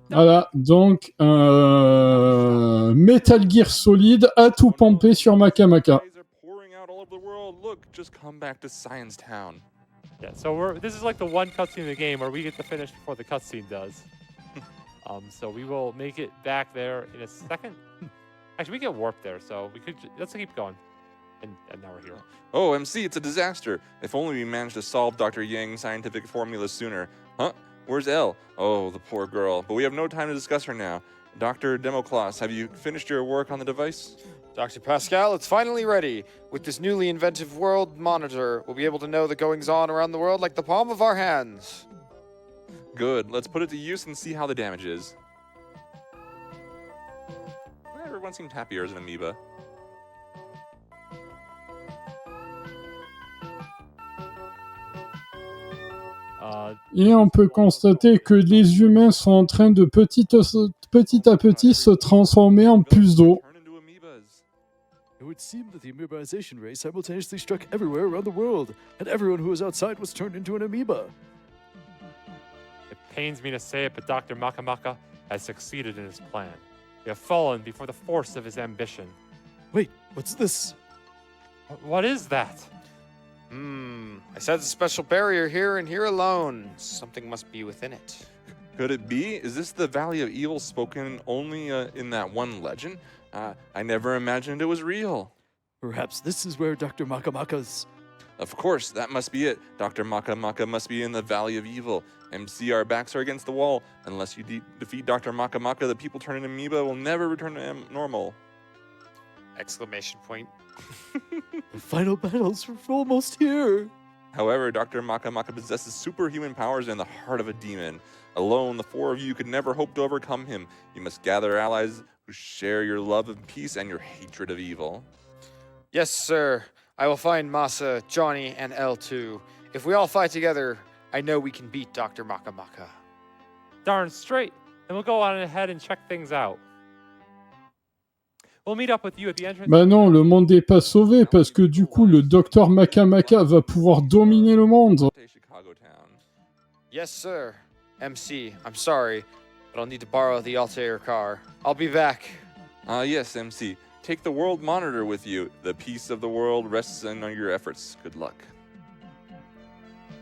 Voilà, donc Metal Gear solide à tout pomper sur Maka Maka. Yeah, so this is like the one cutscene in the game where we get to finish before the cutscene does. So we will make it back there in a second. Actually, we get warped there, so let's keep going. And now we're here. Oh, MC, it's a disaster. If only we managed to solve Dr. Yang's scientific formula sooner. Huh? Where's Elle? Oh, the poor girl. But we have no time to discuss her now. Dr. Democlaus, have you finished your work on the device? Dr. Pascal, it's finally ready. With this newly inventive world monitor, we'll be able to know the goings-on around the world like the palm of our hands. Good. Let's put it to use and see how the damage is. Everyone seemed happier as an amoeba. Et on peut constater que les humains sont en train de petit à petit se transformer en puces d'eau. It would seem that the amoebization ray simultaneously struck everywhere around the world, and everyone who was outside was turned into an amoeba. It pains me to say it, but Dr. Maka Maka has succeeded in his plan. We have fallen before the force of his ambition. Wait, what's this? What is that? I sense a special barrier here and here alone. Something must be within it. Could it be? Is this the Valley of Evil spoken only in that one legend? I never imagined it was real. Perhaps this is where Dr. Maka Maka's... Of course, that must be it. Dr. Maka Maka must be in the Valley of Evil. MC, our backs are against the wall. Unless you defeat Dr. Maka Maka, the people turning amoeba will never return to normal. Exclamation point. The final battles are almost here. However, Dr. Maka Maka possesses superhuman powers and the heart of a demon. Alone, the four of you could never hope to overcome him. You must gather allies who share your love of peace and your hatred of evil. Yes, sir. I will find Masa, Johnny, and L2. If we all fight together, I know we can beat Dr. Maka Maka. Darn straight. And we'll go on ahead and check things out. We'll meet up with you at the entrance. Bah non, le monde n'est pas sauvé parce que du coup, le docteur Maka Maka va pouvoir dominer le monde. Yes, sir. MC, I'm sorry, but I'll need to borrow the Altair car. I'll be back. Yes, MC. Take the world monitor with you. The peace of the world rests on your efforts. Good luck.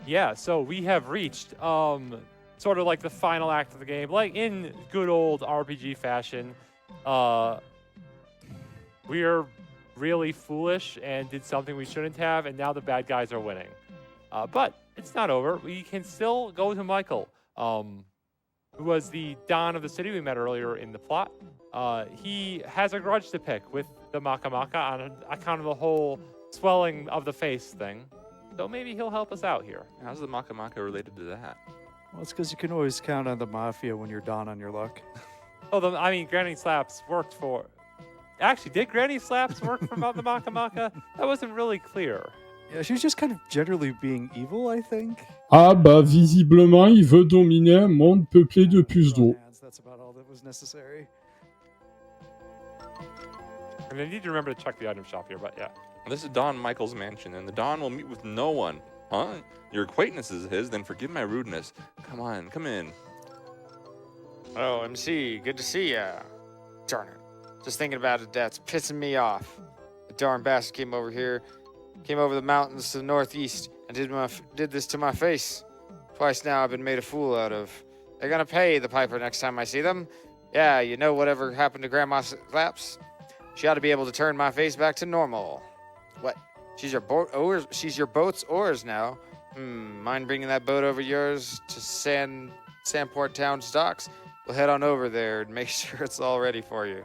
Yeah, so we have reached sort of like the final act of the game. Like in good old RPG fashion, we're really foolish and did something we shouldn't have, and now the bad guys are winning. But it's not over. We can still go to Michael, who was the Don of the city we met earlier in the plot. He has a grudge to pick with the Maka Maka on account of the whole swelling of the face thing. So maybe he'll help us out here. How's the Maka Maka related to that? Well, it's because you can always count on the Mafia when you're down on your luck. Oh, Granny Slaps worked for... Actually, did Granny Slaps work for the Maka Maka? That wasn't really clear. Yeah, she's just kind of generally being evil, I think. Ah bah, visiblement, il veut dominer un monde peuplé de puces d'eau. That's about all that was necessary. And I need to remember to check the item shop here, but yeah. This is Don Michael's mansion, and the Don will meet with no one. Huh? Your acquaintance is his, then forgive my rudeness. Come on, come in. Oh, MC, good to see ya. Darn it. Just thinking about it, that's pissing me off. The darn bastard came over the mountains to the northeast, and did this to my face. Twice now I've been made a fool out of. They're gonna pay the piper next time I see them. Yeah, you know whatever happened to Grandma Slaps? She ought to be able to turn my face back to normal. What? She's your boat's oars now. Mind bringing that boat over yours to Sandport Town's docks? We'll head on over there and make sure it's all ready for you.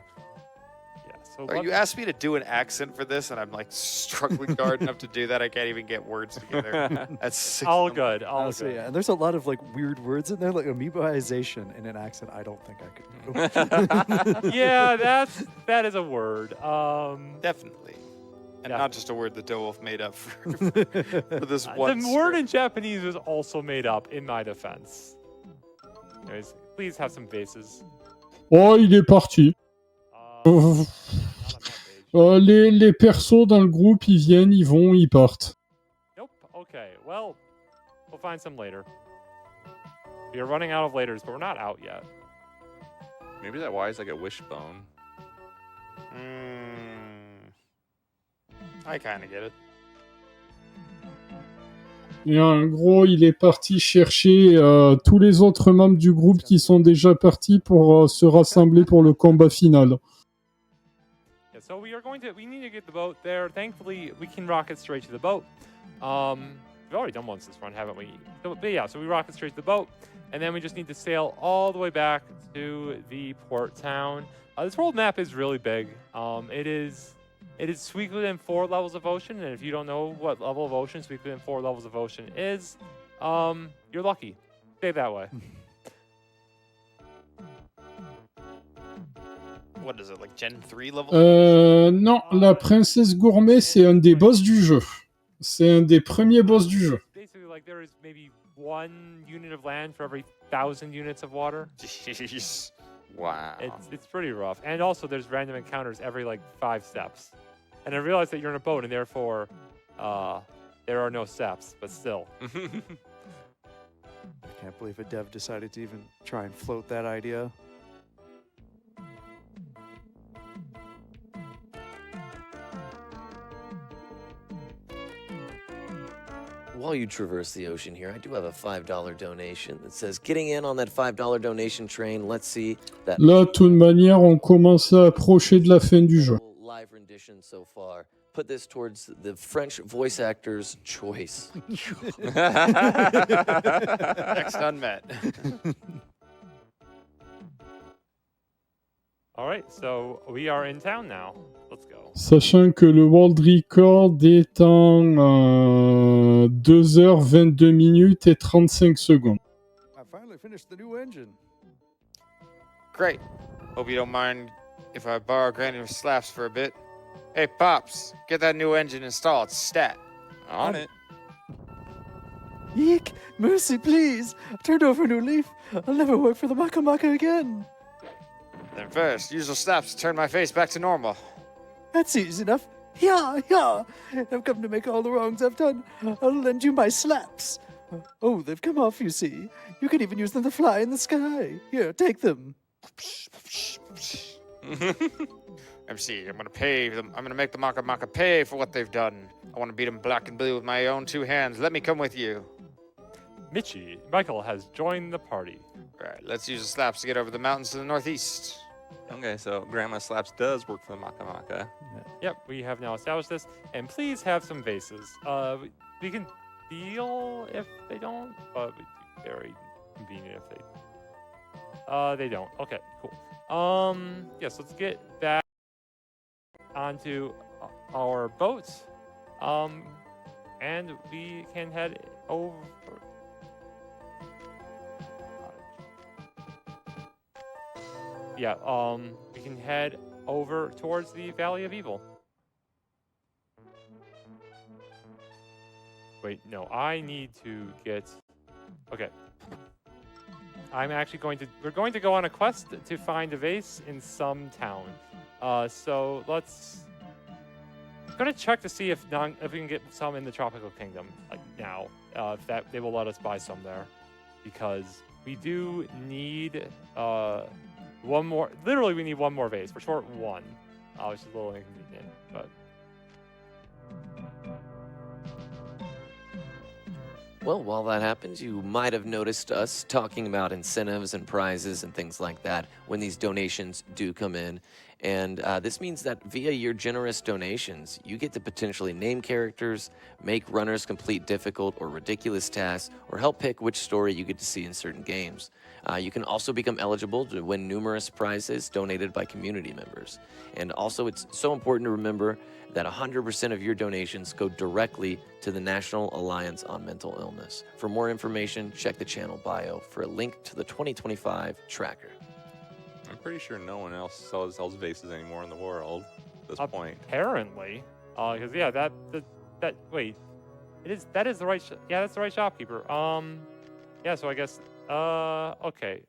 Yeah. So Or you asked me to do an accent for this, and I'm like struggling hard enough to do that. I can't even get words together. That's all good. All Honestly, good. yeah. And there's a lot of like weird words in there, like amoebaization in an accent I don't think I could do. Yeah, that is a word. Definitely. And Yeah. not just a word that dowolf made up for this one. The word in Japanese was also made up, in my defense. Anyways, please have some vases. Oh, il est parti. Not on that page. Les persos dans le groupe, ils viennent, ils vont, ils partent. Nope. Okay. Well, we'll find some later. We are running out of laters, but we're not out yet. Maybe that why is like a wishbone. I kind of get it. Et en gros, il est parti chercher tous les autres membres du groupe qui sont déjà partis pour se rassembler pour le combat final. Yeah, so we need to get the boat there. Thankfully, we can rocket straight to the boat. We've already done once this run, haven't we? So we rocket straight to the boat, and then we just need to sail all the way back to the port town. This world map is really big. It is swept within 4 levels of ocean, and if you don't know what level of ocean swept within 4 levels of ocean is, you're lucky. Stay that way. What is it, like Gen 3 level? Non, la princesse Gourmet, c'est un des boss du jeu. C'est un des premiers boss du jeu. Basically, like there is maybe 1 unit of land for every 1,000 units of water. Jeez. Wow. It's pretty rough. And also, there's random encounters every like 5 steps. And I realize that you're in a boat, and therefore, there are no steps. But still. I can't believe a dev decided to even try and float that idea. While you traverse the ocean here, I do have a $5 donation that says, getting in on that $5 donation train, let's see that... Là, de toute manière, on commence à approcher de la fin du jeu. Live rendition so far. Put this towards the French voice actor's choice. Next unmet. All right, so we are in town now. Let's go. Sachant que le world record est en 2h22 minutes et 35 secondes. I finally finished the new engine. Great. Hope you don't mind if I borrow Granny Slaps for a bit. Hey, Pops, get that new engine installed. Stat. On it. Eek! Mercy, please! I turned over a new leaf. I'll never work for the Maka again. Then first, use those slaps to turn my face back to normal. That's easy enough. Yeah. I've come to make all the wrongs I've done. I'll lend you my slaps. Oh, they've come off, you see. You can even use them to fly in the sky. Here, take them. MC, I'm gonna pay them. I'm gonna make the Maka pay for what they've done. I want to beat them black and blue with my own 2 hands. Let me come with you. Mitchie, Michael has joined the party. Right, let's use the slaps to get over the mountains to the northeast. Okay, so Grandma Slaps does work for the Maka. Yep, we have now established this. And please have some vases. We can deal if they don't, but it would be very convenient if they don't. Okay, cool. Yes, let's get back onto our boats. And we can head over. Yeah, we can head over towards the Valley of Evil. Wait, no, I need to get... Okay. We're going to go on a quest to find a vase in some town. So let's... I'm gonna check to see if we can get some in the Tropical Kingdom, like now. If they will let us buy some there. Because we do need one more. Literally, we need one more vase. We're short one, which is a little inconvenient, but. Well, while that happens, you might have noticed us talking about incentives and prizes and things like that when these donations do come in. And this means that via your generous donations, you get to potentially name characters, make runners complete difficult or ridiculous tasks, or help pick which story you get to see in certain games. You can also become eligible to win numerous prizes donated by community members. And also, it's so important to remember that 100% of your donations go directly to the National Alliance on Mental Illness. For more information, check the channel bio for a link to the 2025 tracker. I'm pretty sure no one else sells vases anymore in the world at this point. Apparently, because yeah, that wait, that is the right yeah, that's the right shopkeeper. Yeah, so I guess okay.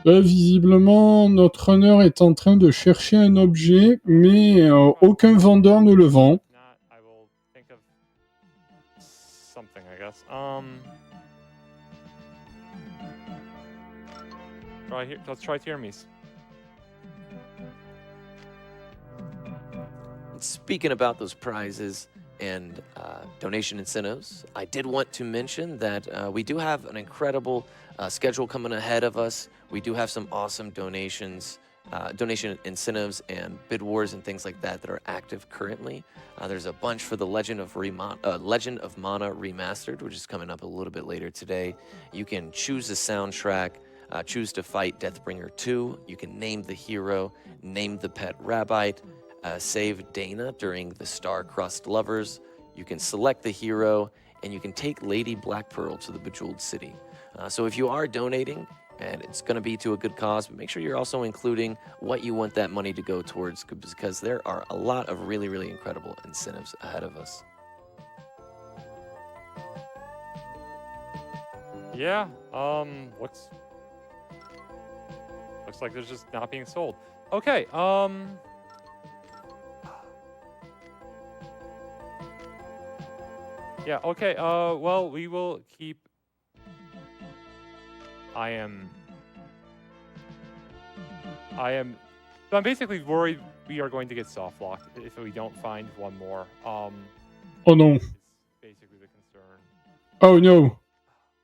Là, visiblement, notre runner est en train de chercher un objet, mais aucun vendeur ne le vend. I will think of something, I guess. Let's try Tiramisu. Speaking about those prizes and donation incentives, I did want to mention that we do have an incredible schedule coming ahead of us. We do have some awesome donation incentives and bid wars and things like that are active currently. There's a bunch for the Legend of Mana Remastered, which is coming up a little bit later today. You can choose the soundtrack, choose to fight Deathbringer 2. You can name the hero, name the pet rabbite, save Dana during the Star-Crossed Lovers. You can select the hero, and you can take Lady Black Pearl to the Bejeweled City. So if you are donating, and it's going to be to a good cause, but make sure you're also including what you want that money to go towards, because there are a lot of really, really incredible incentives ahead of us. Yeah, looks like there's just not being sold. Okay, yeah, okay, well, we will keep... So I'm basically worried we are going to get soft locked if we don't find one more. Oh non. It's basically the concern. Oh no.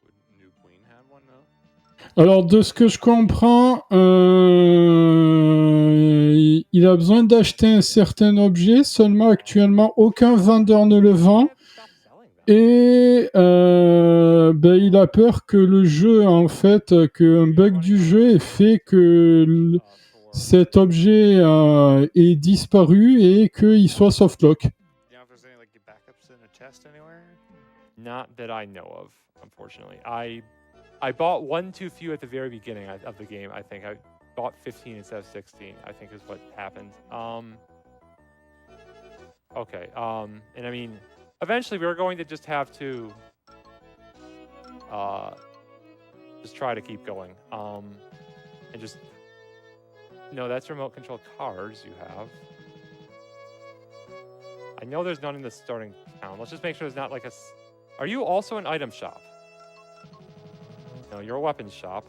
Would New Queen have one, though? Alors, de ce que je comprends, il a besoin d'acheter un certain objet, seulement actuellement, aucun vendeur ne le vend. Et il a peur que le jeu, en fait, qu'un bug du jeu ait fait que cet objet ait disparu et qu'il soit softlock. Not that I know of, unfortunately. I bought one too few at the very beginning of the game, I think. I bought 15 instead of 16, I think is what happened. Okay, and I mean, eventually we're going to just have to just try to keep going. And just... No, that's remote control cars you have. I know there's none in the starting town. Let's just make sure there's not like a... Are you also an item shop? No, you're a weapons shop.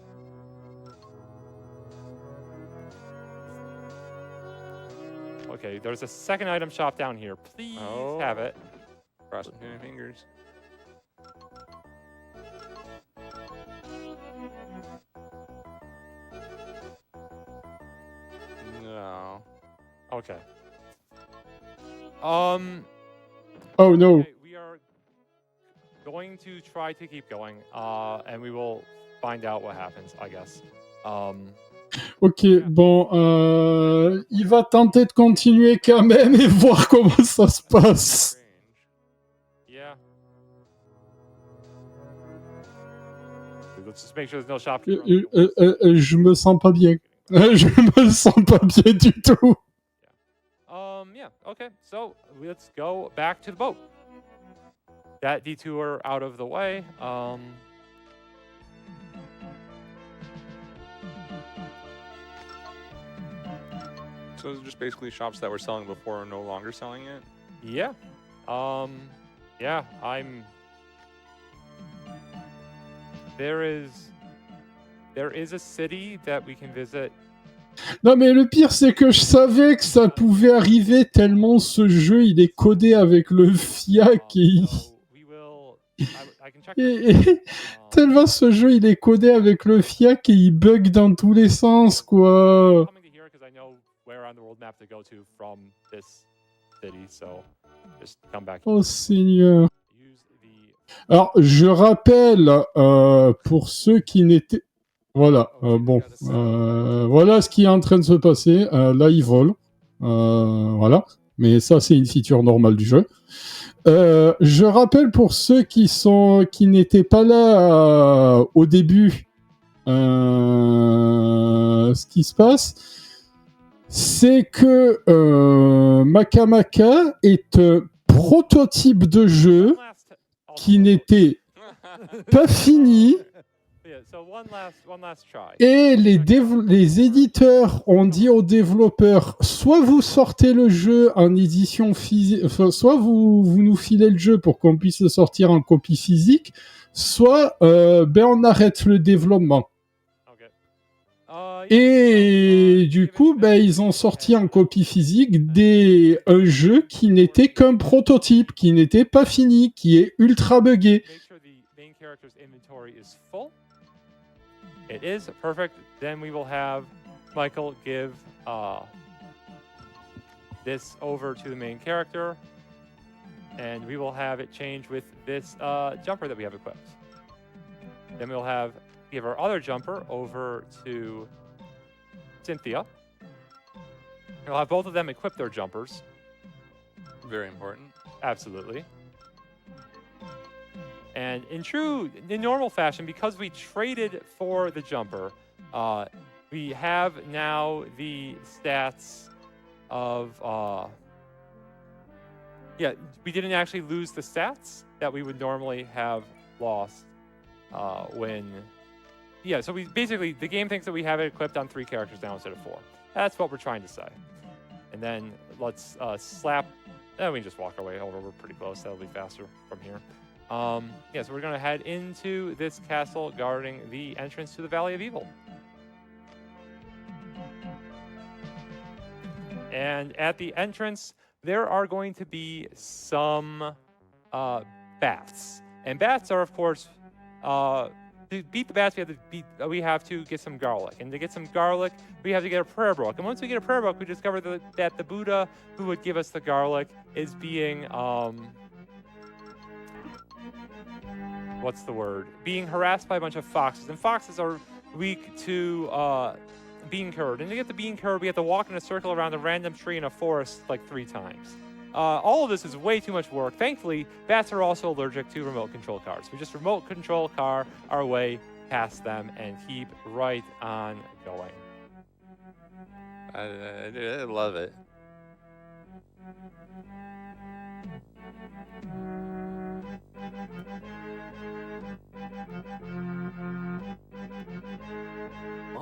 Okay, there's a second item shop down here. Please have it. Crossing my fingers. No. Okay. Oh no. Okay, we are going to try to keep going, and we will find out what happens, I guess. Ok, bon, il va tenter de continuer quand même et voir comment ça se passe. Yeah. Let's just make sure there's no shopkeeper. Je me sens pas bien. Je me sens pas bien du tout. Yeah, okay, so let's go back to the boat. That detour out of the way. So it's just basically shops that were selling before are no longer selling it? Yeah. Yeah, There is a city that we can visit. Non, mais le pire, c'est que je savais que ça pouvait arriver tellement ce jeu, il est codé avec le fiac et... tellement ce jeu, il est codé avec le fiac et il bug dans tous les sens, quoi. Oh, Seigneur. Alors, je rappelle, pour ceux qui n'étaient... Voilà, voilà ce qui est en train de se passer. Là, il vole. Voilà. Mais ça, c'est une feature normale du jeu. Je rappelle pour ceux qui n'étaient pas là au début, ce qui se passe, c'est que Maka est un prototype de jeu qui n'était pas fini. Et les éditeurs ont dit aux développeurs, soit vous sortez le jeu en édition physique, soit vous nous filez le jeu pour qu'on puisse le sortir en copie physique, soit on arrête le développement. Et du coup, ils ont sorti en copie physique un jeu qui n'était qu'un prototype, qui n'était pas fini, qui est ultra buggé. It is perfect. Then we will have Michael give this over to the main character, and we will have it change with this jumper that we have equipped. Then we'll give our other jumper over to Cynthia. We'll have both of them equip their jumpers. Very important. Absolutely. And in normal fashion, because we traded for the jumper, we have now the stats of... we didn't actually lose the stats that we would normally have lost when... Yeah, so the game thinks that we have it equipped on 3 characters now instead of 4. That's what we're trying to say. And then let's slap... we can just walk our way over. We're pretty close. That'll be faster from here. So we're going to head into this castle guarding the entrance to the Valley of Evil. And at the entrance, there are going to be some bats. And bats are, of course, to beat the bats, we have to get some garlic. And to get some garlic, we have to get a prayer book. And once we get a prayer book, we discover that the Buddha who would give us the garlic is being... what's the word? Being harassed by a bunch of foxes. And foxes are weak to bean curd. And to get the bean curd, we have to walk in a circle around a random tree in a forest like 3 times. All of this is way too much work. Thankfully, bats are also allergic to remote control cars. We just remote control car our way past them and keep right on going. I love it.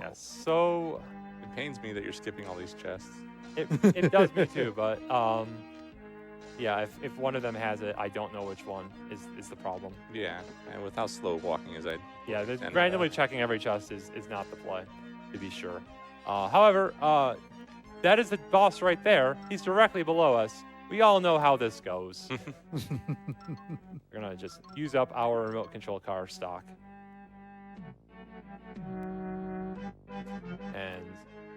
Yes, so it pains me that you're skipping all these chests. It does me too, but if one of them has it, I don't know which one is the problem. Yeah, and with how slow walking is, randomly checking every chest is not the play, to be sure. However, that is the boss right there. He's directly below us. We all know how this goes. We're gonna just use up our remote control car stock. And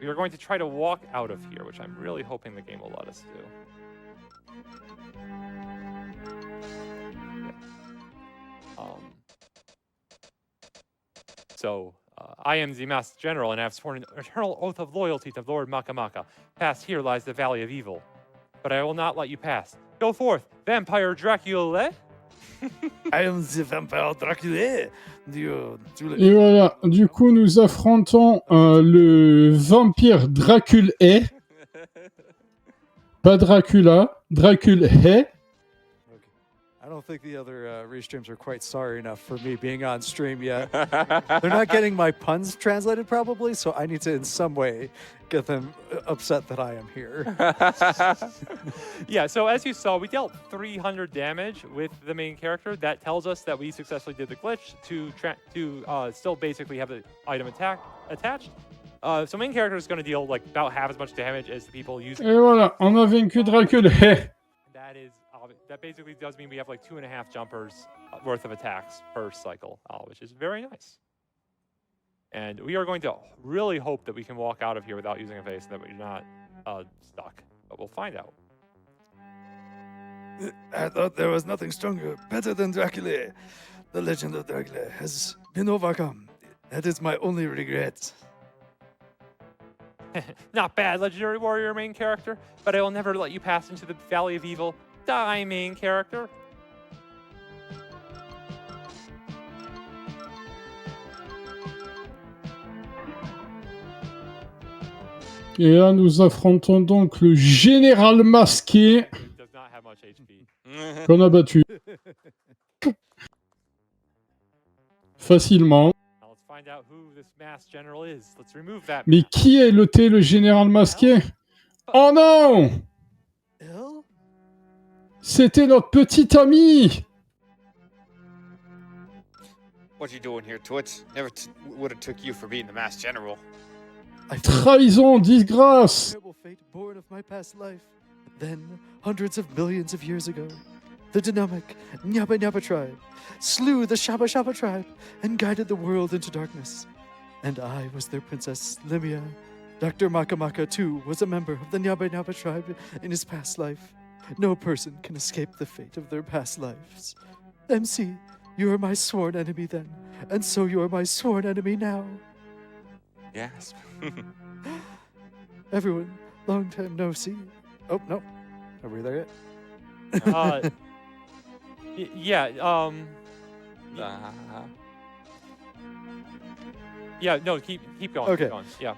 we are going to try to walk out of here, which I'm really hoping the game will let us do. I am the Master General, and I have sworn an eternal oath of loyalty to Lord Maka. Past here lies the Valley of Evil. But I will not let you pass. Go forth, Vampire Dracula. I am the Vampire Dracula. Et voilà, du coup, nous affrontons le vampire Dracula. Pas Dracula, Dracula. I don't think the other restreams are quite sorry enough for me being on stream yet. They're not getting my puns translated probably, so I need to in some way get them upset that I am here. Yeah, so as you saw, we dealt 300 damage with the main character. That tells us that we successfully did the glitch to still basically have the item attached. So main character is going to deal like about half as much damage as the people using. Et voilà, on a vaincu Dracula. That basically does mean we have like 2.5 jumpers worth of attacks per cycle, which is very nice. And we are going to really hope that we can walk out of here without using a face and that we're not stuck. But we'll find out. I thought there was nothing stronger, better than Dracula. The legend of Dracula has been overcome. That is my only regret. Not bad, legendary warrior main character, but I will never let you pass into the Valley of Evil. Die, main character. Et là, nous affrontons donc le général masqué Does not have much HP. qu'on a battu. Facilement. Now let's find out who this masked general is. Let's remove that. Mais qui est le général masqué? Oh non! Ill? C'était notre petit ami! What you doing here, Twitch? Never would have took you for being the masked general. Trahison, disgrâce! Terrible fate born of my past life. Then, hundreds of millions of years ago, the dynamic Nyaba Nyaba tribe slew the Shaba Shaba tribe and guided the world into darkness. And I was their princess, Limia. Dr. Maka Maka, too, was a member of the Nyaba Nyaba tribe in his past life. No person can escape the fate of their past lives. MC, you are my sworn enemy then, and so you are my sworn enemy now. Yes. Everyone, long time no see. Oh, no. Are we there yet? Yeah, yeah, no, keep going. Okay. Keep going. Yeah.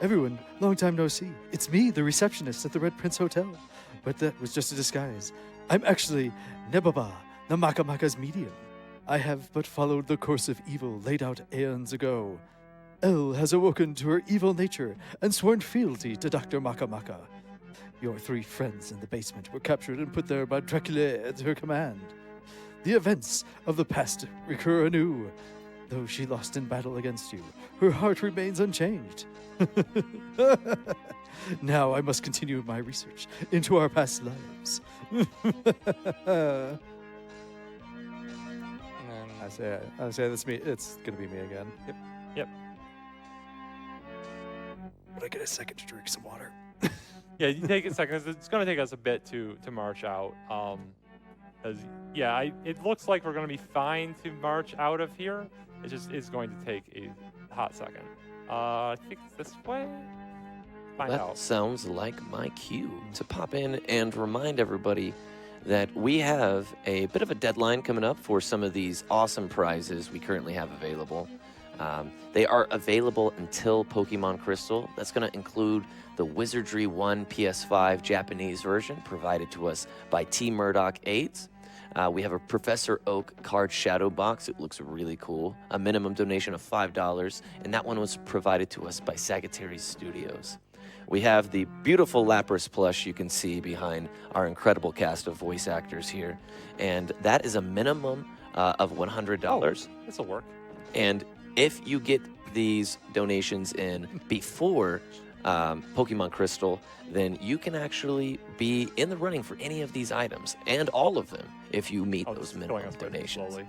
Everyone, long time no see. It's me, the receptionist at the Red Prince Hotel. But that was just a disguise. I'm actually Nebaba, the Maka Maka's medium. I have but followed the course of evil laid out aeons ago. Elle has awoken to her evil nature and sworn fealty to Dr. Maka Maka. Your 3 friends in the basement were captured and put there by Dracula at her command. The events of the past recur anew. Though she lost in battle against you, her heart remains unchanged. Now I must continue my research into our past lives. I say that's me. It's gonna be me again. Yep. But I get a second to drink some water. Yeah, you take a second. It's going to take us a bit to march out. Because it looks like we're going to be fine to march out of here. It just is going to take a hot second. I think it's this way. Find That out. sounds like my cue to pop in and remind everybody that we have a bit of a deadline coming up for some of these awesome prizes we currently have available. They are available until Pokemon Crystal. That's going to include the Wizardry 1 PS5 Japanese version provided to us by T Murdoch 8. We have a Professor Oak card shadow box. It looks really cool. A minimum donation of $5, and that one was provided to us by Sagittarius Studios. We have the beautiful Lapras plush you can see behind our incredible cast of voice actors here, and that is a minimum of $100. This will work. And if you get these donations in before Pokemon Crystal, then you can actually be in the running for any of these items, and all of them, if you meet those minimum donations.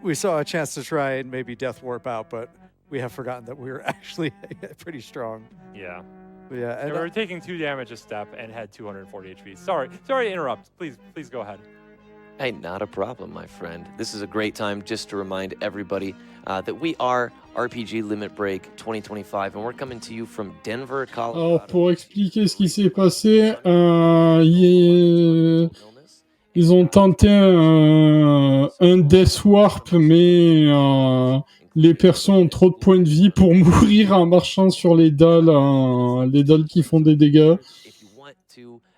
We saw a chance to try and maybe Death Warp out, but we have forgotten that we were actually pretty strong. Yeah. But yeah, and We were taking 2 damage a step and had 240 HP. Sorry to interrupt. Please go ahead. Hey, not a problem, my friend. This is a great time just to remind everybody that we are RPG Limit Break 2025, and we're coming to you from Denver, Colorado. Alors, pour expliquer ce qui s'est passé, ils ont tenté un Death Warp, mais les persos ont trop de points de vie pour mourir en marchant sur les dalles qui font des dégâts.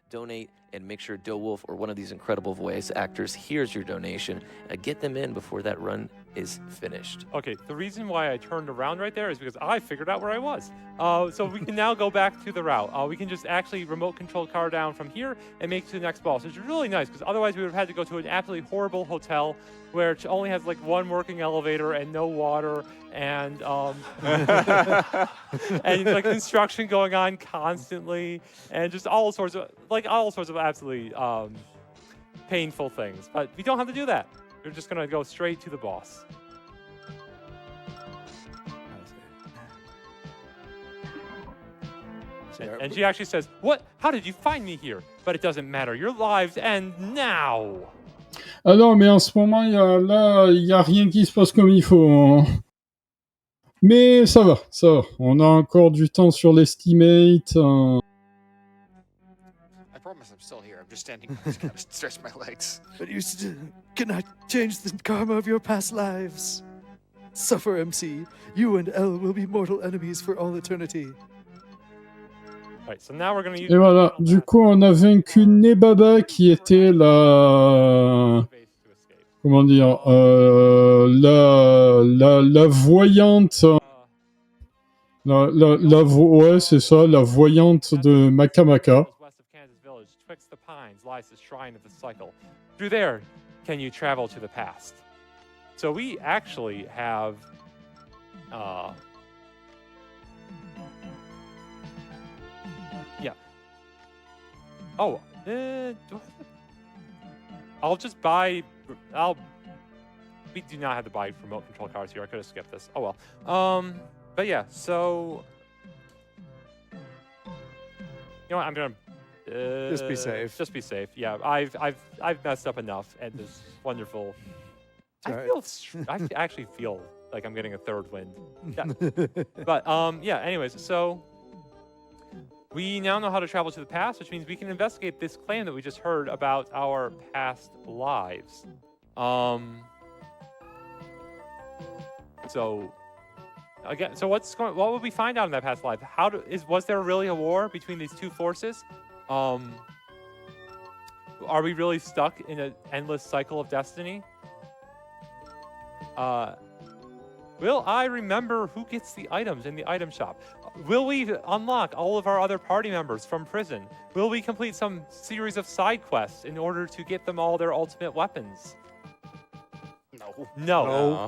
donate and make sure dowolf or one of these incredible voice actors hears your donation. Get them in before that run is finished. Okay, the reason why I turned around right there is because I figured out where I was. So we can now go back to the route. We can just actually remote control car down from here and make it to the next boss, which is really nice because otherwise we would have had to go to an absolutely horrible hotel where it only has like one working elevator and no water and and like construction going on constantly and just all sorts of absolutely painful things. But we don't have to do that. We're just gonna go straight to the boss. And she actually says, "What? How did you find me here? But it doesn't matter. Your lives end now." Ah non, mais en ce moment, il y a rien qui se passe comme il faut. Hein. Mais ça va, ça va. On a encore du temps sur l'estimate. I promise I'm still here. I'm just standing. I just gotta stretch my legs. But you still cannot change the karma of your past lives. Suffer, MC. You and Elle will be mortal enemies for all eternity. Right, so now we're gonna use. Et voilà, du coup, on a vaincu Nebaba qui était la... Comment dire la voyante... ouais, c'est ça, la voyante de Maka. Twixt the pines lies the shrine of the cycle. Through there, can you travel to the past? So we actually have yeah. Oh, I'll just buy. We do not have to buy remote control cars here. I could have skipped this. Oh well. But yeah. So you know what? I'm gonna. Just be safe. Just be safe. Yeah, I've messed up enough at this wonderful. I actually feel like I'm getting a third wind. Yeah. But yeah. Anyways, so we now know how to travel to the past, which means we can investigate this claim that we just heard about our past lives. So again, so what would we find out in that past life? Was there really a war between these two forces? Are we really stuck in an endless cycle of destiny? Will I remember who gets the items in the item shop? Will we unlock all of our other party members from prison? Will we complete some series of side quests in order to get them all their ultimate weapons? No.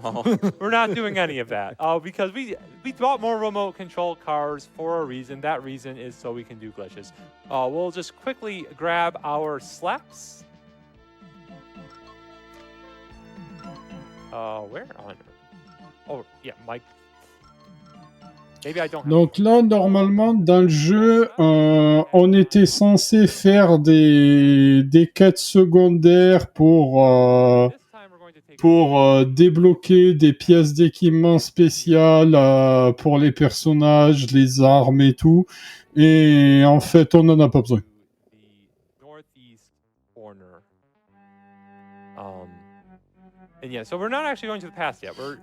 We're not doing any of that because we bought more remote control cars for a reason. That reason is so we can do glitches. We'll just quickly grab our slaps. Where on? Oh yeah, Mike. Maybe I don't. Donc là, normalement, dans le jeu, on était censé faire des quêtes secondaires pour débloquer des pièces d'équipement spéciales pour les personnages, les armes et tout. Et en fait, on n'en a pas besoin.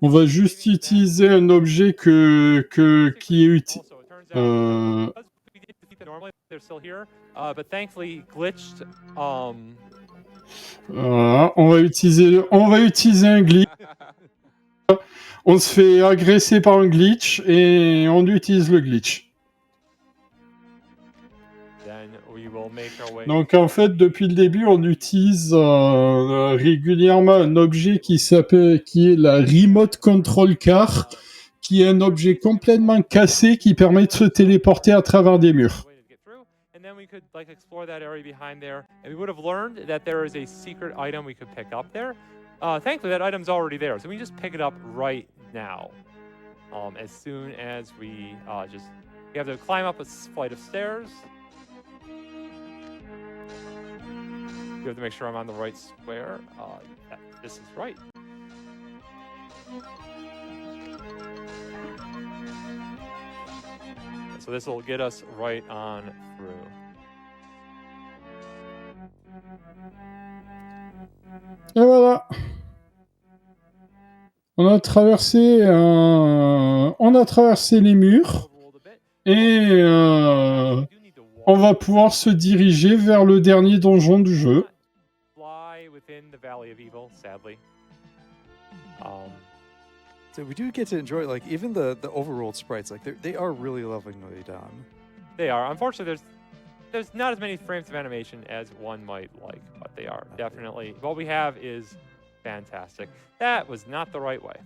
On va juste utiliser un objet qui est utile. Voilà, on va utiliser un glitch. On se fait agresser par un glitch et on utilise le glitch. Donc en fait, depuis le début, on utilise régulièrement un objet qui est la Remote Control Car, qui est un objet complètement cassé qui permet de se téléporter à travers des murs. We could explore that area behind there, and we would have learned that there is a secret item we could pick up there. Thankfully, that item's already there, so we can just pick it up right now. As soon as we we have to climb up a flight of stairs. You have to make sure I'm on the right square. This is right. So this will get us right on through. Et voilà. On a traversé les murs et on va pouvoir se diriger vers le dernier donjon du jeu. Fly within the Valley of Evil, sadly. So we do get to enjoy, like, even the overworld sprites, like, they are really lovingly done. They are. Unfortunately, there's not as many frames of animation as one might like, but they are definitely. What we have is fantastic. That was not the right way.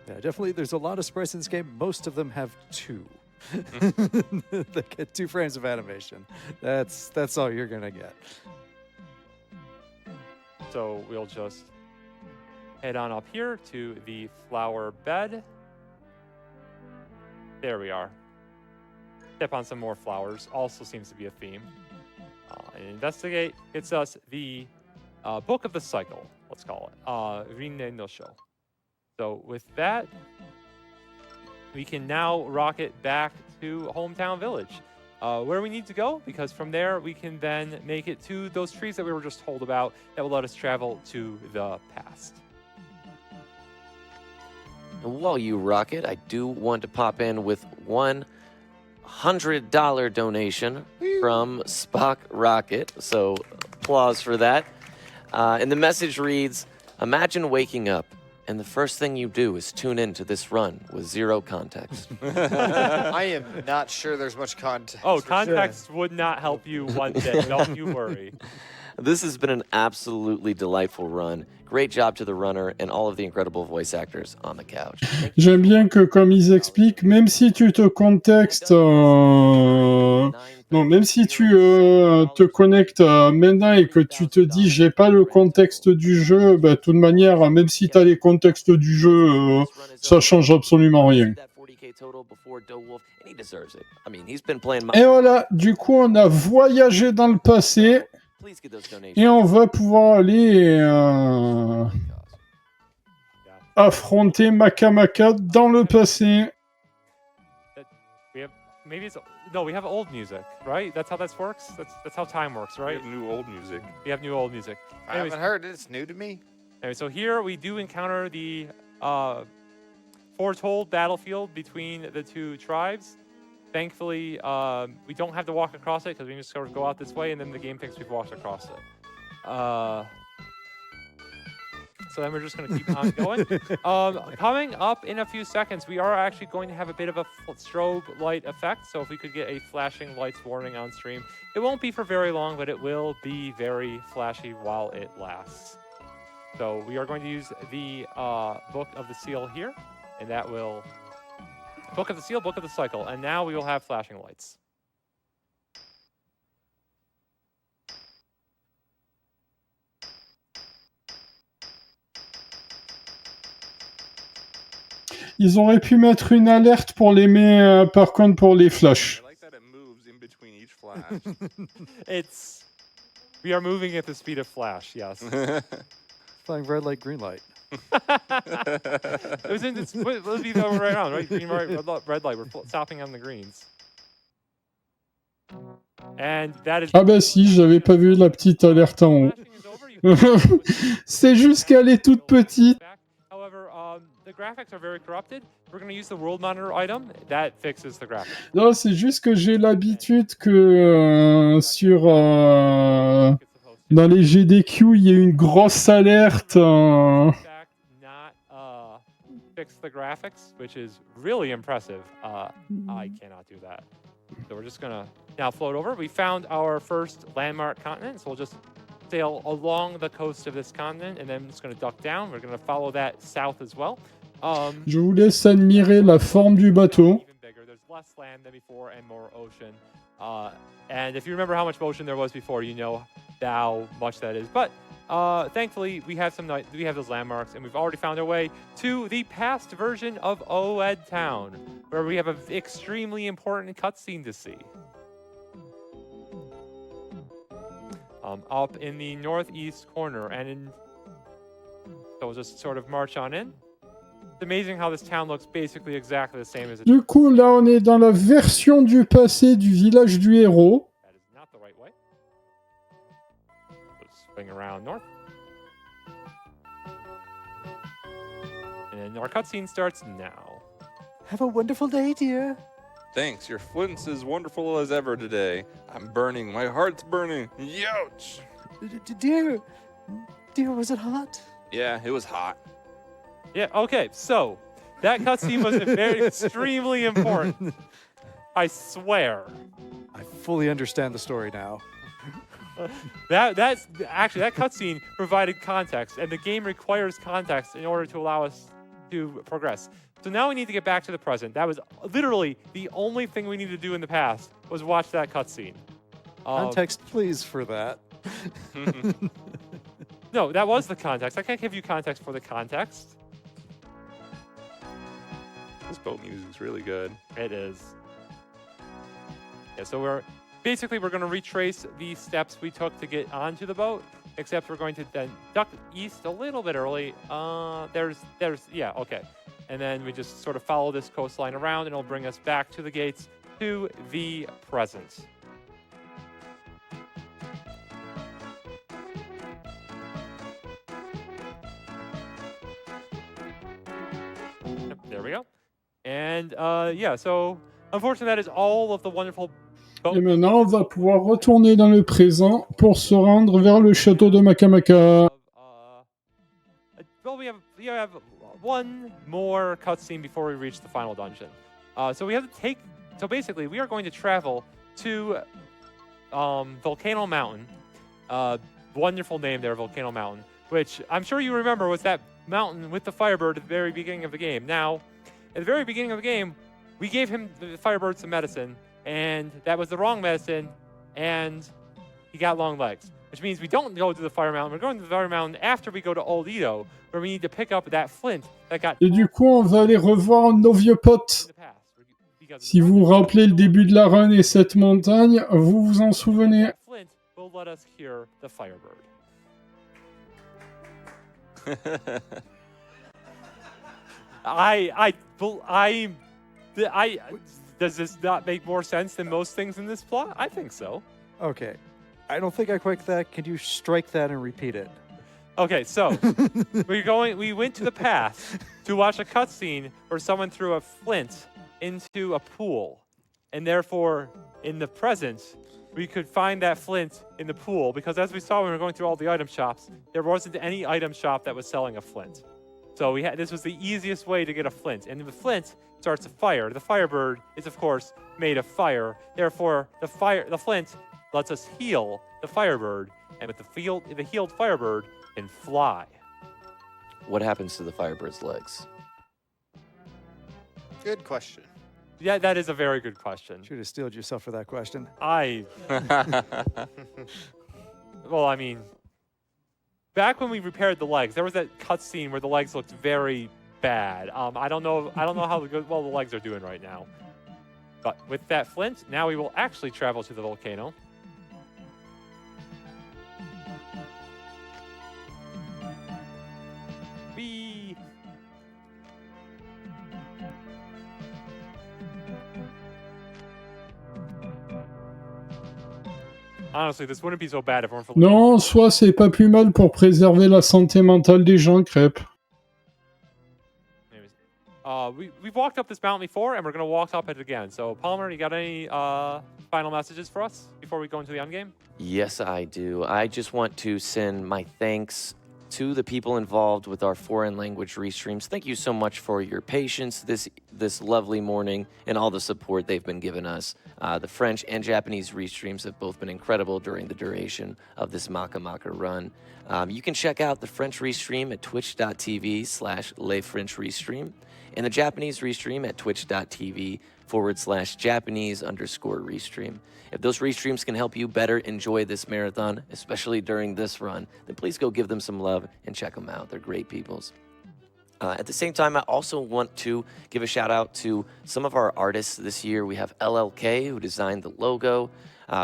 Yeah, definitely. There's a lot of sprites in this game. Most of them have 2. They get 2 frames of animation. That's all you're gonna get. So we'll just head on up here to the flower bed. There we are. Step on some more flowers. Also seems to be a theme. And investigate gets us the Book of the Cycle, let's call it. Runneuse. So with that, we can now rocket back to Hometown Village, where we need to go, because from there we can then make it to those trees that we were just told about that will let us travel to the past. And while you rocket, I do want to pop in with $100 donation from Spock Rocket. So applause for that. And the message reads, imagine waking up and the first thing you do is tune into this run with 0 context. I am not sure there's much context. Oh, context would not help you one bit. Don't you worry. This has been an absolutely delightful run. Great job to the runner and all of the incredible voice actors on the couch. J'aime bien que, comme ils expliquent, même si tu te contextes, non, même si tu te connectes maintenant et que tu te dis j'ai pas le contexte du jeu, bah, de toute manière, même si tu as les contextes du jeu, ça change absolument rien. Et voilà, du coup, on a voyagé dans le passé. Et on va pouvoir aller affronter Maka dans le passé. We have old music, right? That's how that works. That's how time works, right? We have new old music. We have new old music. I haven't heard it. It's new to me. Anyway, so here we do encounter the foretold battlefield between the 2 tribes. Thankfully, we don't have to walk across it because we can just sort of go out this way, and then the game thinks we've walked across it. So then we're just going to keep on going. Coming up in a few seconds, we are actually going to have a bit of a strobe light effect. So if we could get a flashing lights warning on stream, it won't be for very long, but it will be very flashy while it lasts. So we are going to use the Book of the Seal here, and that will... Book of the Seal, Book of the Cycle, and now we will have flashing lights. Ils auraient pu mettre une alerte pour les par contre pour les flashs. I like that it moves in between each flash. We are moving at the speed of flash, yes. Flying red light, green light. It was in this, let's be the other way around, right? Green light, red light. We're stopping on the greens. And that is... Ah bah si, j'avais pas vu la petite alerte en haut. C'est juste qu'elle est toute petite. However, the graphics are very corrupted. We're going to use the world monitor item. That fixes the graphics. Non, c'est juste que j'ai l'habitude que sur dans les GDQ, il y a une grosse alerte. Fix the graphics, which is really impressive. I cannot do that. So we're just gonna now float over. We found our first landmark continent, so we'll just sail along the coast of this continent, and then it's gonna duck down. We're gonna follow that south as well. Je vous laisse admirer la forme du bateau. Even bigger. There's less land than before and more ocean. And if you remember how much ocean there was before, you know how much that is. But thankfully, we have those landmarks, and we've already found our way to the past version of Oed Town, where we have an extremely important cutscene to see. Up in the northeast corner, so we'll just sort of march on in. It's amazing how this town looks basically exactly the same as it. Du coup, là, on est dans la version du passé du village du héros. That is not the right way. Let's swing around north. And then our cutscene starts now. Have a wonderful day, dear. Thanks, your flint's as wonderful as ever today. I'm burning, my heart's burning. Youch! Dear, was it hot? Yeah, it was hot. Yeah, okay, so that cutscene was very extremely important. I swear. I fully understand the story now. That's actually that cutscene provided context, and the game requires context in order to allow us to progress. So now we need to get back to the present. That was literally the only thing we needed to do in the past was watch that cutscene. Context, please, for that. No, that was the context. I can't give you context for the context. This boat music's really good. It is. Yeah, so we're going to retrace the steps we took to get onto the boat, except we're going to then duck east a little bit early. Yeah, okay. And then we just sort of follow this coastline around, and it'll bring us back to the gates to the present. Yep, there we go. And yeah, so unfortunately, that is all of the wonderful boat. Et maintenant, on va pouvoir retourner dans le présent pour se rendre vers le château de Maka. Well, we have one more cutscene before we reach the final dungeon. So we have to take. So basically, we are going to travel to Volcano Mountain. Wonderful name there, Volcano Mountain, which I'm sure you remember was that mountain with the Firebird at the very beginning of the game. Now, at the very beginning of the game, we gave him the Firebird some medicine, and that was the wrong medicine, and he got long legs. Which means we don't go to the Fire Mountain. We're going to the Fire Mountain after we go to Old Edo, where we need to pick up that flint that got Et du coup, on va aller revoir nos vieux potes. in the past. Si vous vous rappelez le début de la run et cette montagne, vous vous en souvenez. That flint will let us hear the Firebird. Does this not make more sense than most things in this plot? I think so. Okay. I don't think I quite that. Could you strike that and repeat it? Okay, so we went to the past to watch a cutscene where someone threw a flint into a pool. And therefore, in the present, we could find that flint in the pool, because as we saw when we were going through all the item shops, there wasn't any item shop that was selling a flint. So this was the easiest way to get a flint. And the flint starts a fire. The Firebird is, of course, made of fire. Therefore, the flint lets us heal the Firebird, and with the healed Firebird can fly. What happens to the Firebird's legs? Good question. Yeah, that is a very good question. Should have steeled yourself for that question. Well, I mean, back when we repaired the legs, there was that cutscene where the legs looked very bad. I don't know how well the legs are doing right now. But with that flint, now we will actually travel to the volcano. Honestly, this wouldn't be so bad if it weren't for... Non, soit c'est pas plus mal pour préserver la santé mentale des gens, Crêpe. We've walked up this mountain before, and we're going to walk up it again. So, Palmer, you got any final messages for us before we go into the end game? Yes, I do. I just want to send my thanks to the people involved with our foreign language restreams. Thank you so much for your patience this lovely morning and all the support they've been giving us. The French and Japanese restreams have both been incredible during the duration of this Maka run. You can check out the French restream at twitch.tv/lesfrenchrestream and the Japanese restream at twitch.tv/Japanese_restream. If those restreams can help you better enjoy this marathon, especially during this run, then please go give them some love and check them out. They're great peoples. At the same time, I also want to give a shout out to some of our artists this year. We have LLK, who designed the logo.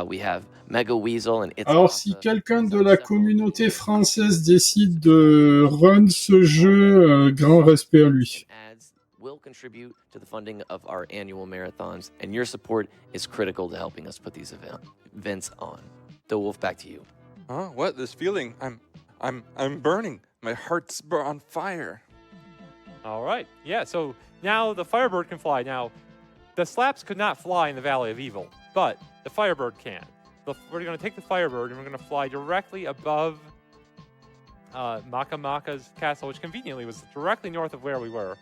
We have Mega Weasel and It's Alors, si quelqu'un de la communauté française décide de run ce jeu, grand respect à lui. Will contribute to the funding of our annual marathons, and your support is critical to helping us put these events on. Dowolf, back to you. Huh? What? This feeling? I'm burning. My heart's on fire. All right. Yeah, so now the Firebird can fly. Now, the slaps could not fly in the Valley of Evil, but the Firebird can. So we're going to take the Firebird and we're going to fly directly above Maka's castle, which conveniently was directly north of where we were.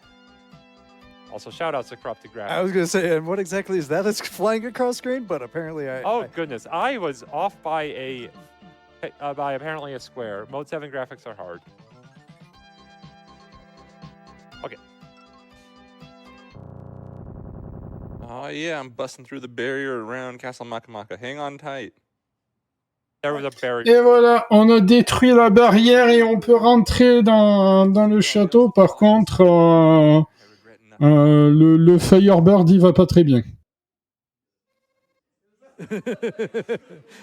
Also, shout-outs to Corrupted Graphics. I was going to say, and what exactly is that that's flying across screen? But apparently Goodness. I was off by apparently a square. Mode 7 graphics are hard. Okay. Oh yeah, I'm busting through the barrier around Castle Maka. Hang on tight. There was a barrier. Et voilà, on a détruit la barrière et on peut rentrer dans le château. Par contre, le Firebird, il va pas très bien.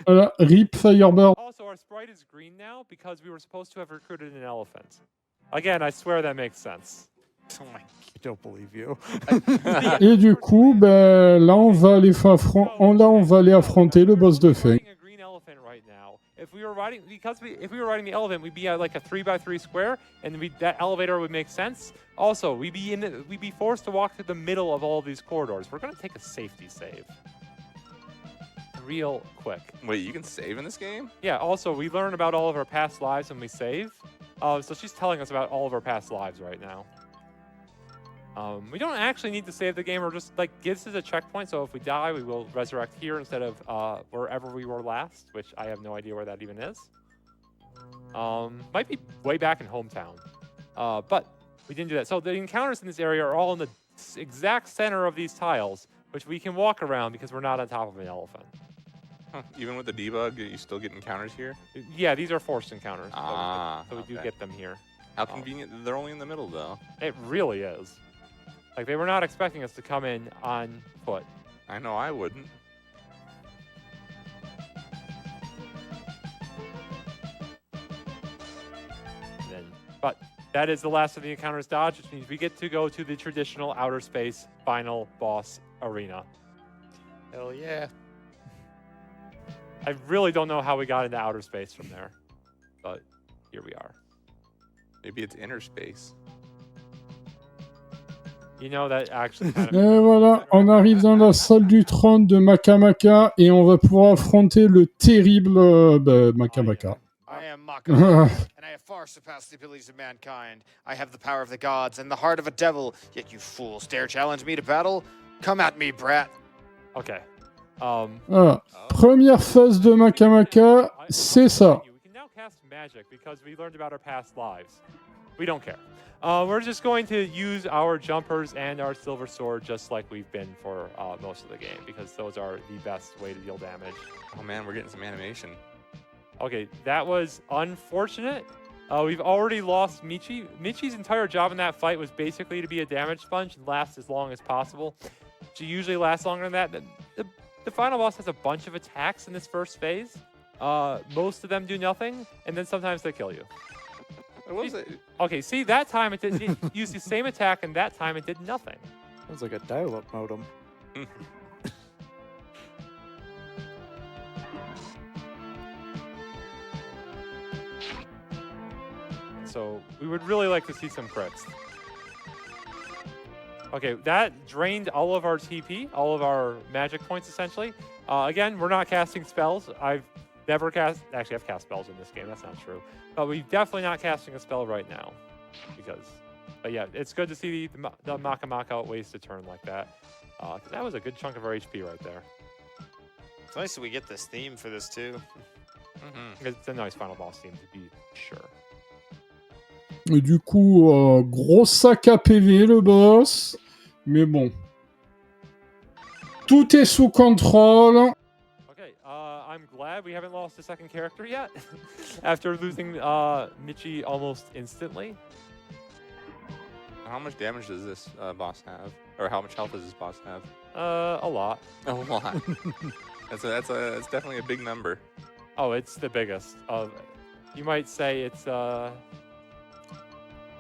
Voilà, RIP Firebird. Also, our sprite is green now because we were supposed to have recruited an elephant. Again, I swear that makes sense. Oh my, I don't believe you. Et du coup, ben, là, on va aller affronter le boss de fin. If we were riding the elephant, we'd be at like a 3x3 square, and that elevator would make sense. Also, we'd be forced to walk through the middle of all of these corridors. We're gonna take a safety save, real quick. Wait, you can save in this game? Yeah. Also, we learn about all of our past lives when we save. So she's telling us about all of our past lives right now. We don't actually need to save the game, or just like gives us a checkpoint. So if we die, we will resurrect here instead of wherever we were last, which I have no idea where that even is. Might be way back in hometown, but we didn't do that. So the encounters in this area are all in the exact center of these tiles, which we can walk around because we're not on top of an elephant. Huh. Even with the debug, you still get encounters here? Yeah, these are forced encounters. So we do okay. get them here. How convenient. They're only in the middle, though. It really is. Like, they were not expecting us to come in on foot. I know I wouldn't. But that is the last of the encounters dodge, which means we get to go to the traditional outer space final boss arena. Hell yeah. I really don't know how we got into outer space from there, but here we are. Maybe it's inner space. You know, that actually kind of... Et voilà, on arrive dans la salle du trône de Maka et on va pouvoir affronter le terrible Maka. I am Maka, and I have far surpassed the abilities of mankind. I have the power of the gods and the heart of a devil, yet you fools dare challenge me to battle? Come at me, brat. Okay. Voilà. Première phase de Maka, c'est ça. We can now cast magic because we learned about our past lives. We don't care. We're just going to use our jumpers and our silver sword just like we've been for most of the game, because those are the best way to deal damage. Oh man, we're getting some animation. Okay, that was unfortunate. We've already lost Mitchie. Mitchie's entire job in that fight was basically to be a damage sponge and last as long as possible. She usually lasts longer than that. The final boss has a bunch of attacks in this first phase. Most of them do nothing, and then sometimes they kill you. What was it? Okay, see, that time it used the same attack, and that time it did nothing. Sounds like a dial-up modem. So we would really like to see some crits. Okay, that drained all of our TP, all of our magic points, essentially. Again, we're not casting spells. I've never cast... Actually, I've cast spells in this game. That's not true. But we're definitely not casting a spell right now. But yeah, it's good to see the Maka ways to turn like that. That was a good chunk of our HP right there. It's nice that we get this theme for this, too. It's a nice final boss theme, to be sure. Et du coup, gros sac à PV le boss. Mais bon. Tout est sous contrôle. Okay, I'm glad we haven't lost a second character yet. After losing Mitchie almost instantly. How much damage does this boss have? Or how much health does this boss have? A lot. A lot. That's definitely a big number. Oh, it's the biggest. You might say it's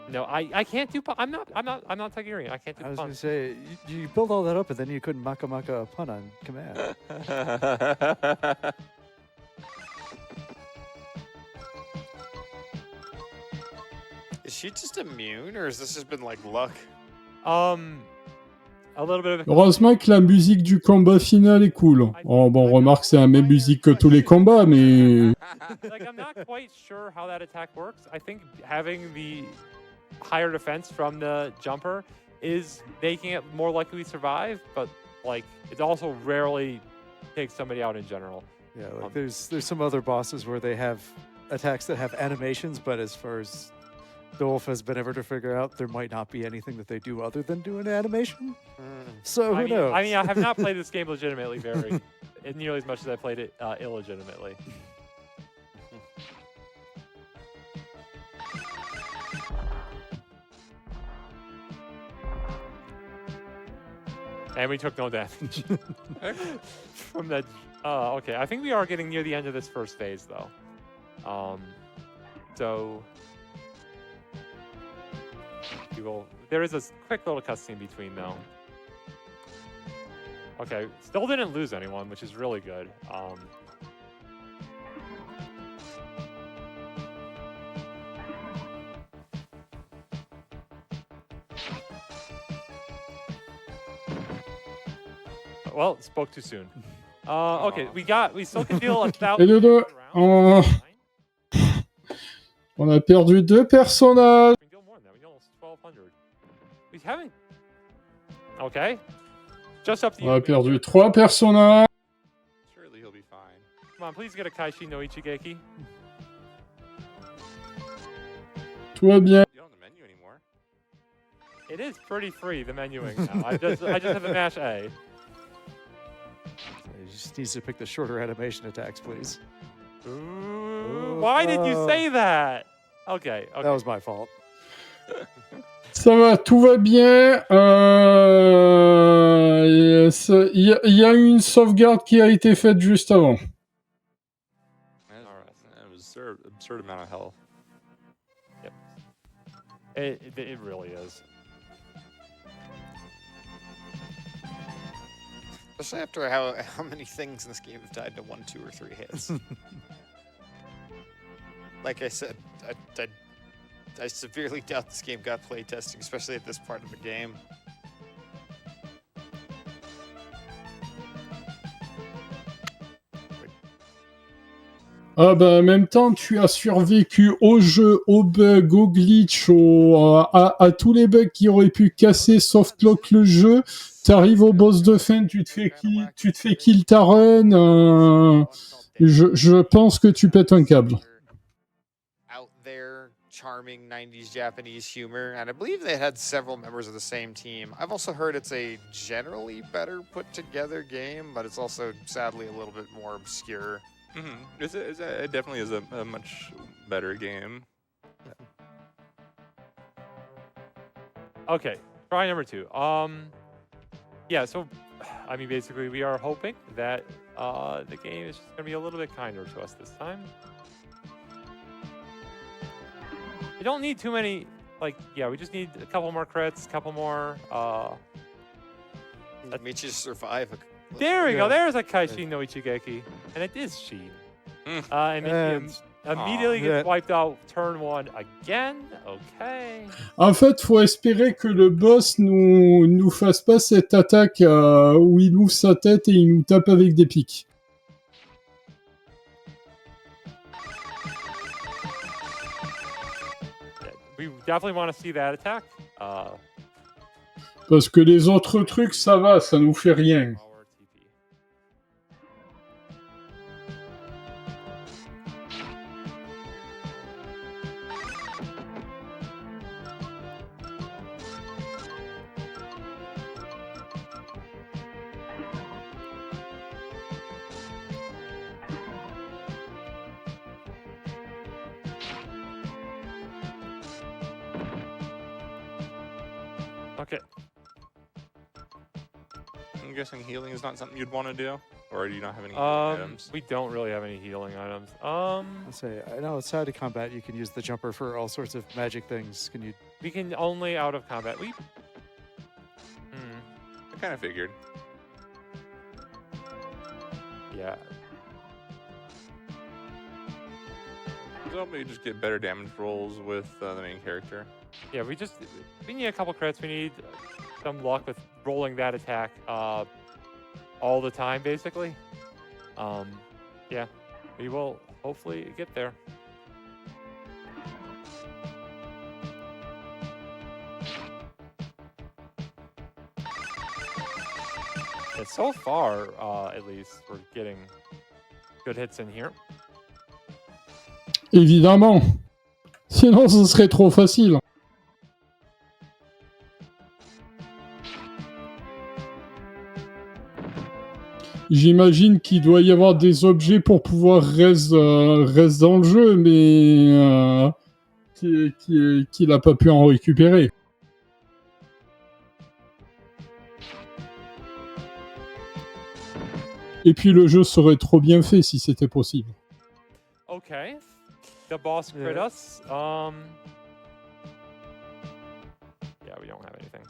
no, I can't do. I'm not Tigerian. I can't do. I was pun. gonna say you built all that up, and then you couldn't Maka a pun on command. Is she just immune, or has this just been like luck? a little bit of. Heureusement que la musique du combat final est cool. Oh, bon, remarque, c'est la même musique que tous les combats, mais... Like, I'm not quite sure how that attack works. I think having the higher defense from the jumper is making it more likely to survive, but like it also rarely takes somebody out in general. Yeah, like there's some other bosses where they have attacks that have animations, but as far as Dowolf has been able to figure out, there might not be anything that they do other than do an animation. So who knows? I mean, I have not played this game legitimately nearly as much as I played it illegitimately. And we took no damage from that. Okay, I think we are getting near the end of this first phase, though. So there is a quick little cutscene between, though. Okay, still didn't lose anyone, which is really good. Well, spoke too soon. Okay, we still can deal 1,000. Et les deux, on a perdu 2 personnages. We can deal more than that. We can almost 1,200. We haven't. Okay. Just up to you. On a perdu 3 personnages. Surely he'll be fine. Come on, please get a Kaishi no Ichigeki. Tout va bien. You don't have the menu anymore. It is pretty free, the menuing now. I just have to mash A. He just needs to pick the shorter animation attacks, please. Ooh, why did you say that? Okay. That was my fault. Ça va, tout va bien. Il y a une sauvegarde qui a été faite juste avant. That was absurd amount of health. Yep. It really is. Especially after how many things in this game have died to 1, 2, or 3 hits. Like I said, I severely doubt this game got playtesting, especially at this part of the game. Ah bah, en même temps, tu as survécu au jeu, aux bugs, aux glitch, à tous les bugs qui auraient pu casser softlock le jeu. T'arrives au boss de fin, tu te fais kill ta run. Je pense que tu pètes un câble. Out there, charming 90s Japanese humor, and I believe they had several members of the same team. I've also heard it's a generally better put together game, but it's also sadly a little bit more obscure. Mm-hmm. It definitely is a much better game. Okay, try number 2. Yeah, so, I mean, basically, we are hoping that the game is just going to be a little bit kinder to us this time. We don't need too many, like, yeah, we just need a couple more crits, a couple more, Mitchie survive. There we go, there's a Kaishi no Ichigeki, and it is Shi. And Mitchie immediately gets wiped out turn 1 again. Okay. En fait, faut espérer que le boss nous fasse pas cette attaque où il ouvre sa tête et il nous tape avec des pics. We definitely want to see that attack. Parce que les autres trucs, ça va, ça nous fait rien. Okay. I'm guessing healing is not something you'd want to do, or do you not have any items? We don't really have any healing items. I'll say, I know outside of combat you can use the jumper for all sorts of magic things. Can you? We can only out of combat. I kind of figured. Yeah. So maybe just get better damage rolls with the main character. Yeah, we need a couple crits. We need some luck with rolling that attack all the time, basically. Yeah, we will hopefully get there. And so far, at least, we're getting good hits in here. Évidemment. Sinon, ce serait trop facile. J'imagine qu'il doit y avoir des objets pour pouvoir reste dans le jeu, mais qu'il n'a pas pu en récupérer. Et puis le jeu serait trop bien fait si c'était possible. Okay. The boss crit us. Yeah, we don't have anything.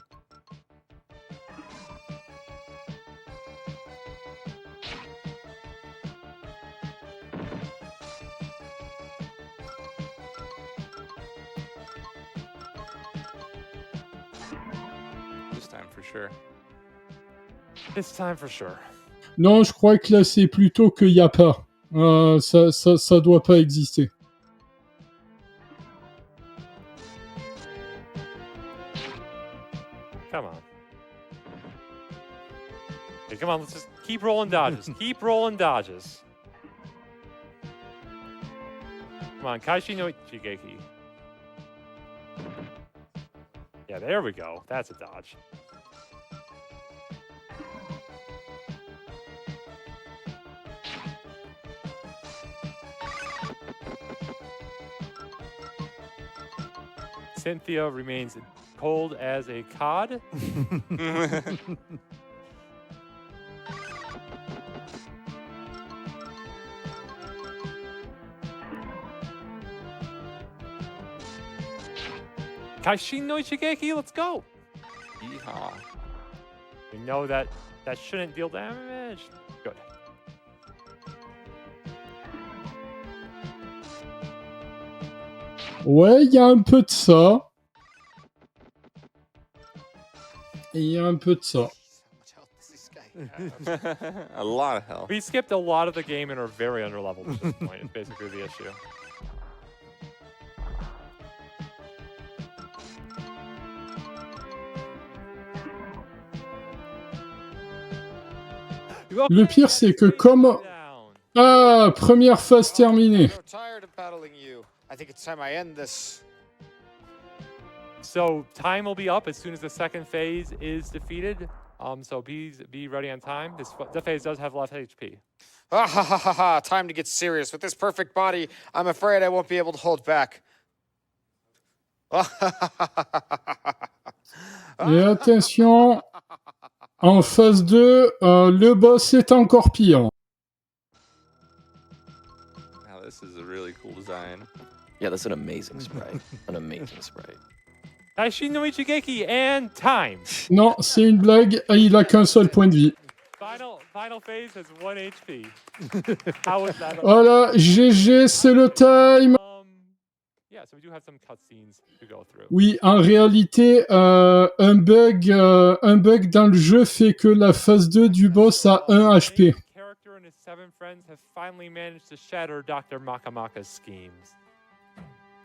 This time for sure. This time for sure. Non, je crois que là c'est plutôt qu'il n'y a pas. Ça doit pas exister. Come on. Okay, come on, let's just keep rolling dodges. Keep rolling dodges. Come on, Kaishi no Shigeki. Yeah, there we go. That's a dodge. Cynthia remains cold as a cod. Kaishin no Ichigeki, let's go. Yeehaw. We know that shouldn't deal damage. Good. Ouais, il y a un peu de ça. Il y a un peu de ça. A lot of hell. We skipped a lot of the game and are very underleveled at this point. It's basically the issue. Le pire, c'est que comme... Ah, première phase terminée. So time will be up as soon as the second phase is defeated. So be ready on time. The phase does have less HP. Ah ha ha ha ha! Time to get serious. With this perfect body, I'm afraid I won't be able to hold back. Et attention, en phase 2, le boss est encore pire. Wow, this is a really cool design. Yeah, that's an amazing sprite. An amazing sprite. Kaishin no Ichigeki and time. Non, c'est une blague, il a qu'un seul point de vie. Final phase has 1 HP. How is that? Voilà, GG, c'est le time. Yeah, so we do have some cutscenes to go through. Oui, en réalité, un bug dans le jeu fait que la phase 2 du boss a 1 HP. Character and his 7 friends have finally managed to shatter Dr. Maka's schemes.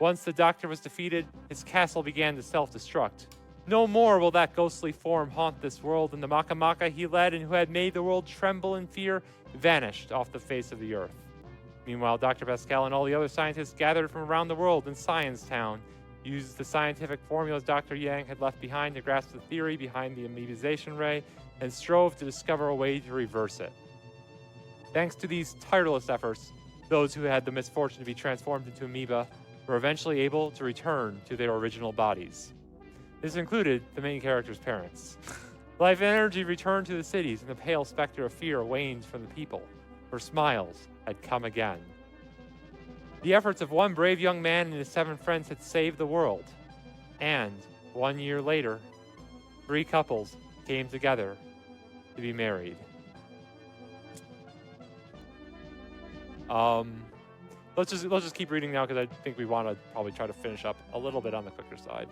Once the Doctor was defeated, his castle began to self-destruct. No more will that ghostly form haunt this world, and the Maka he led and who had made the world tremble in fear vanished off the face of the earth. Meanwhile, Dr. Pascal and all the other scientists gathered from around the world in Science Town, used the scientific formulas Dr. Yang had left behind to grasp the theory behind the amoebization ray, and strove to discover a way to reverse it. Thanks to these tireless efforts, those who had the misfortune to be transformed into amoeba were eventually able to return to their original bodies. This included the main character's parents. Life and energy returned to the cities, and the pale specter of fear waned from the people, for smiles had come again. The efforts of one brave young man and his 7 friends had saved the world. And 1 year later, 3 couples came together to be married. Let's just keep reading now because I think we want to probably try to finish up a little bit on the quicker side.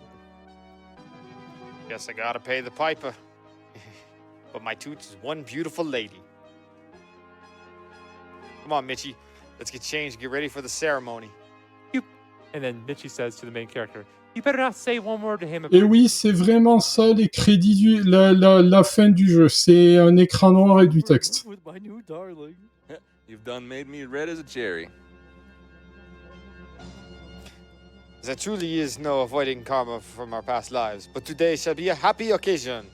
Guess I gotta pay the piper. But my toot is one beautiful lady. Come on, Mitchie. Let's get changed and get ready for the ceremony. And then Mitchie says to the main character, "You better not say one word to him." Et oui, c'est vraiment ça, les crédits, la fin du jeu. C'est un écran noir et du texte. With my new darling. You've done made me red as a cherry. There truly is no avoiding karma from our past lives, but today shall be a happy occasion.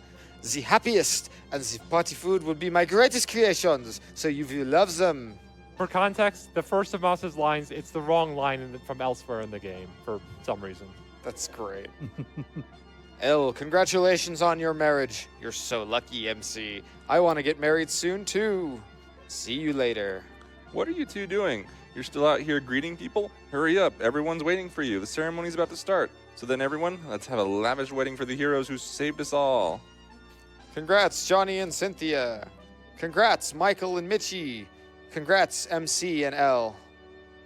The happiest, and the party food will be my greatest creations, so you will love them. For context, the first of Mouse's lines, it's the wrong line from elsewhere in the game for some reason. That's great. Elle, congratulations on your marriage. You're so lucky, MC. I want to get married soon, too. See you later. What are you two doing? You're still out here greeting people? Hurry up, everyone's waiting for you. The ceremony's about to start. So then everyone, let's have a lavish wedding for the heroes who saved us all. Congrats, Johnny and Cynthia. Congrats, Michael and Mitchie. Congrats, MC and L.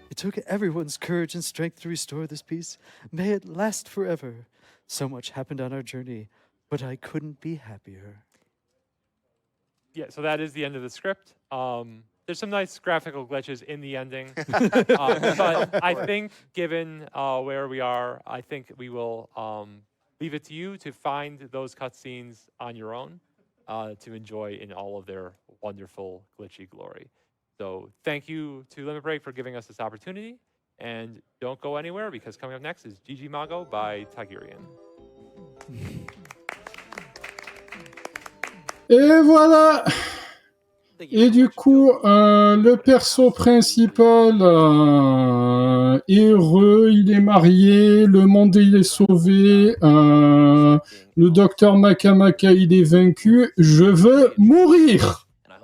It took everyone's courage and strength to restore this peace. May it last forever. So much happened on our journey, but I couldn't be happier. Yeah, so that is the end of the script. There's some nice graphical glitches in the ending. But I think given where we are, I think we will leave it to you to find those cutscenes on your own to enjoy in all of their wonderful glitchy glory. So thank you to Limit Break for giving us this opportunity. And don't go anywhere, because coming up next is Gigi Mago by Tigerian. Et voilà. Et du coup, le perso principal est heureux, il est marié, le monde il est sauvé, le docteur Maka il est vaincu. Je veux mourir.